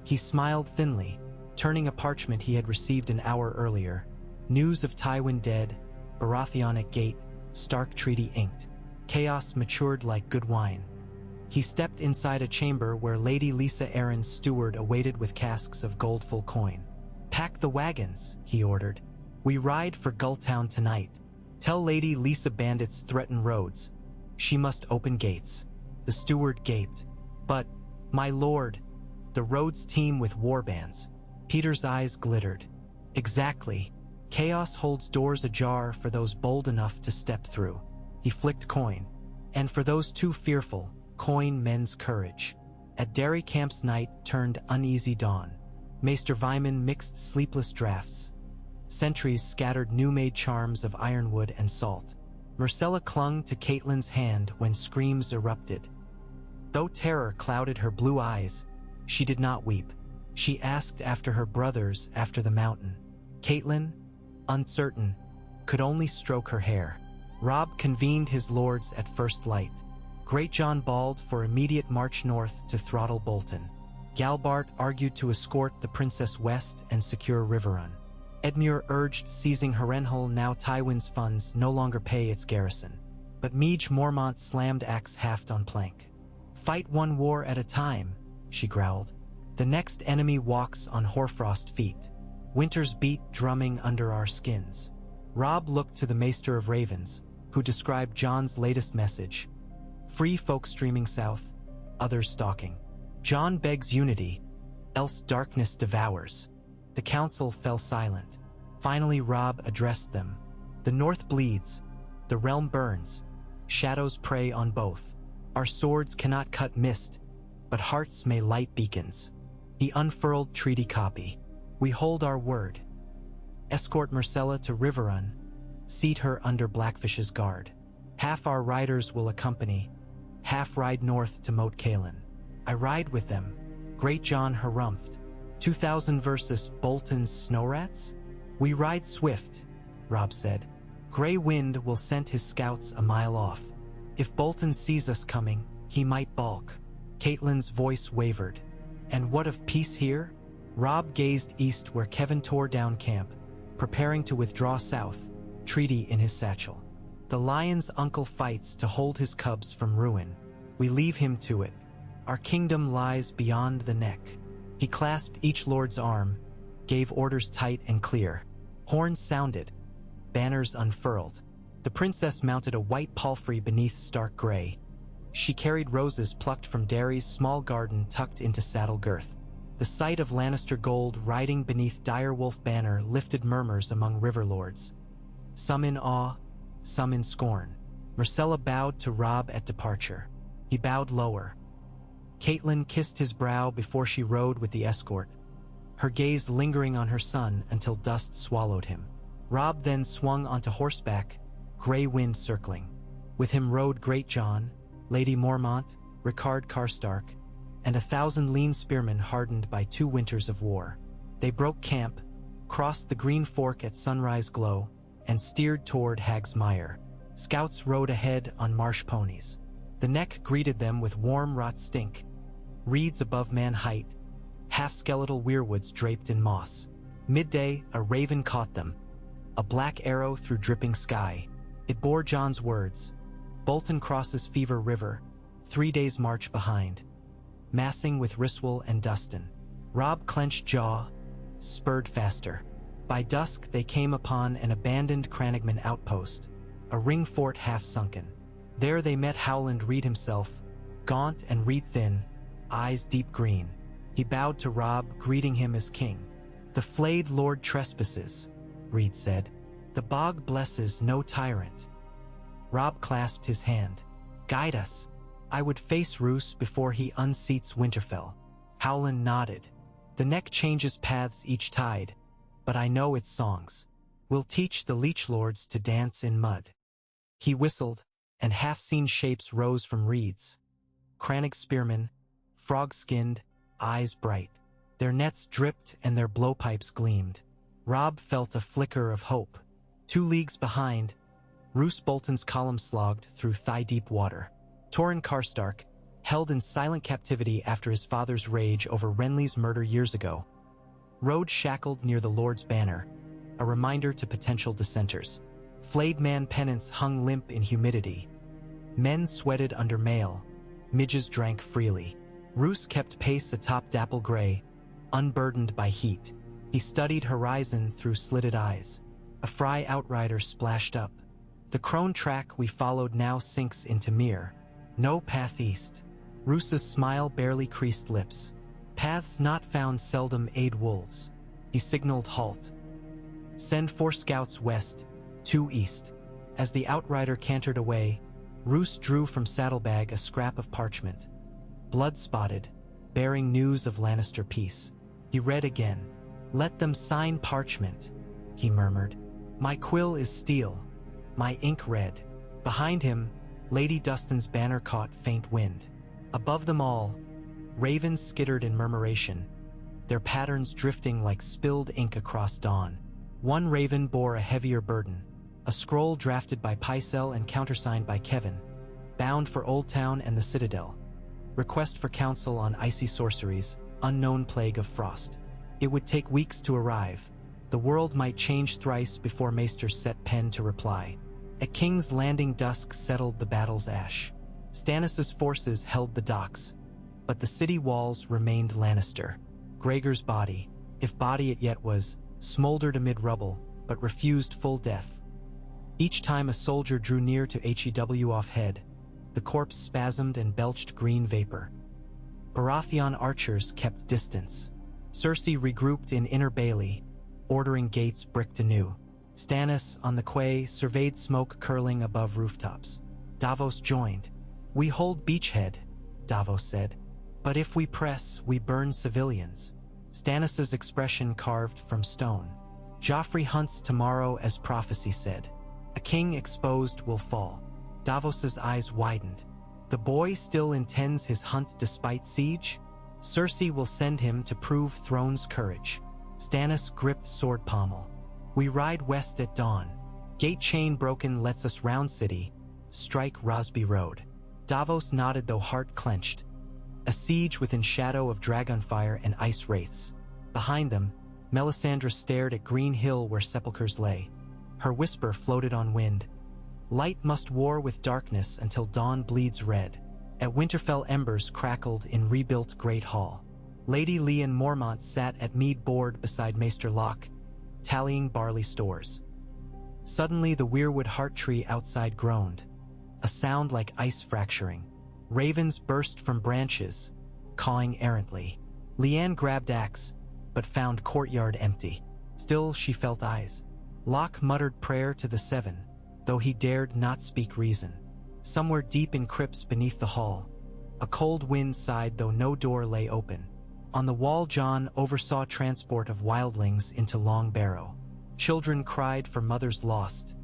He smiled thinly, turning a parchment he had received an hour earlier. News of Tywin dead, Baratheon at gate, Stark treaty inked. Chaos matured like good wine. He stepped inside a chamber where Lady Lisa Arryn's steward awaited with casks of goldful coin. "Pack the wagons," he ordered. "We ride for Gulltown tonight. Tell Lady Lisa bandits threaten roads. She must open gates." The steward gaped. "But, my lord, the roads teem with warbands." Peter's eyes glittered. "Exactly. Chaos holds doors ajar for those bold enough to step through." He flicked coin. "And for those too fearful, coin mends courage." At Derry camp's night turned uneasy dawn. Maester Vyman mixed sleepless draughts. Sentries scattered new-made charms of ironwood and salt. Myrcella clung to Catelyn's hand when screams erupted. Though terror clouded her blue eyes, she did not weep. She asked after her brothers after the mountain. Catelyn, uncertain, could only stroke her hair. Robb convened his lords at first light. Greatjon bawled for immediate march north to throttle Bolton. Galbart argued to escort the princess west and secure Riverrun. Edmure urged seizing Harrenhal now Tywin's funds no longer pay its garrison. But Meage Mormont slammed axe haft on plank. "Fight one war at a time," she growled. "The next enemy walks on hoarfrost feet. Winter's beat drumming under our skins." Robb looked to the Maester of Ravens, who described Jon's latest message. "Free folk streaming south, others stalking. Jon begs unity, else darkness devours." The council fell silent. Finally Robb addressed them. "The north bleeds, the realm burns, shadows prey on both. Our swords cannot cut mist, but hearts may light beacons." He unfurled treaty copy. "We hold our word. Escort Myrcella to Riverrun, seat her under Blackfish's guard. Half our riders will accompany, half ride north to Moat Cailin. I ride with them," Greatjon harumphed. 2,000 versus Bolton's snowrats? "We ride swift," Robb said. "Grey Wind will send his scouts a mile off. If Bolton sees us coming, he might balk." Catelyn's voice wavered. "And what of peace here?" Robb gazed east where Kevin tore down camp, preparing to withdraw south, treaty in his satchel. "The lion's uncle fights to hold his cubs from ruin. We leave him to it. Our kingdom lies beyond the neck." He clasped each lord's arm, gave orders tight and clear. Horns sounded, banners unfurled. The princess mounted a white palfrey beneath stark gray. She carried roses plucked from Derry's small garden tucked into saddle girth. The sight of Lannister gold riding beneath direwolf banner lifted murmurs among river lords. Some in awe, some in scorn. Myrcella bowed to Robb at departure. He bowed lower. Catelyn kissed his brow before she rode with the escort, her gaze lingering on her son until dust swallowed him. Robb then swung onto horseback, Grey Wind circling. With him rode Greatjon, Lady Mormont, Rickard Karstark, and 1,000 lean spearmen hardened by 2 winters of war. They broke camp, crossed the Green Fork at sunrise glow, and steered toward Hag's Mire. Scouts rode ahead on marsh ponies. The neck greeted them with warm rot stink, reeds above man height, half-skeletal weirwoods draped in moss. Midday, a raven caught them, a black arrow through dripping sky. It bore Jon's words. Bolton crosses Fever River, 3 days' march behind, massing with Ryswell and Dustin. Robb clenched jaw, spurred faster. By dusk they came upon an abandoned Crannogman outpost, a ring fort half-sunken. There they met Howland Reed himself, gaunt and reed-thin, eyes deep green. He bowed to Robb, greeting him as king. "The flayed lord trespasses," Reed said. "The bog blesses no tyrant." Robb clasped his hand. "Guide us. I would face Roose before he unseats Winterfell." Howland nodded. "The neck changes paths each tide, but I know its songs. We'll teach the Leech Lords to dance in mud." He whistled, and half-seen shapes rose from reeds. Crannog spearmen, frog-skinned, eyes bright. Their nets dripped and their blowpipes gleamed. Robb felt a flicker of hope. 2 leagues behind, Roose Bolton's column slogged through thigh-deep water. Torrhen Karstark, held in silent captivity after his father's rage over Renly's murder years ago, rode shackled near the Lord's banner, a reminder to potential dissenters. Flayed man pennants hung limp in humidity. Men sweated under mail. Midges drank freely. Roose kept pace atop dapple gray, unburdened by heat. He studied horizon through slitted eyes. A Fry outrider splashed up. "The crone track we followed now sinks into Mere. No path east." Roose's smile barely creased lips. "Paths not found seldom aid wolves." He signaled halt. "Send 4 scouts west, 2 east." As the outrider cantered away, Roose drew from saddlebag a scrap of parchment. Blood-spotted, bearing news of Lannister peace. He read again. "Let them sign parchment," he murmured. "My quill is steel, my ink red." Behind him, Lady Dustin's banner caught faint wind. Above them all, ravens skittered in murmuration, their patterns drifting like spilled ink across dawn. One raven bore a heavier burden, a scroll drafted by Pycelle and countersigned by Kevin, bound for Old Town and the Citadel. Request for counsel on icy sorceries, unknown plague of frost. It would take weeks to arrive. The world might change thrice before Maester set pen to reply. At King's Landing dusk settled the battle's ash. Stannis' forces held the docks, but the city walls remained Lannister. Gregor's body, if body it yet was, smoldered amid rubble, but refused full death. Each time a soldier drew near to HEW off head, the corpse spasmed and belched green vapor. Baratheon archers kept distance. Cersei regrouped in Inner Bailey, ordering gates bricked anew. Stannis, on the quay, surveyed smoke curling above rooftops. Davos joined. "We hold Beachhead," Davos said. "But if we press, we burn civilians." Stannis' expression carved from stone. "Joffrey hunts tomorrow as prophecy said. A king exposed will fall." Davos's eyes widened. "The boy still intends his hunt despite siege? Cersei will send him to prove throne's courage." Stannis gripped sword pommel. "We ride west at dawn. Gate chain broken lets us round city. Strike Rosby Road." Davos nodded though heart clenched. A siege within shadow of dragonfire and ice wraiths. Behind them, Melisandre stared at Green Hill where sepulchres lay. Her whisper floated on wind. "Light must war with darkness until dawn bleeds red." At Winterfell embers crackled in rebuilt Great Hall. Lady Lyanne Mormont sat at mead board beside Maester Locke, tallying barley stores. Suddenly the weirwood heart tree outside groaned, a sound like ice fracturing. Ravens burst from branches, cawing errantly. Lyanne grabbed axe, but found courtyard empty. Still she felt eyes. Locke muttered prayer to the Seven, though he dared not speak reason. Somewhere deep in crypts beneath the hall, a cold wind sighed though no door lay open. On the wall Jon oversaw transport of wildlings into Long Barrow. Children cried for mothers lost.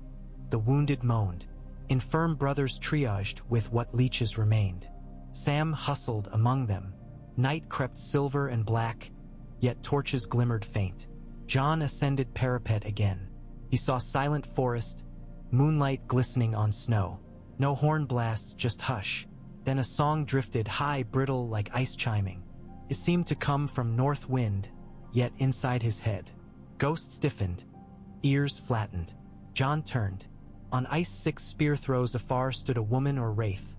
The wounded moaned. Infirm brothers triaged with what leeches remained. Sam hustled among them. Night crept silver and black, yet torches glimmered faint. Jon ascended parapet again. He saw silent forest, moonlight glistening on snow. No horn blasts, just hush. Then a song drifted high, brittle like ice chiming. It seemed to come from north wind, yet inside his head. Ghost stiffened, ears flattened. Jon turned. On ice 6 spear throws afar stood a woman or wraith,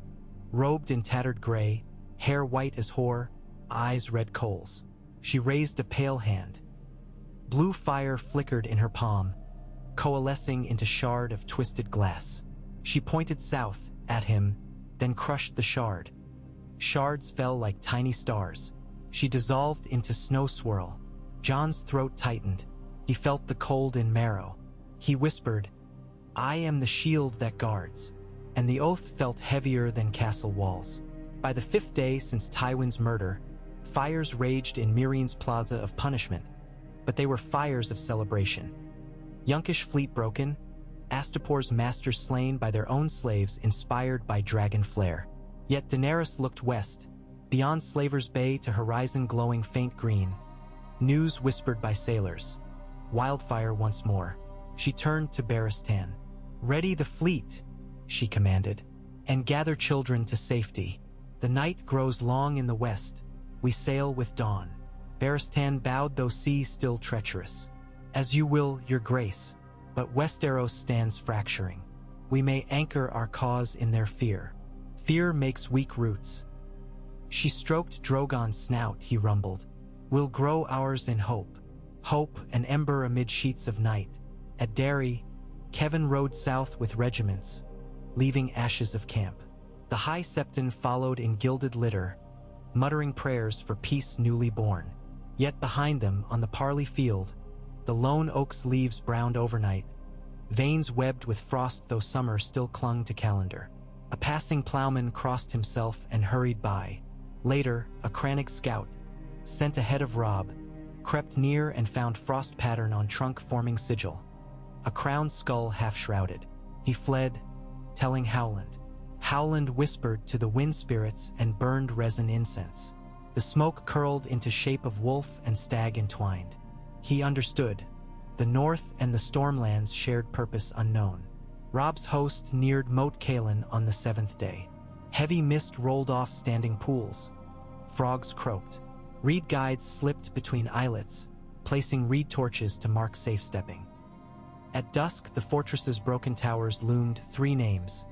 robed in tattered gray, hair white as hoar, eyes red coals. She raised a pale hand. Blue fire flickered in her palm, coalescing into shard of twisted glass. She pointed south at him, then crushed the shard. Shards fell like tiny stars. She dissolved into snow swirl. Jon's throat tightened. He felt the cold in marrow. He whispered, "I am the shield that guards," and the oath felt heavier than castle walls. By the 5th day since Tywin's murder, fires raged in Mirine's plaza of punishment, but they were fires of celebration. Yunkish fleet broken, Astapor's masters slain by their own slaves inspired by dragon flare. Yet Daenerys looked west, beyond Slaver's Bay to horizon glowing faint green. News whispered by sailors. Wildfire once more. She turned to Barristan. "Ready the fleet," she commanded, "and gather children to safety. The night grows long in the west. We sail with dawn." Barristan bowed, though seas still treacherous. "As you will, your grace, but Westeros stands fracturing. We may anchor our cause in their fear. Fear makes weak roots." She stroked Drogon's snout, he rumbled. "We'll grow ours in hope. Hope, an ember amid sheets of night." At Derry, Kevin rode south with regiments, leaving ashes of camp. The High Septon followed in gilded litter, muttering prayers for peace newly born. Yet behind them, on the Parley field, the lone oak's leaves browned overnight, veins webbed with frost though summer still clung to calendar. A passing plowman crossed himself and hurried by. Later, a Crannog scout, sent ahead of Robb, crept near and found frost pattern on trunk-forming sigil. A crowned skull half-shrouded. He fled, telling Howland. Howland whispered to the wind spirits and burned resin incense. The smoke curled into shape of wolf and stag entwined. He understood. The North and the Stormlands shared purpose unknown. Robb's host neared Moat Cailin on the 7th day. Heavy mist rolled off standing pools. Frogs croaked. Reed guides slipped between islets, placing reed torches to mark safe stepping. At dusk, the fortress's broken towers loomed 3 names: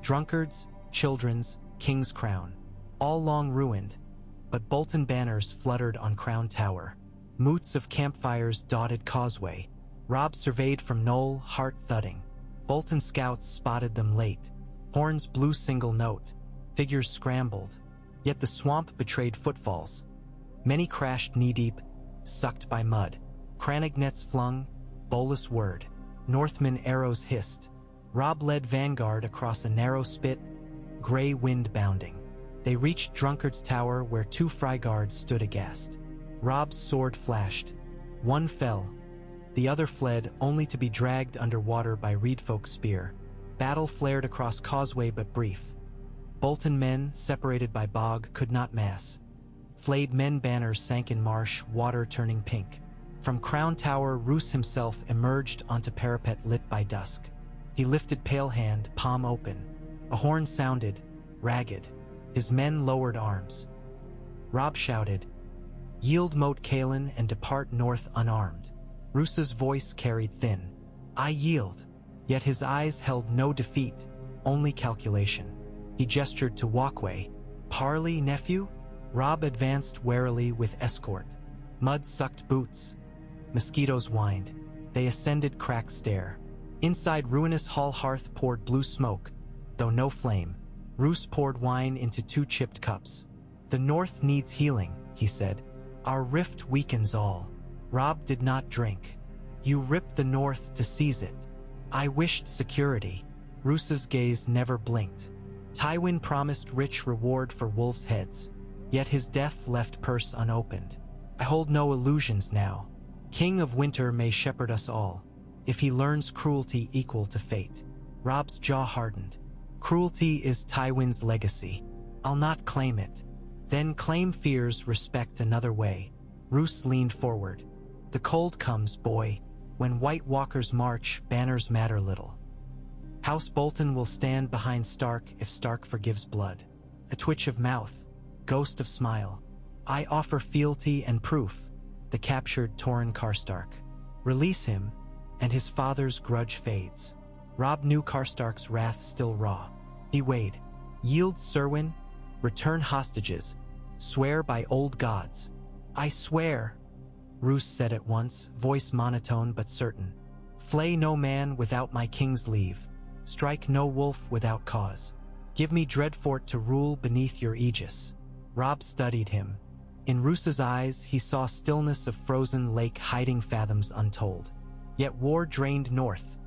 Drunkard's, Children's, King's Crown, all long ruined, but Bolton banners fluttered on Crown Tower. Moots of campfires dotted causeway. Robb surveyed from knoll, heart thudding. Bolton scouts spotted them late. Horns blew single note. Figures scrambled. Yet the swamp betrayed footfalls. Many crashed knee-deep, sucked by mud. Crannog nets flung, bolus word. Northmen arrows hissed. Robb led vanguard across a narrow spit, gray wind bounding. They reached Drunkard's tower where 2 Fryguards stood aghast. Robb's sword flashed. One fell. The other fled, only to be dragged underwater by Reedfolk's spear. Battle flared across causeway but brief. Bolton men, separated by bog, could not mass. Flayed men banners sank in marsh, water turning pink. From Crown Tower, Roose himself emerged onto parapet lit by dusk. He lifted pale hand, palm open. A horn sounded, ragged. His men lowered arms. Robb shouted, "Yield Moat Cailin and depart north unarmed." Roose's voice carried thin. "I yield." Yet his eyes held no defeat, only calculation. He gestured to walkway. "Parley, nephew?" Robb advanced warily with escort. Mud-sucked boots. Mosquitoes whined. They ascended cracked stair. Inside ruinous hall hearth poured blue smoke, though no flame. Roose poured wine into 2 chipped cups. "The North needs healing," he said. "Our rift weakens all." Robb did not drink. "You ripped the North to seize it." "I wished security." Roose's gaze never blinked. Tywin promised rich reward for wolves' heads, yet his death left purse unopened. "I hold no illusions now. King of Winter may shepherd us all, if he learns cruelty equal to fate." Robb's jaw hardened. "Cruelty is Tywin's legacy. I'll not claim it." "Then claim fear's respect another way." Roose leaned forward. "The cold comes, boy. When White Walkers march, banners matter little. House Bolton will stand behind Stark if Stark forgives blood." A twitch of mouth, ghost of smile. "I offer fealty and proof." The captured Torrhen Karstark. Release him, and his father's grudge fades. Robb knew Karstark's wrath still raw. He weighed. "Yield Serwyn, return hostages, swear by old gods." "I swear." Roose said at once, voice monotone but certain. Flay no man without my king's leave. Strike no wolf without cause. Give me Dreadfort to rule beneath your aegis. Robb studied him. In Roose's eyes, he saw stillness of frozen lake hiding fathoms untold. Yet war drained north.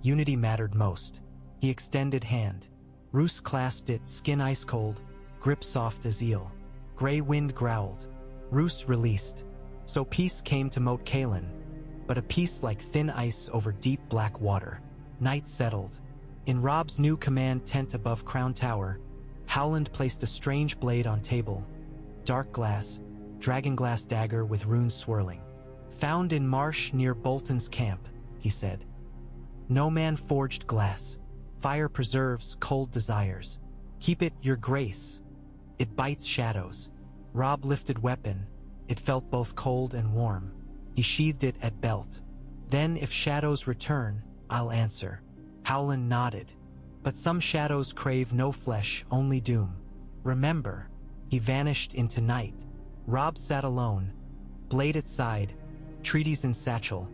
Unity mattered most. He extended hand. Roose clasped it, skin ice-cold, grip soft as eel. Grey wind growled. Roose released. So peace came to Moat Cailin, but a peace like thin ice over deep black water. Night settled. In Robb's new command tent above Crown Tower, Howland placed a strange blade on table. Dark glass, dragonglass dagger with runes swirling. Found in marsh near Bolton's camp, he said. No man forged glass. Fire preserves cold desires. Keep it, your grace. It bites shadows. Robb lifted weapon. It felt both cold and warm. He sheathed it at belt. Then if shadows return, I'll answer. Howland nodded. But some shadows crave no flesh, only doom. Remember, he vanished into night. Robb sat alone, blade at side, treaties in satchel,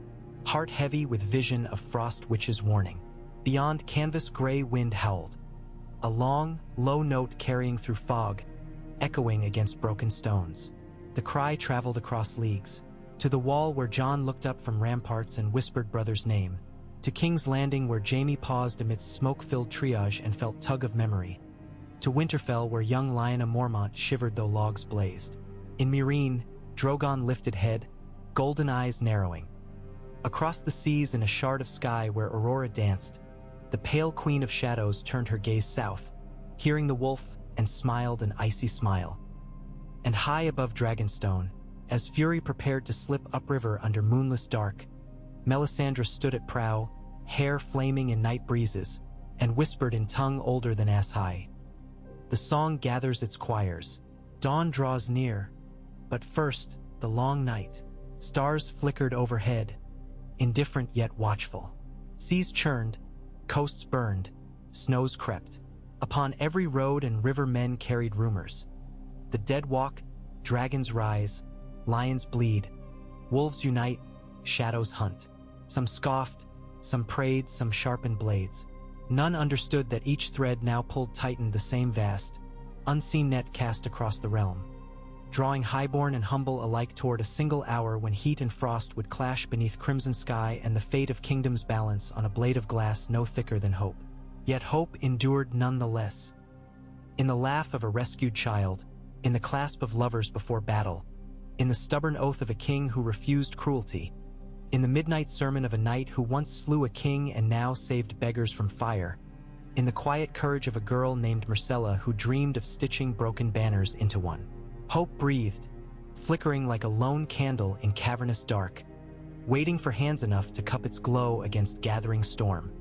heart heavy with vision of Frost Witch's warning. Beyond canvas gray wind howled. A long, low note carrying through fog, echoing against broken stones. The cry traveled across leagues, to the wall where Jon looked up from ramparts and whispered brother's name, to King's Landing where Jaime paused amidst smoke-filled triage and felt tug of memory, to Winterfell where young Lyanna Mormont shivered though logs blazed. In Meereen, Drogon lifted head, golden eyes narrowing. Across the seas in a shard of sky where Aurora danced, the pale queen of shadows turned her gaze south, hearing the wolf, and smiled an icy smile. And high above Dragonstone, as Fury prepared to slip upriver under moonless dark, Melisandre stood at prow, hair flaming in night breezes, and whispered in tongue older than as high. The song gathers its choirs. Dawn draws near, but first, the long night. Stars flickered overhead, indifferent yet watchful. Seas churned, coasts burned, snows crept. Upon every road and river men carried rumors. The dead walk, dragons rise, lions bleed, wolves unite, shadows hunt. Some scoffed, some prayed, some sharpened blades. None understood that each thread now pulled tightened the same vast, unseen net cast across the realm, drawing highborn and humble alike toward a single hour when heat and frost would clash beneath crimson sky and the fate of kingdoms balance on a blade of glass no thicker than hope. Yet hope endured none the less. In the laugh of a rescued child, in the clasp of lovers before battle, in the stubborn oath of a king who refused cruelty, in the midnight sermon of a knight who once slew a king and now saved beggars from fire, in the quiet courage of a girl named Myrcella who dreamed of stitching broken banners into one. Hope breathed, flickering like a lone candle in cavernous dark, waiting for hands enough to cup its glow against gathering storm.